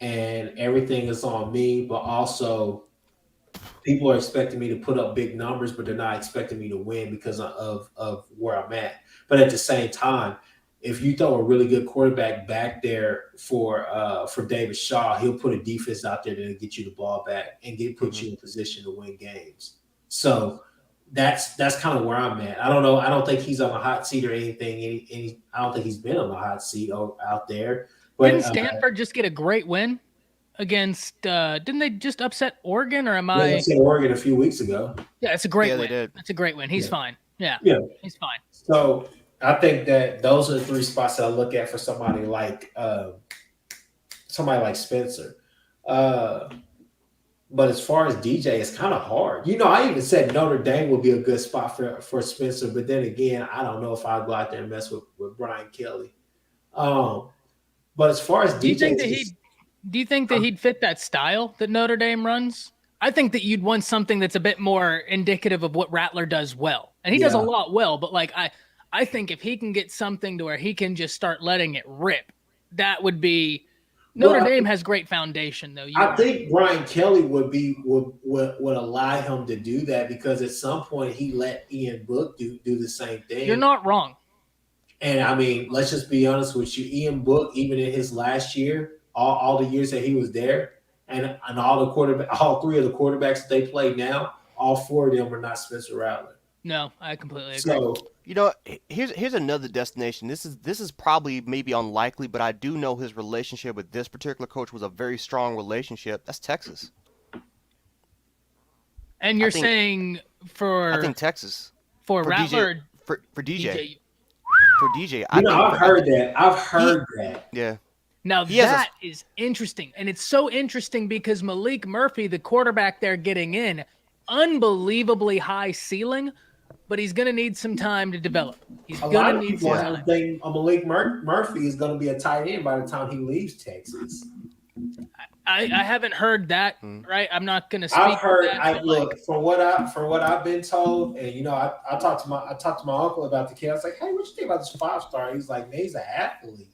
and everything is on me. But also, people are expecting me to put up big numbers, but they're not expecting me to win because of where I'm at. But at the same time, if you throw a really good quarterback back there for David Shaw, he'll put a defense out there that'll get you the ball back and put you in position to win games. So that's kind of where I'm at. I don't know. I don't think he's on the hot seat or anything. I don't think he's been on the hot seat out there. But didn't Stanford just get a great win against? Didn't they just upset Oregon? Or am I? They upset Oregon a few weeks ago. Yeah, it's a great win. They did. That's a great win. He's fine. Yeah, he's fine. So I think that those are the three spots that I look at for somebody like Spencer. But as far as DJ, it's kind of hard. I even said Notre Dame would be a good spot for Spencer, but then again, I don't know if I'd go out there and mess with Brian Kelly. But as far as DJ, do you think that he'd fit that style that Notre Dame runs? I think that you'd want something that's a bit more indicative of what Rattler does well, and he does a lot well. But like I think if he can get something to where he can just start letting it rip, that would be. Notre Dame has great foundation, though. I think Brian Kelly would allow him to do that because at some point he let Ian Book do the same thing. You're not wrong. And I mean, let's just be honest with you. Ian Book, even in his last year, all the years that he was there, and all three of the quarterbacks that they play now, all four of them are not Spencer Rattler. No, I completely agree. So, here's another destination. This is probably maybe unlikely, but I do know his relationship with this particular coach was a very strong relationship. That's Texas. And you're saying I think Texas for Rattler for DJ. For DJ, I've heard that. Yeah. Now that is interesting, and it's so interesting because Malik Murphy, the quarterback they're getting in, unbelievably high ceiling. But he's going to need some time to develop. He's going to need some time. Malik Murphy is going to be a tight end by the time he leaves Texas. I haven't heard that, right? I'm not going to speak. I've heard. From what I've been told, and I talked to my uncle about the kid. I was like, "Hey, what you think about this 5-star?" He's like, "Man, he's an athlete."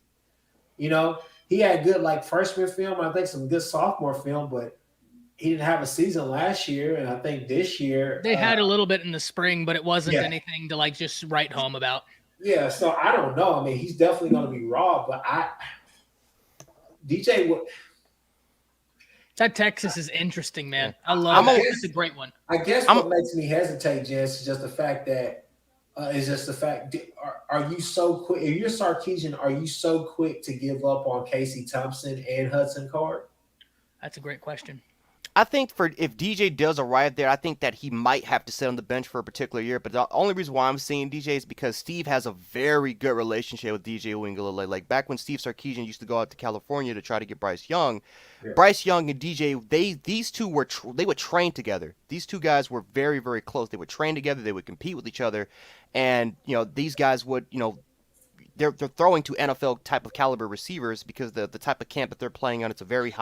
He had good freshman film. I think some good sophomore film, but he didn't have a season last year, and I think this year they had a little bit in the spring, but it wasn't anything to just write home about. Yeah, so I don't know. I mean, he's definitely going to be raw, but that Texas is interesting, man. I love it. It's a great one. I guess what makes me hesitate, Jess, is just the fact that are you so quick? If you're Sarkeesian, are you so quick to give up on Casey Thompson and Hudson Card? That's a great question. I think if DJ does arrive there, I think that he might have to sit on the bench for a particular year. But the only reason why I'm saying DJ is because Steve has a very good relationship with DJ Uiagalelei. Like back when Steve Sarkeesian used to go out to California to try to get Bryce Young, Bryce Young and DJ, these two they would train together. These two guys were very, very close. They would train together. They would compete with each other, and these guys would They're throwing to NFL type of caliber receivers because the type of camp that they're playing on, it's very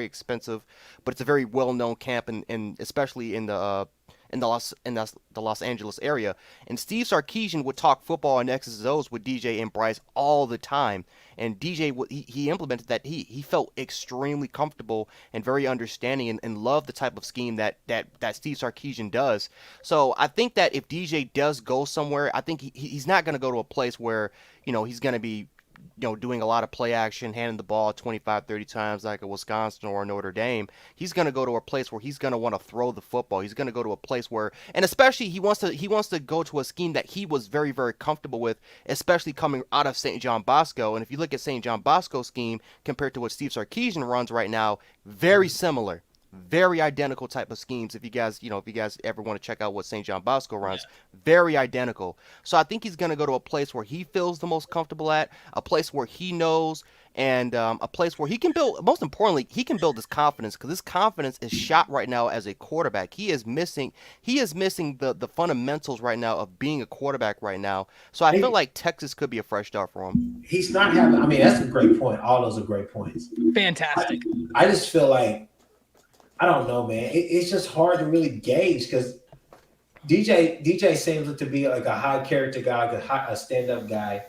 expensive, but it's a very well known camp, and especially in the Los Angeles area. And Steve Sarkeesian would talk football and X's and O's with DJ and Bryce all the time. And DJ he implemented that. He felt extremely comfortable and very understanding and loved the type of scheme that Steve Sarkeesian does. So I think that if DJ does go somewhere, I think he's not going to go to a place where he's going to be doing a lot of play action, handing the ball 25, 30 times like a Wisconsin or a Notre Dame. He's going to go to a place where he's going to want to throw the football. He's going to go to a place where, and especially he wants to go to a scheme that he was very, very comfortable with, especially coming out of St. John Bosco. And if you look at St. John Bosco's scheme compared to what Steve Sarkeesian runs right now, very similar. Very identical type of schemes. If you guys ever want to check out what St. John Bosco runs, very identical. So I think he's going to go to a place where he feels the most comfortable at, a place where he knows, and a place where he can build. Most importantly, he can build his confidence, because his confidence is shot right now as a quarterback. He is missing the fundamentals right now of being a quarterback right now. So I feel like Texas could be a fresh start for him. He's not having. I mean, that's a great point. All those are great points. Fantastic. I just feel like. I don't know, man. It's just hard to really gauge because DJ seems to be like a high character guy, like a stand-up guy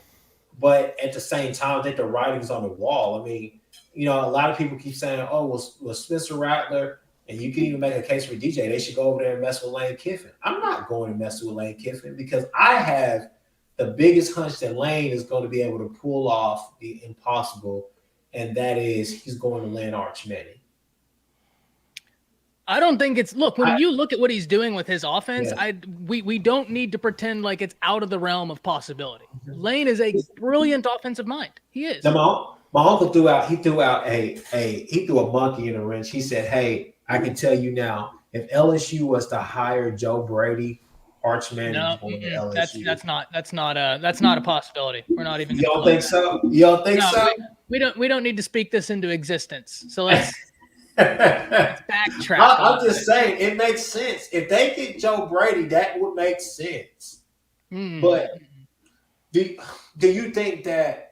But at the same time, I think the writing's on the wall. I mean, you know, a lot of people keep saying, "Oh, well Spencer Rattler," and you can even make a case for DJ. They should go over there and mess with Lane Kiffin. I'm not going to mess with Lane Kiffin because I have the biggest hunch that Lane is going to be able to pull off the impossible, and that is he's going to land Arch Manning. I don't think it's when you look at what he's doing with his offense, Yeah. we don't need to pretend like it's out of the realm of possibility. Lane is a brilliant offensive mind. He is. My uncle threw out a monkey in a wrench. He said, "Hey, I can tell you now, if LSU was to hire Joe Brady, Arch Manning going to LSU." That's not a possibility. We're not even. You don't think so? You don't think so? We don't need to speak this into existence. So let's backtrack. I'm just saying it makes sense. If they get Joe Brady, that would make sense. But do you think that?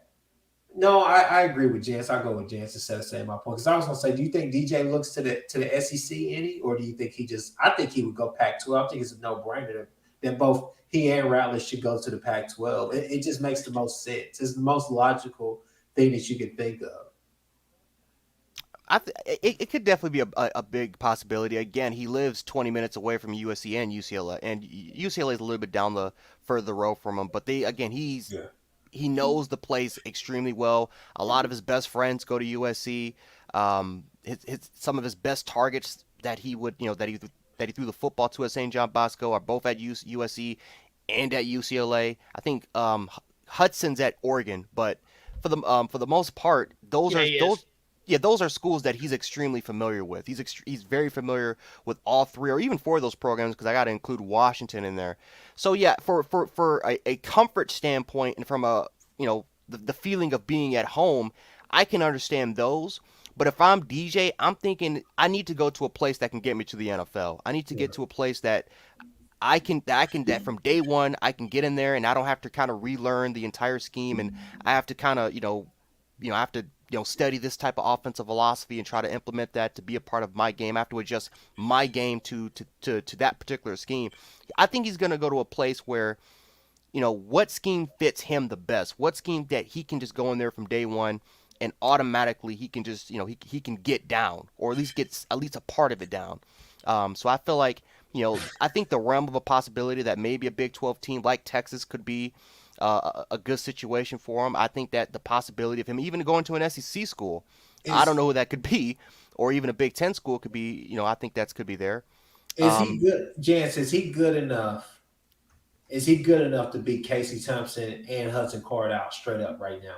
No, I agree with Jance. I go with Jance instead of saying my point. Because I was gonna say, do you think DJ looks to the SEC any, or do you think I think he would go Pac-12. I think it's a no-brainer that both he and Rattler should go to the Pac-12. It just makes the most sense. It's the most logical thing that you could think of. It could definitely be a big possibility. Again, he lives 20 minutes away from USC and UCLA, and UCLA is a little bit down the further road from him. But he knows the place extremely well. A lot of his best friends go to USC. Some of his best targets that he threw the football to at St. John Bosco are both at USC and at UCLA. I think Hudson's at Oregon, but for the most part, those are schools that he's extremely familiar with. He's very familiar with all three or even four of those programs because I got to include Washington in there. So yeah, for a comfort standpoint and from the feeling of being at home, I can understand those. But if I'm DJ, I'm thinking I need to go to a place that can get me to the NFL. I need to get to a place that that from day one I can get in there and I don't have to kind of relearn the entire scheme and I have to kind of I have to study this type of offensive philosophy and try to implement that to be a part of my game. I have to adjust my game to that particular scheme. I think he's going to go to a place where, what scheme fits him the best, what scheme that he can just go in there from day one and automatically he can just, he can get down or at least get at least a part of it down. So I feel like, I think the realm of a possibility that maybe a Big 12 team like Texas could be a good situation for him. I think that the possibility of him even going to an SEC school, I don't know who that could be, or even a Big 10 school could be, I think that could be there. Is he good, Jance? Is he good enough? Is he good enough to beat Casey Thompson and Hudson Card out straight up right now?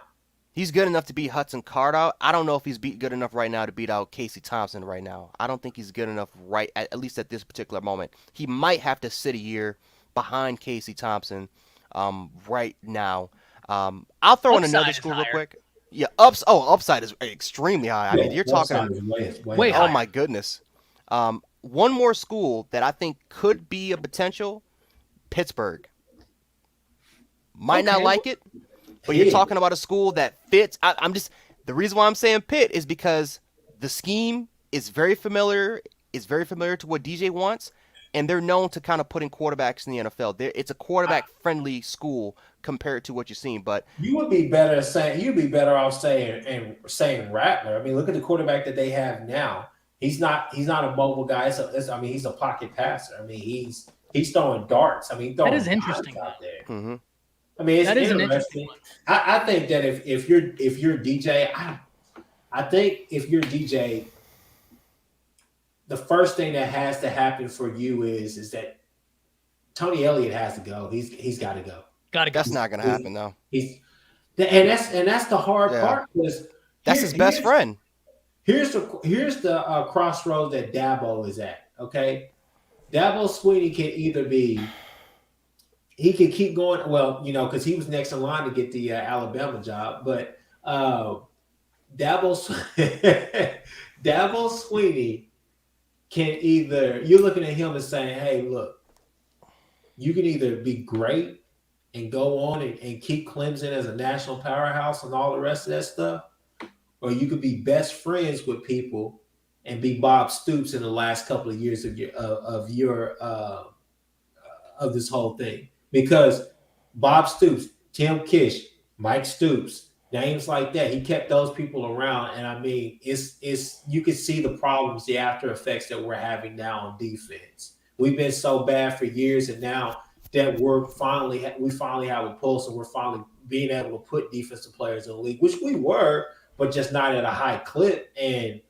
He's good enough to beat Hudson Card out. I don't know if he's good enough right now to beat out Casey Thompson right now. I don't think he's good enough at least at this particular moment. He might have to sit a year behind Casey Thompson right now. I'll throw in another school real quick. Yeah, upside is extremely high. I mean, you're talking way oh my goodness. One more school that I think could be a potential, Pittsburgh. Might not like it, but you're talking about a school that fits. The reason why I'm saying Pitt is because the scheme is very familiar to what DJ wants. And they're known to kind of putting quarterbacks in the NFL. It's a quarterback-friendly school compared to what you're seeing. But you'd be better off saying Rattler. I mean, look at the quarterback that they have now. He's not a mobile guy. He's a pocket passer. I mean, he's throwing darts. I mean, that is interesting out there. Mm-hmm. I mean, it's interesting. I think that if you're DJ, I think if you're DJ. The first thing that has to happen for you is that Tony Elliott has to go. He's got to go. That's not going to happen though. That's the hard part because that's his best friend. Here's the crossroad that Dabo is at. Okay, Dabo Swinney can either he can keep going. Well, because he was next in line to get the Alabama job, but Dabo Swinney. You're looking at him and saying, hey, look, you can either be great and go on and keep Clemson as a national powerhouse and all the rest of that stuff, or you could be best friends with people and be Bob Stoops in the last couple of years of this whole thing. Because Bob Stoops, Tim Kish, Mike Stoops, names like that. He kept those people around, and I mean, it's you can see the problems, the after effects that we're having now on defense. We've been so bad for years, and now that we finally have a pulse, and we're finally being able to put defensive players in the league, which we were, but just not at a high clip, and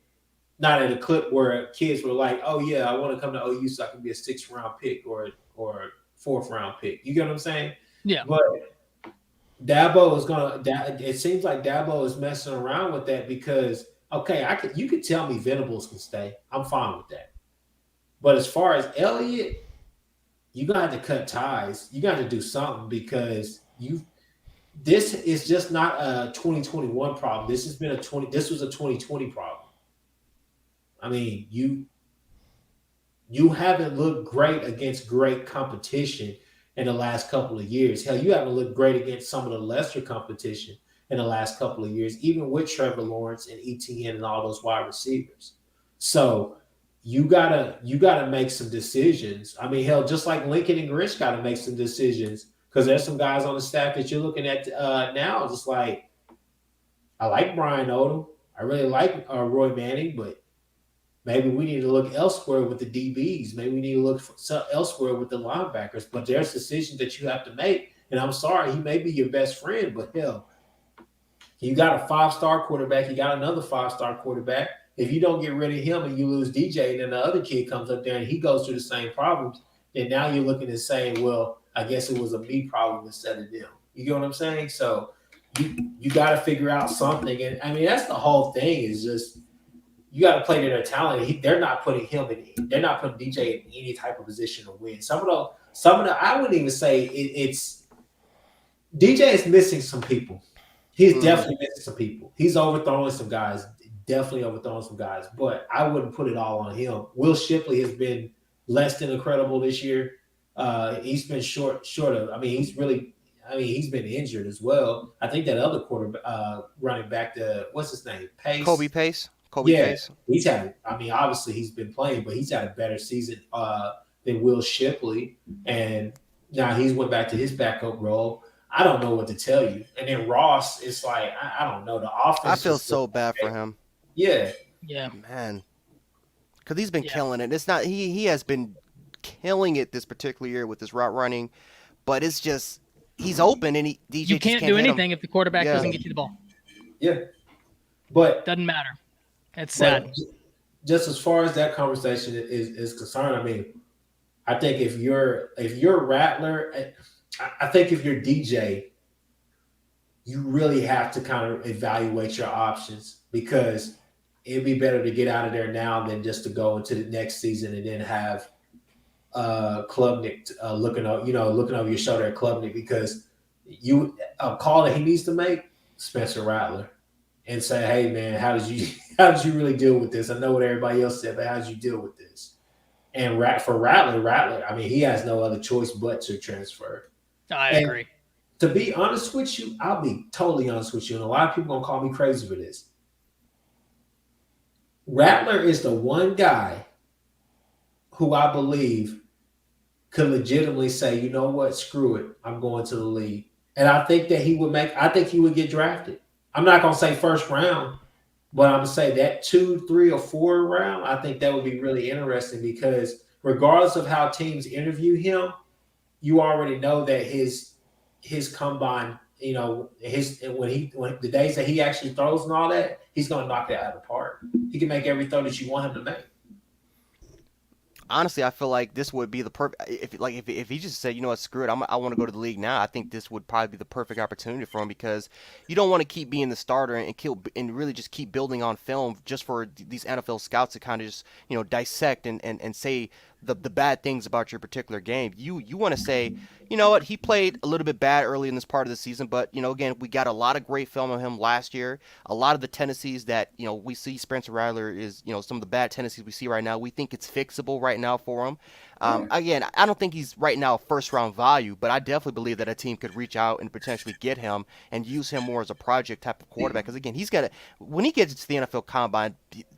not at a clip where kids were like, "Oh yeah, I want to come to OU so I can be a 6th-round pick or 4th-round pick." You get what I'm saying? Yeah. But Dabo is gonna. It seems like Dabo is messing around with that because you could tell me Venables can stay. I'm fine with that. But as far as Elliott, you got to cut ties. You got to do something because this is just not a 2021 problem. This has been This was a 2020 problem. I mean, you haven't looked great against great competition in the last couple of years. Hell, you haven't looked great against some of the lesser competition in the last couple of years, even with Trevor Lawrence and ETN and all those wide receivers. So you gotta make some decisions. I mean, hell, just like Lincoln and Grinch got to make some decisions because there's some guys on the staff that you're looking at now. Just like I like Brian Odom, I really like Roy Manning, but maybe we need to look elsewhere with the DBs. Maybe we need to look elsewhere with the linebackers. But there's decisions that you have to make. And I'm sorry, he may be your best friend, but hell, you got a 5-star quarterback. You got another 5-star quarterback. If you don't get rid of him and you lose DJ, and then the other kid comes up there and he goes through the same problems, then now you're looking and saying, well, I guess it was a me problem instead of them. You get what I'm saying? So you got to figure out something. And I mean, that's the whole thing is just – you got to play to their talent. They're not putting they're not putting DJ in any type of position to win. Some of the, I wouldn't even say it's DJ is missing some people. He's definitely missing some people. He's overthrowing some guys, but I wouldn't put it all on him. Will Shipley has been less than incredible this year. He's been short of, he's been injured as well. I think that other running back, what's his name? Pace. Pace. He's had. Obviously he's been playing, but he's had a better season than Will Shipley, and now he's went back to his backup role. I don't know what to tell you. And then Ross, it's like I don't know the offense. I feel so bad for him. Yeah, man, because he's been killing it. It's not he has been killing it this particular year with his route running, but it's just he's open and DJ you can't do anything if the quarterback doesn't get you the ball. Yeah, but doesn't matter. It's sad. Just as far as that conversation is concerned, I think if you're Rattler, I think if you're DJ, you really have to kind of evaluate your options because it'd be better to get out of there now than just to go into the next season and then have Klubnik looking over your shoulder at Klubnik because a call that he needs to make, Spencer Rattler, and say, hey man, how did you really deal with this? I know what everybody else said, but how did you deal with this? And for Rattler, he has no other choice but to transfer. I agree. To be honest with you, I'll be totally honest with you, and a lot of people are gonna call me crazy for this. Rattler is the one guy who I believe could legitimately say, you know what, screw it, I'm going to the league. And I think that he would get drafted. I'm not going to say first round, but I'm going to say that 2, 3, or 4 round, I think that would be really interesting because regardless of how teams interview him, you already know that his combine, when the days that he actually throws and all that, he's going to knock that out of the park. He can make every throw that you want him to make. Honestly, I feel like this would be the perfect. If he just said, you know what, screw it, I want to go to the league now. I think this would probably be the perfect opportunity for him because you don't want to keep being the starter and really just keep building on film just for these NFL scouts to kind of just dissect and say the bad things about your particular game. You want to say, you know what, he played a little bit bad early in this part of the season, but again, we got a lot of great film of him last year. A lot of the tendencies that we see Spencer Rattler is some of the bad tendencies we see right now. We think it's fixable right now for him. Again, I don't think he's right now first round value, but I definitely believe that a team could reach out and potentially get him and use him more as a project type of quarterback. Because again, when he gets to the NFL Combine,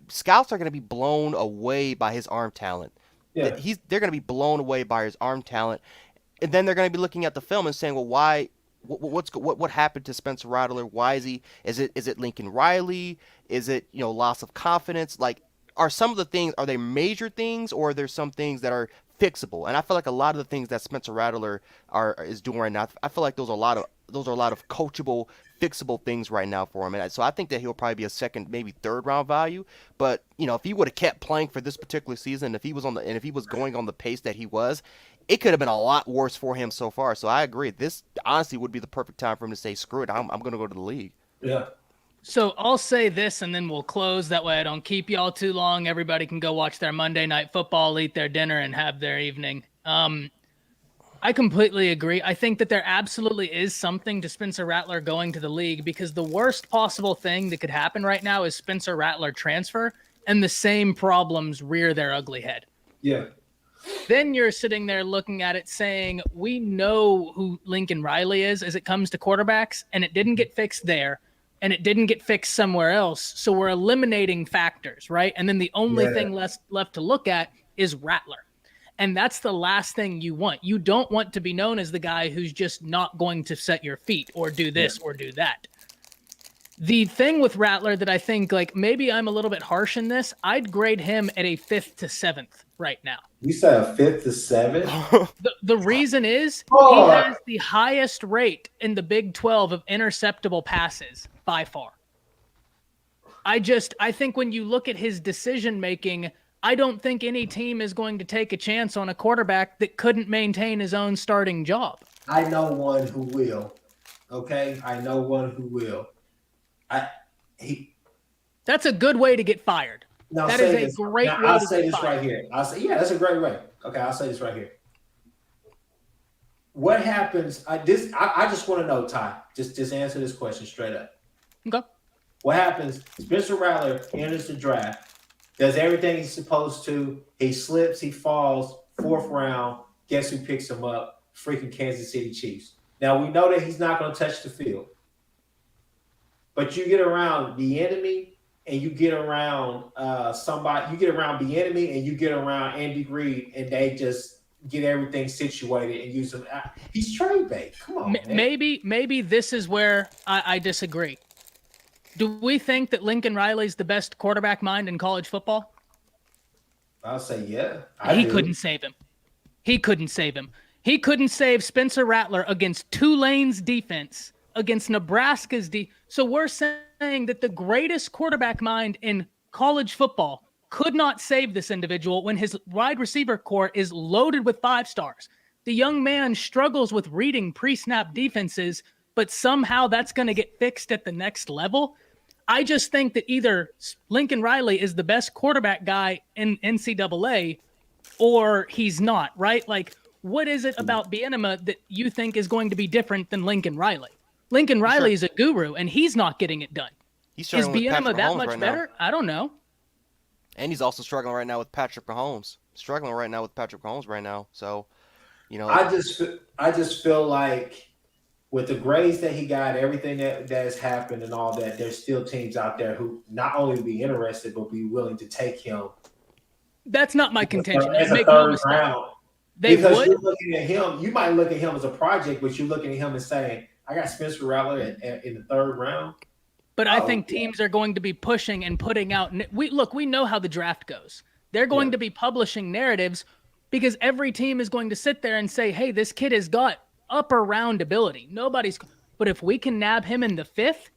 scouts are going to be blown away by his arm talent. Yeah. They're going to be blown away by his arm talent, and then they're going to be looking at the film and saying, well, why what happened to Spencer Rattler? Why is he? Is it Lincoln Riley? Is it loss of confidence? Like, are some of the things, are they major things, or are there some things that are fixable? And I feel like a lot of the things that Spencer Rattler is doing right now, I feel like those are a lot of coachable, fixable things right now for him. And so I think that he'll probably be a second, maybe third round value. But if he would have kept playing for this particular season, if he was going on the pace that he was, it could have been a lot worse for him so far. So I agree. This honestly would be the perfect time for him to say, screw it, I'm going to go to the league. Yeah. So I'll say this and then we'll close. That way I don't keep y'all too long. Everybody can go watch their Monday Night Football, eat their dinner, and have their evening. I completely agree. I think that there absolutely is something to Spencer Rattler going to the league, because the worst possible thing that could happen right now is Spencer Rattler transfer and the same problems rear their ugly head. Yeah. Then you're sitting there looking at it saying, we know who Lincoln Riley is as it comes to quarterbacks, and it didn't get fixed there, and it didn't get fixed somewhere else. So we're eliminating factors, right? And then the only thing left to look at is Rattler. And that's the last thing you want. You don't want to be known as the guy who's just not going to set your feet or do this or do that. The thing with Rattler that I think, like, maybe I'm a little bit harsh in this, I'd grade him at a 5th to 7th right now. You said a 5th to 7th? The reason is he has the highest rate in the Big 12 of interceptable passes by far. I think when you look at his decision making, I don't think any team is going to take a chance on a quarterback that couldn't maintain his own starting job. I know one who will. Okay? I know one who will. That's a good way to get fired. Now, that is a great way I'll to say get this fired. right here. That's a great way. Okay, I'll say this right here. What happens? I just want to know, Ty. Just answer this question straight up. Okay. What happens? Spencer Rattler enters the draft, does everything he's supposed to. He slips, he falls, 4th round. Guess who picks him up? Freaking Kansas City Chiefs. Now, we know that he's not going to touch the field. But you get around the enemy, and you get around somebody. You get around the enemy, and you get around Andy Reid, and they just get everything situated and use him. He's trade bait. Come on, man. Maybe this is where I disagree. Do we think that Lincoln Riley's the best quarterback mind in college football? I'll say yeah. He couldn't save him. He couldn't save him. He couldn't save Spencer Rattler against Tulane's defense, against Nebraska's defense. So we're saying that the greatest quarterback mind in college football could not save this individual when his wide receiver core is loaded with 5 stars. The young man struggles with reading pre-snap defenses, but somehow that's going to get fixed at the next level. I just think that either Lincoln Riley is the best quarterback guy in NCAA or he's not, right? Like, what is it about Bieniema that you think is going to be different than Lincoln Riley? Lincoln Riley is a guru, and he's not getting it done. Is Bieniema that much better? I don't know. And he's also struggling right now with Patrick Mahomes. So, I just feel like with the grades that he got, everything that has happened and all that, there's still teams out there who not only be interested but be willing to take him. That's not my contention. As a Make no third mistake. round. Because you're looking at him, you might look at him as a project, but you're looking at him and saying, I got Spencer Rattler in the 3rd round. But I think teams are going to be pushing and putting out. We know how the draft goes. They're going to be publishing narratives because every team is going to sit there and say, hey, this kid has got upper round ability. But if we can nab him in the 5th,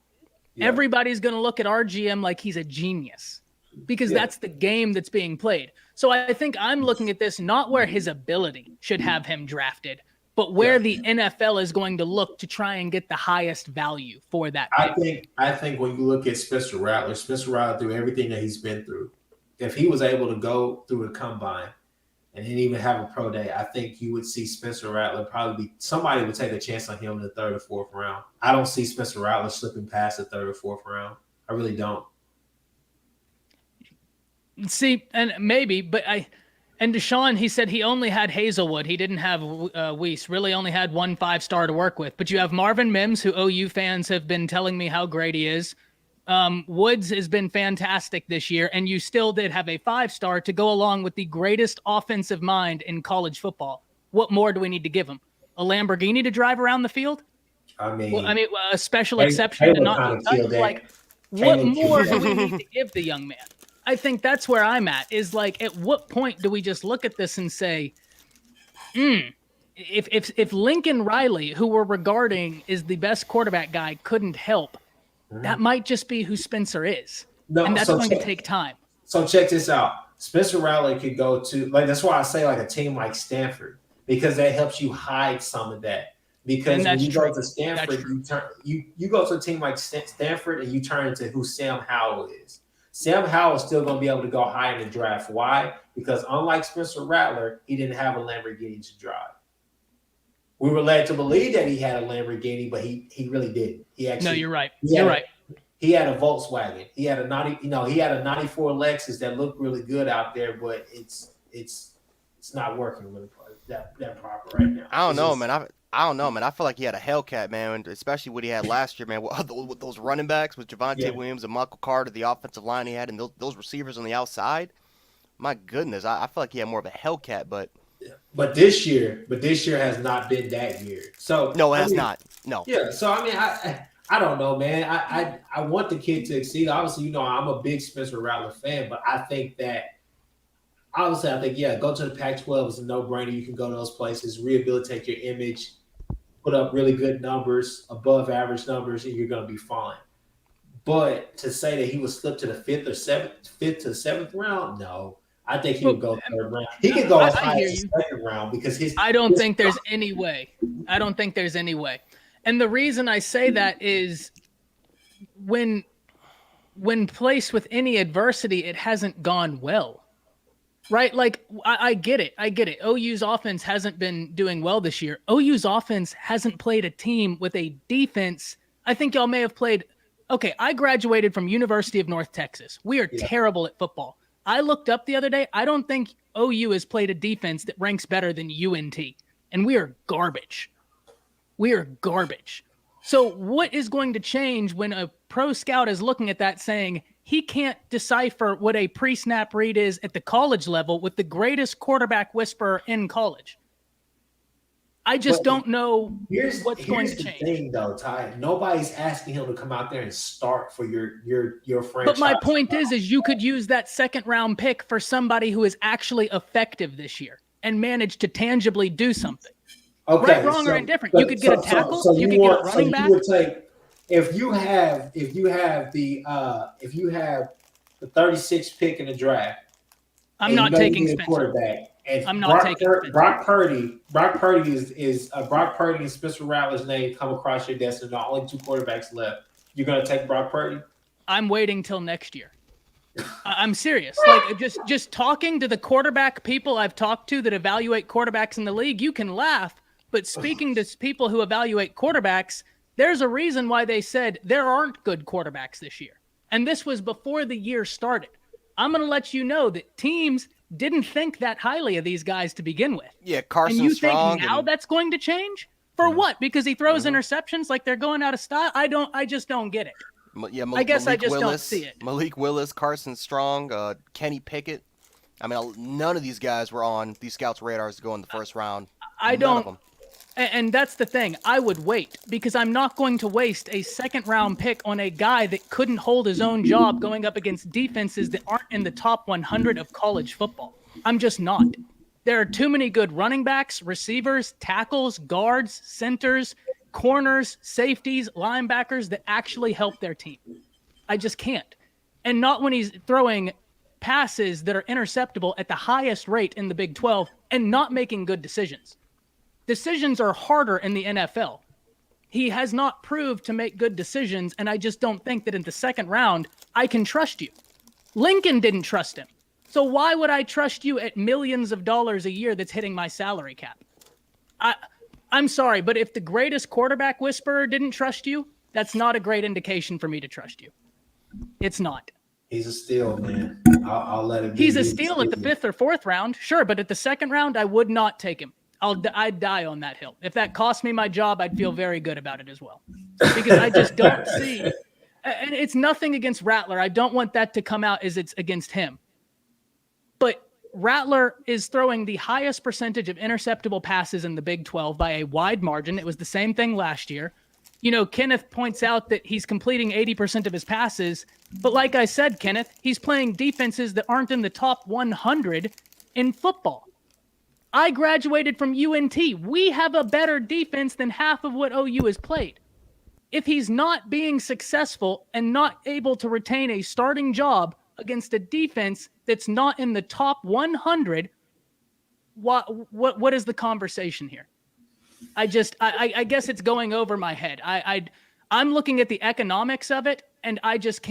everybody's going to look at our GM like he's a genius because that's the game that's being played. So I think I'm looking at this not where his ability should have him drafted, but where the NFL is going to look to try and get the highest value for that pick. I think when you look at Spencer Rattler through everything that he's been through, if he was able to go through a combine and didn't even have a pro day, I think you would see Spencer Rattler somebody would take a chance on him in the 3rd or 4th round. I don't see Spencer Rattler slipping past the 3rd or 4th round. I really don't. See, and maybe, but and Deshaun, he said he only had Hazelwood. He didn't have Weiss, really only had 1 5-star to work with. But you have Marvin Mims, who OU fans have been telling me how great he is. Woods has been fantastic this year, and you still did have a 5-star to go along with the greatest offensive mind in college football. What more do we need to give him? A Lamborghini to drive around the field? I Well, I mean, mean, a special exception to Taylor not kind be of touched. killed that. Like, what Taylor more killed do we that. need to give the young man? I think that's where I'm at. Is like, at what point do we just look at this and say, if Lincoln Riley, who we're regarding is the best quarterback guy, couldn't help, that might just be who Spencer is, No, and that's so going to take time. So check this out. Spencer Rattler could go to like that's why I say like a team like Stanford because that helps you hide some of that. Because when you go to Stanford, you go to a team like Stanford and you turn into who Sam Howell is. Sam Howell is still going to be able to go high in the draft. Why? Because unlike Spencer Rattler, he didn't have a Lamborghini to drive. We were led to believe that he had a Lamborghini, but he really didn't. He actually No, you're right. You're right. He had a Volkswagen. He had a 94 Lexus that looked really good out there, but it's not working really that proper right now. I don't know, man. I don't know, man. I feel like he had a Hellcat, man, especially what he had last year, man. With those running backs with Javonte Williams and Michael Carter, the offensive line he had, and those receivers on the outside. My goodness, I feel like he had more of a Hellcat, but this year has not been that year. So no, it has not. No. Yeah. So I mean, I don't know, man. I want the kid to exceed. Obviously, I'm a big Spencer Rattler fan, but I think go to the Pac-12 is a no-brainer. You can go to those places, rehabilitate your image, put up really good numbers, above average numbers, and you're going to be fine. But to say that he was slipped to the fifth to seventh round, no. I think he would go third round. He could go as high as the second round because I don't think there's any way. And the reason I say that is when placed with any adversity, it hasn't gone well. Right? Like, I get it. OU's offense hasn't been doing well this year. OU's offense hasn't played a team with a defense. I think y'all may have played. Okay, I graduated from University of North Texas. We are terrible at football. I looked up the other day. I don't think OU has played a defense that ranks better than UNT. And we are garbage. So what is going to change when a pro scout is looking at that saying he can't decipher what a pre-snap read is at the college level with the greatest quarterback whisperer in college? I just don't know what's going to change. Here's the thing, though, Ty. Nobody's asking him to come out there and start for your franchise. But my point is you could use that second-round pick for somebody who is actually effective this year and manage to tangibly do something. Okay, right, wrong, or indifferent. You could get a tackle. You could get a running back. If you have the 36th pick in the draft, I'm not taking Spencer. Quarterback. I'm not taking Spencer. Brock Purdy is Brock Purdy and Spencer Rattler's name come across your desk, and there are only two quarterbacks left. You're gonna take Brock Purdy? I'm waiting till next year. I'm serious. Like just talking to the quarterback people I've talked to that evaluate quarterbacks in the league, you can laugh. But speaking to people who evaluate quarterbacks, there's a reason why they said there aren't good quarterbacks this year. And this was before the year started. I'm going to let you know that teams didn't think that highly of these guys to begin with. Yeah, Carson And you Strong. think now that's going to change? For what? Because he throws interceptions like they're going out of style? I just don't get it. I guess I just don't see it. Malik Willis, Carson Strong, Kenny Pickett. I mean, none of these guys were on these scouts' radars to go in the first round. And that's the thing. I would wait because I'm not going to waste a second-round pick on a guy that couldn't hold his own job going up against defenses that aren't in the top 100 of college football. I'm just not. There are too many good running backs, receivers, tackles, guards, centers, corners, safeties, linebackers that actually help their team. I just can't. And not when he's throwing passes that are interceptable at the highest rate in the Big 12 and not making good decisions. Decisions are harder in the NFL. He has not proved to make good decisions, and I just don't think that in the second round, I can trust you. Lincoln didn't trust him. So why would I trust you at millions of dollars a year that's hitting my salary cap? I'm sorry, but if the greatest quarterback whisperer didn't trust you, that's not a great indication for me to trust you. It's not. He's a steal, man. I'll let him. He's a steal at the 5th or 4th round, sure, but at the second round, I would not take him. I'd die on that hill. If that cost me my job, I'd feel very good about it as well. Because I just don't see, and it's nothing against Rattler. I don't want that to come out as it's against him. But Rattler is throwing the highest percentage of interceptable passes in the Big 12 by a wide margin. It was the same thing last year. Kenneth points out that he's completing 80% of his passes. But like I said, Kenneth, he's playing defenses that aren't in the top 100 in football. I graduated from UNT. We have a better defense than half of what OU has played. If he's not being successful and not able to retain a starting job against a defense that's not in the top 100, what is the conversation here? I guess it's going over my head. I'm looking at the economics of it, and I just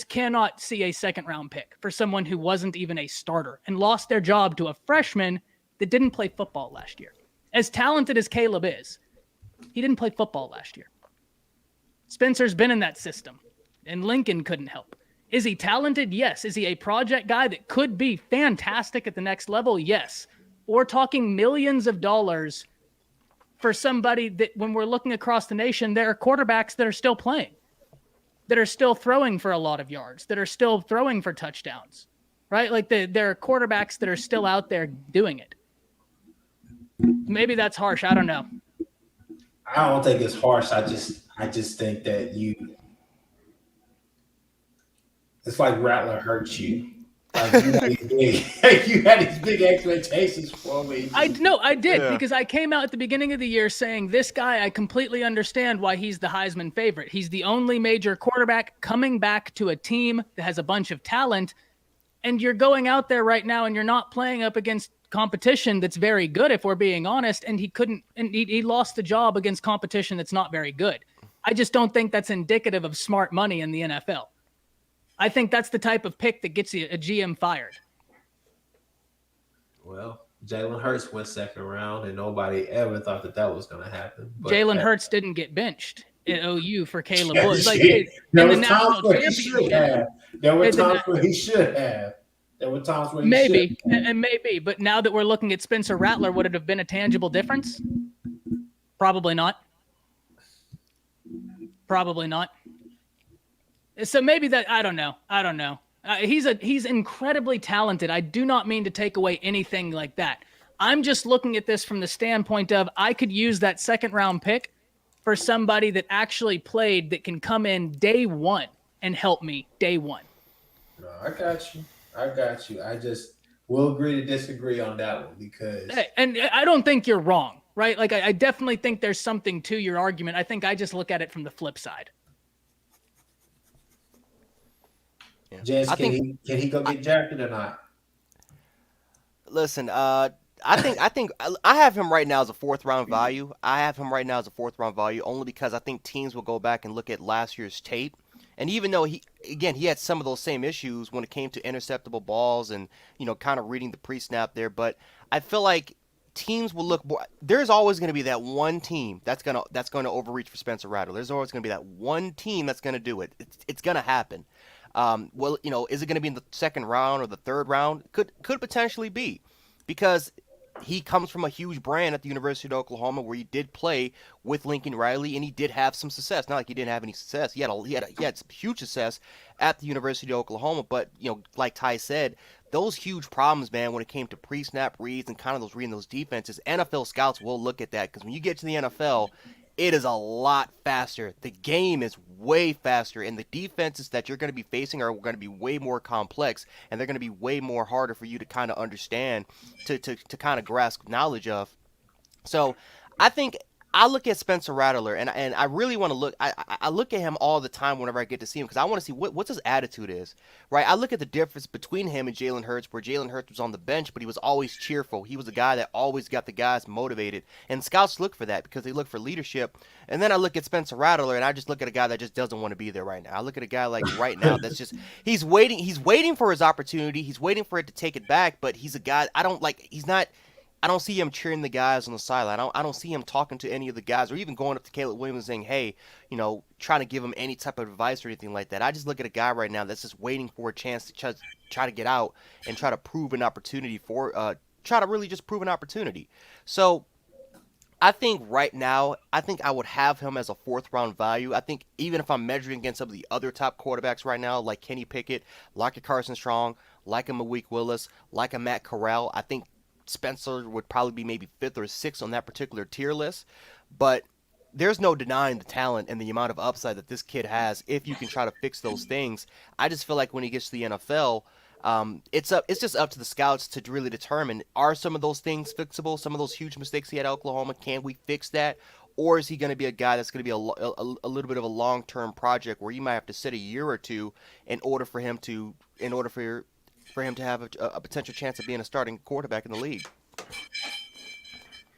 cannot see a second round pick for someone who wasn't even a starter and lost their job to a freshman that didn't play football last year. As talented as Caleb is, he didn't play football last year. Spencer's been in that system, and Lincoln couldn't help. Is he talented? Yes. Is he a project guy that could be fantastic at the next level? Yes. We're talking millions of dollars for somebody that, when we're looking across the nation, there are quarterbacks that are still playing, that are still throwing for a lot of yards, that are still throwing for touchdowns, right? Like there are quarterbacks that are still out there doing it. Maybe that's harsh. I don't know. I don't think it's harsh. I just think that it's like Rattler hurts you. Like you had these big expectations for me. I did because I came out at the beginning of the year saying this guy, I completely understand why he's the Heisman favorite. He's the only major quarterback coming back to a team that has a bunch of talent, and you're going out there right now and you're not playing up against competition that's very good, if we're being honest, and he lost the job against competition that's not very good. I just don't think that's indicative of smart money in the NFL. I think that's the type of pick that gets you a GM fired. Well, Jalen Hurts went second round, and nobody ever thought that was going to happen. Jalen Hurts didn't get benched at OU for Caleb Williams. There were times where he should have. There were times where he should have. There were times where he maybe. But now that we're looking at Spencer Rattler, would it have been a tangible difference? Probably not. So maybe that, I don't know. He's incredibly talented. I do not mean to take away anything like that. I'm just looking at this from the standpoint of I could use that second round pick for somebody that actually played, that can come in day one and help me day one. No, I got you. I just will agree to disagree on that one because. And I don't think you're wrong, right? Like I definitely think there's something to your argument. I think I just look at it from the flip side. Yeah. Jess, can he go get drafted or not? Listen, I think I have him right now as a fourth round value. Only because I think teams will go back and look at last year's tape. And even though he had some of those same issues when it came to interceptable balls and, kind of reading the pre-snap there, but I feel like teams will look more. There's always going to be that one team that's going to overreach for Spencer Rattler. There's always going to be that one team that's going to do it. It's going to happen. Is it going to be in the second round or the third round? Could potentially be, because he comes from a huge brand at the University of Oklahoma where he did play with Lincoln Riley and he did have some success. Not like he didn't have any success. He had some huge success at the University of Oklahoma, but like Ty said, those huge problems, man, when it came to pre-snap reads and kind of those reading those defenses, NFL scouts will look at that, because when you get to the NFL, it is a lot faster. The game is way faster, and the defenses that you're going to be facing are going to be way more complex, and they're going to be way more harder for you to kind of understand, to kind of grasp knowledge of. So I think I look at Spencer Rattler, and I really want to look. I look at him all the time whenever I get to see him, because I want to see what his attitude is, right? I look at the difference between him and Jalen Hurts, where Jalen Hurts was on the bench, but he was always cheerful. He was a guy that always got the guys motivated, and scouts look for that because they look for leadership. And then I look at Spencer Rattler, and I just look at a guy that just doesn't want to be there right now. I look at a guy like right now that's just he's waiting for his opportunity. He's waiting for it to take it back, but he's a guy I don't see him cheering the guys on the sideline. I don't see him talking to any of the guys, or even going up to Caleb Williams and saying, hey, trying to give him any type of advice or anything like that. I just look at a guy right now that's just waiting for a chance to try to get out and try to prove an opportunity So I think right now, I would have him as a fourth round value. I think even if I'm measuring against some of the other top quarterbacks right now, like Kenny Pickett, like a Carson Strong, like a Malik Willis, like a Matt Corral, I think Spencer would probably be maybe fifth or sixth on that particular tier list. But there's no denying the talent and the amount of upside that this kid has if you can try to fix those things. I just feel like when he gets to the NFL, it's just up to the scouts to really determine, are some of those things fixable? Some of those huge mistakes he had at Oklahoma, can we fix that? Or is he going to be a guy that's going to be a little bit of a long-term project where you might have to sit a year or two in order for him to have a potential chance of being a starting quarterback in the league?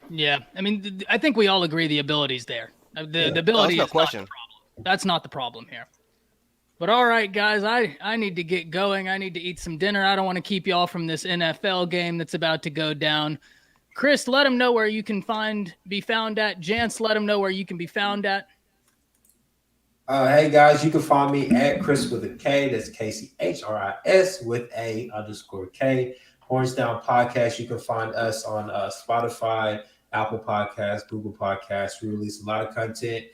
Yeah, I mean, I think we all agree the ability's there. The ability no is question. not the problem. That's not the problem here. But all right, guys, I need to get going. I need to eat some dinner. I don't want to keep y'all from this NFL game that's about to go down. Chris, let them know where you can be found at. Jance, let them know where you can be found at. Hey guys, you can find me at Chris with a K. That's KCHRIS with _K. Horns Down Podcast. You can find us on Spotify, Apple Podcasts, Google Podcasts. We release a lot of content.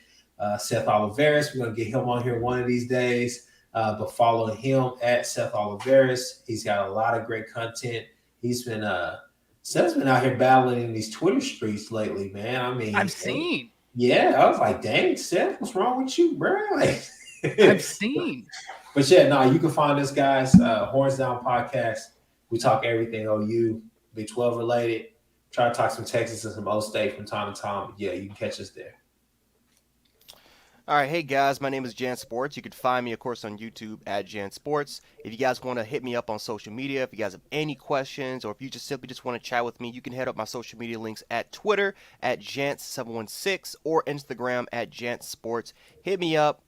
Seth Oliveris, we're going to get him on here one of these days. But follow him at Seth Oliveris. He's got a lot of great content. Seth's been out here battling in these Twitter streets lately, man. I mean, I've seen. Yeah, I was like, dang, Seth, what's wrong with you, bro? Like, I've seen. But yeah, no, you can find us, guys. Horns Down Podcast. We talk everything OU, Big 12 related. Try to talk some Texas and some O State from time to time. Yeah, you can catch us there. All right, hey guys, my name is Jan Sports. You can find me, of course, on YouTube at Jan Sports. If you guys want to hit me up on social media, if you guys have any questions, or if you just simply want to chat with me, you can head up my social media links at Twitter at Jance716 or Instagram at Jance Sports. Hit me up.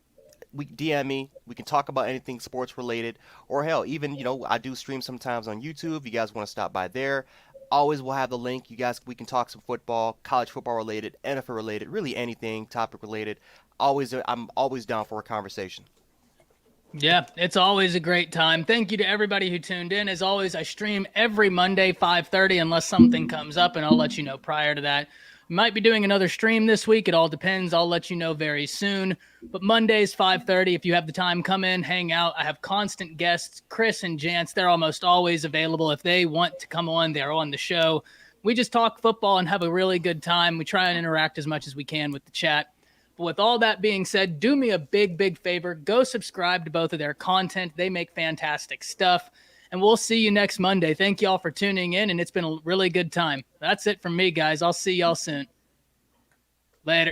DM me. We can talk about anything sports related, or hell, even I do stream sometimes on YouTube. If you guys want to stop by there, always will have the link. You guys, we can talk some football, college football related, NFL related, really anything topic related. I'm always down for a conversation. Yeah, it's always a great time. Thank you to everybody who tuned in. As always, I stream every Monday, 5:30, unless something comes up, and I'll let you know prior to that. We might be doing another stream this week. It all depends. I'll let you know very soon. But Mondays, 5:30, if you have the time, come in, hang out. I have constant guests, Chris and Jance. They're almost always available. If they want to come on, they're on the show. We just talk football and have a really good time. We try and interact as much as we can with the chat. But with all that being said, do me a big, big favor. Go subscribe to both of their content. They make fantastic stuff. And we'll see you next Monday. Thank y'all for tuning in, and it's been a really good time. That's it from me, guys. I'll see y'all soon. Later.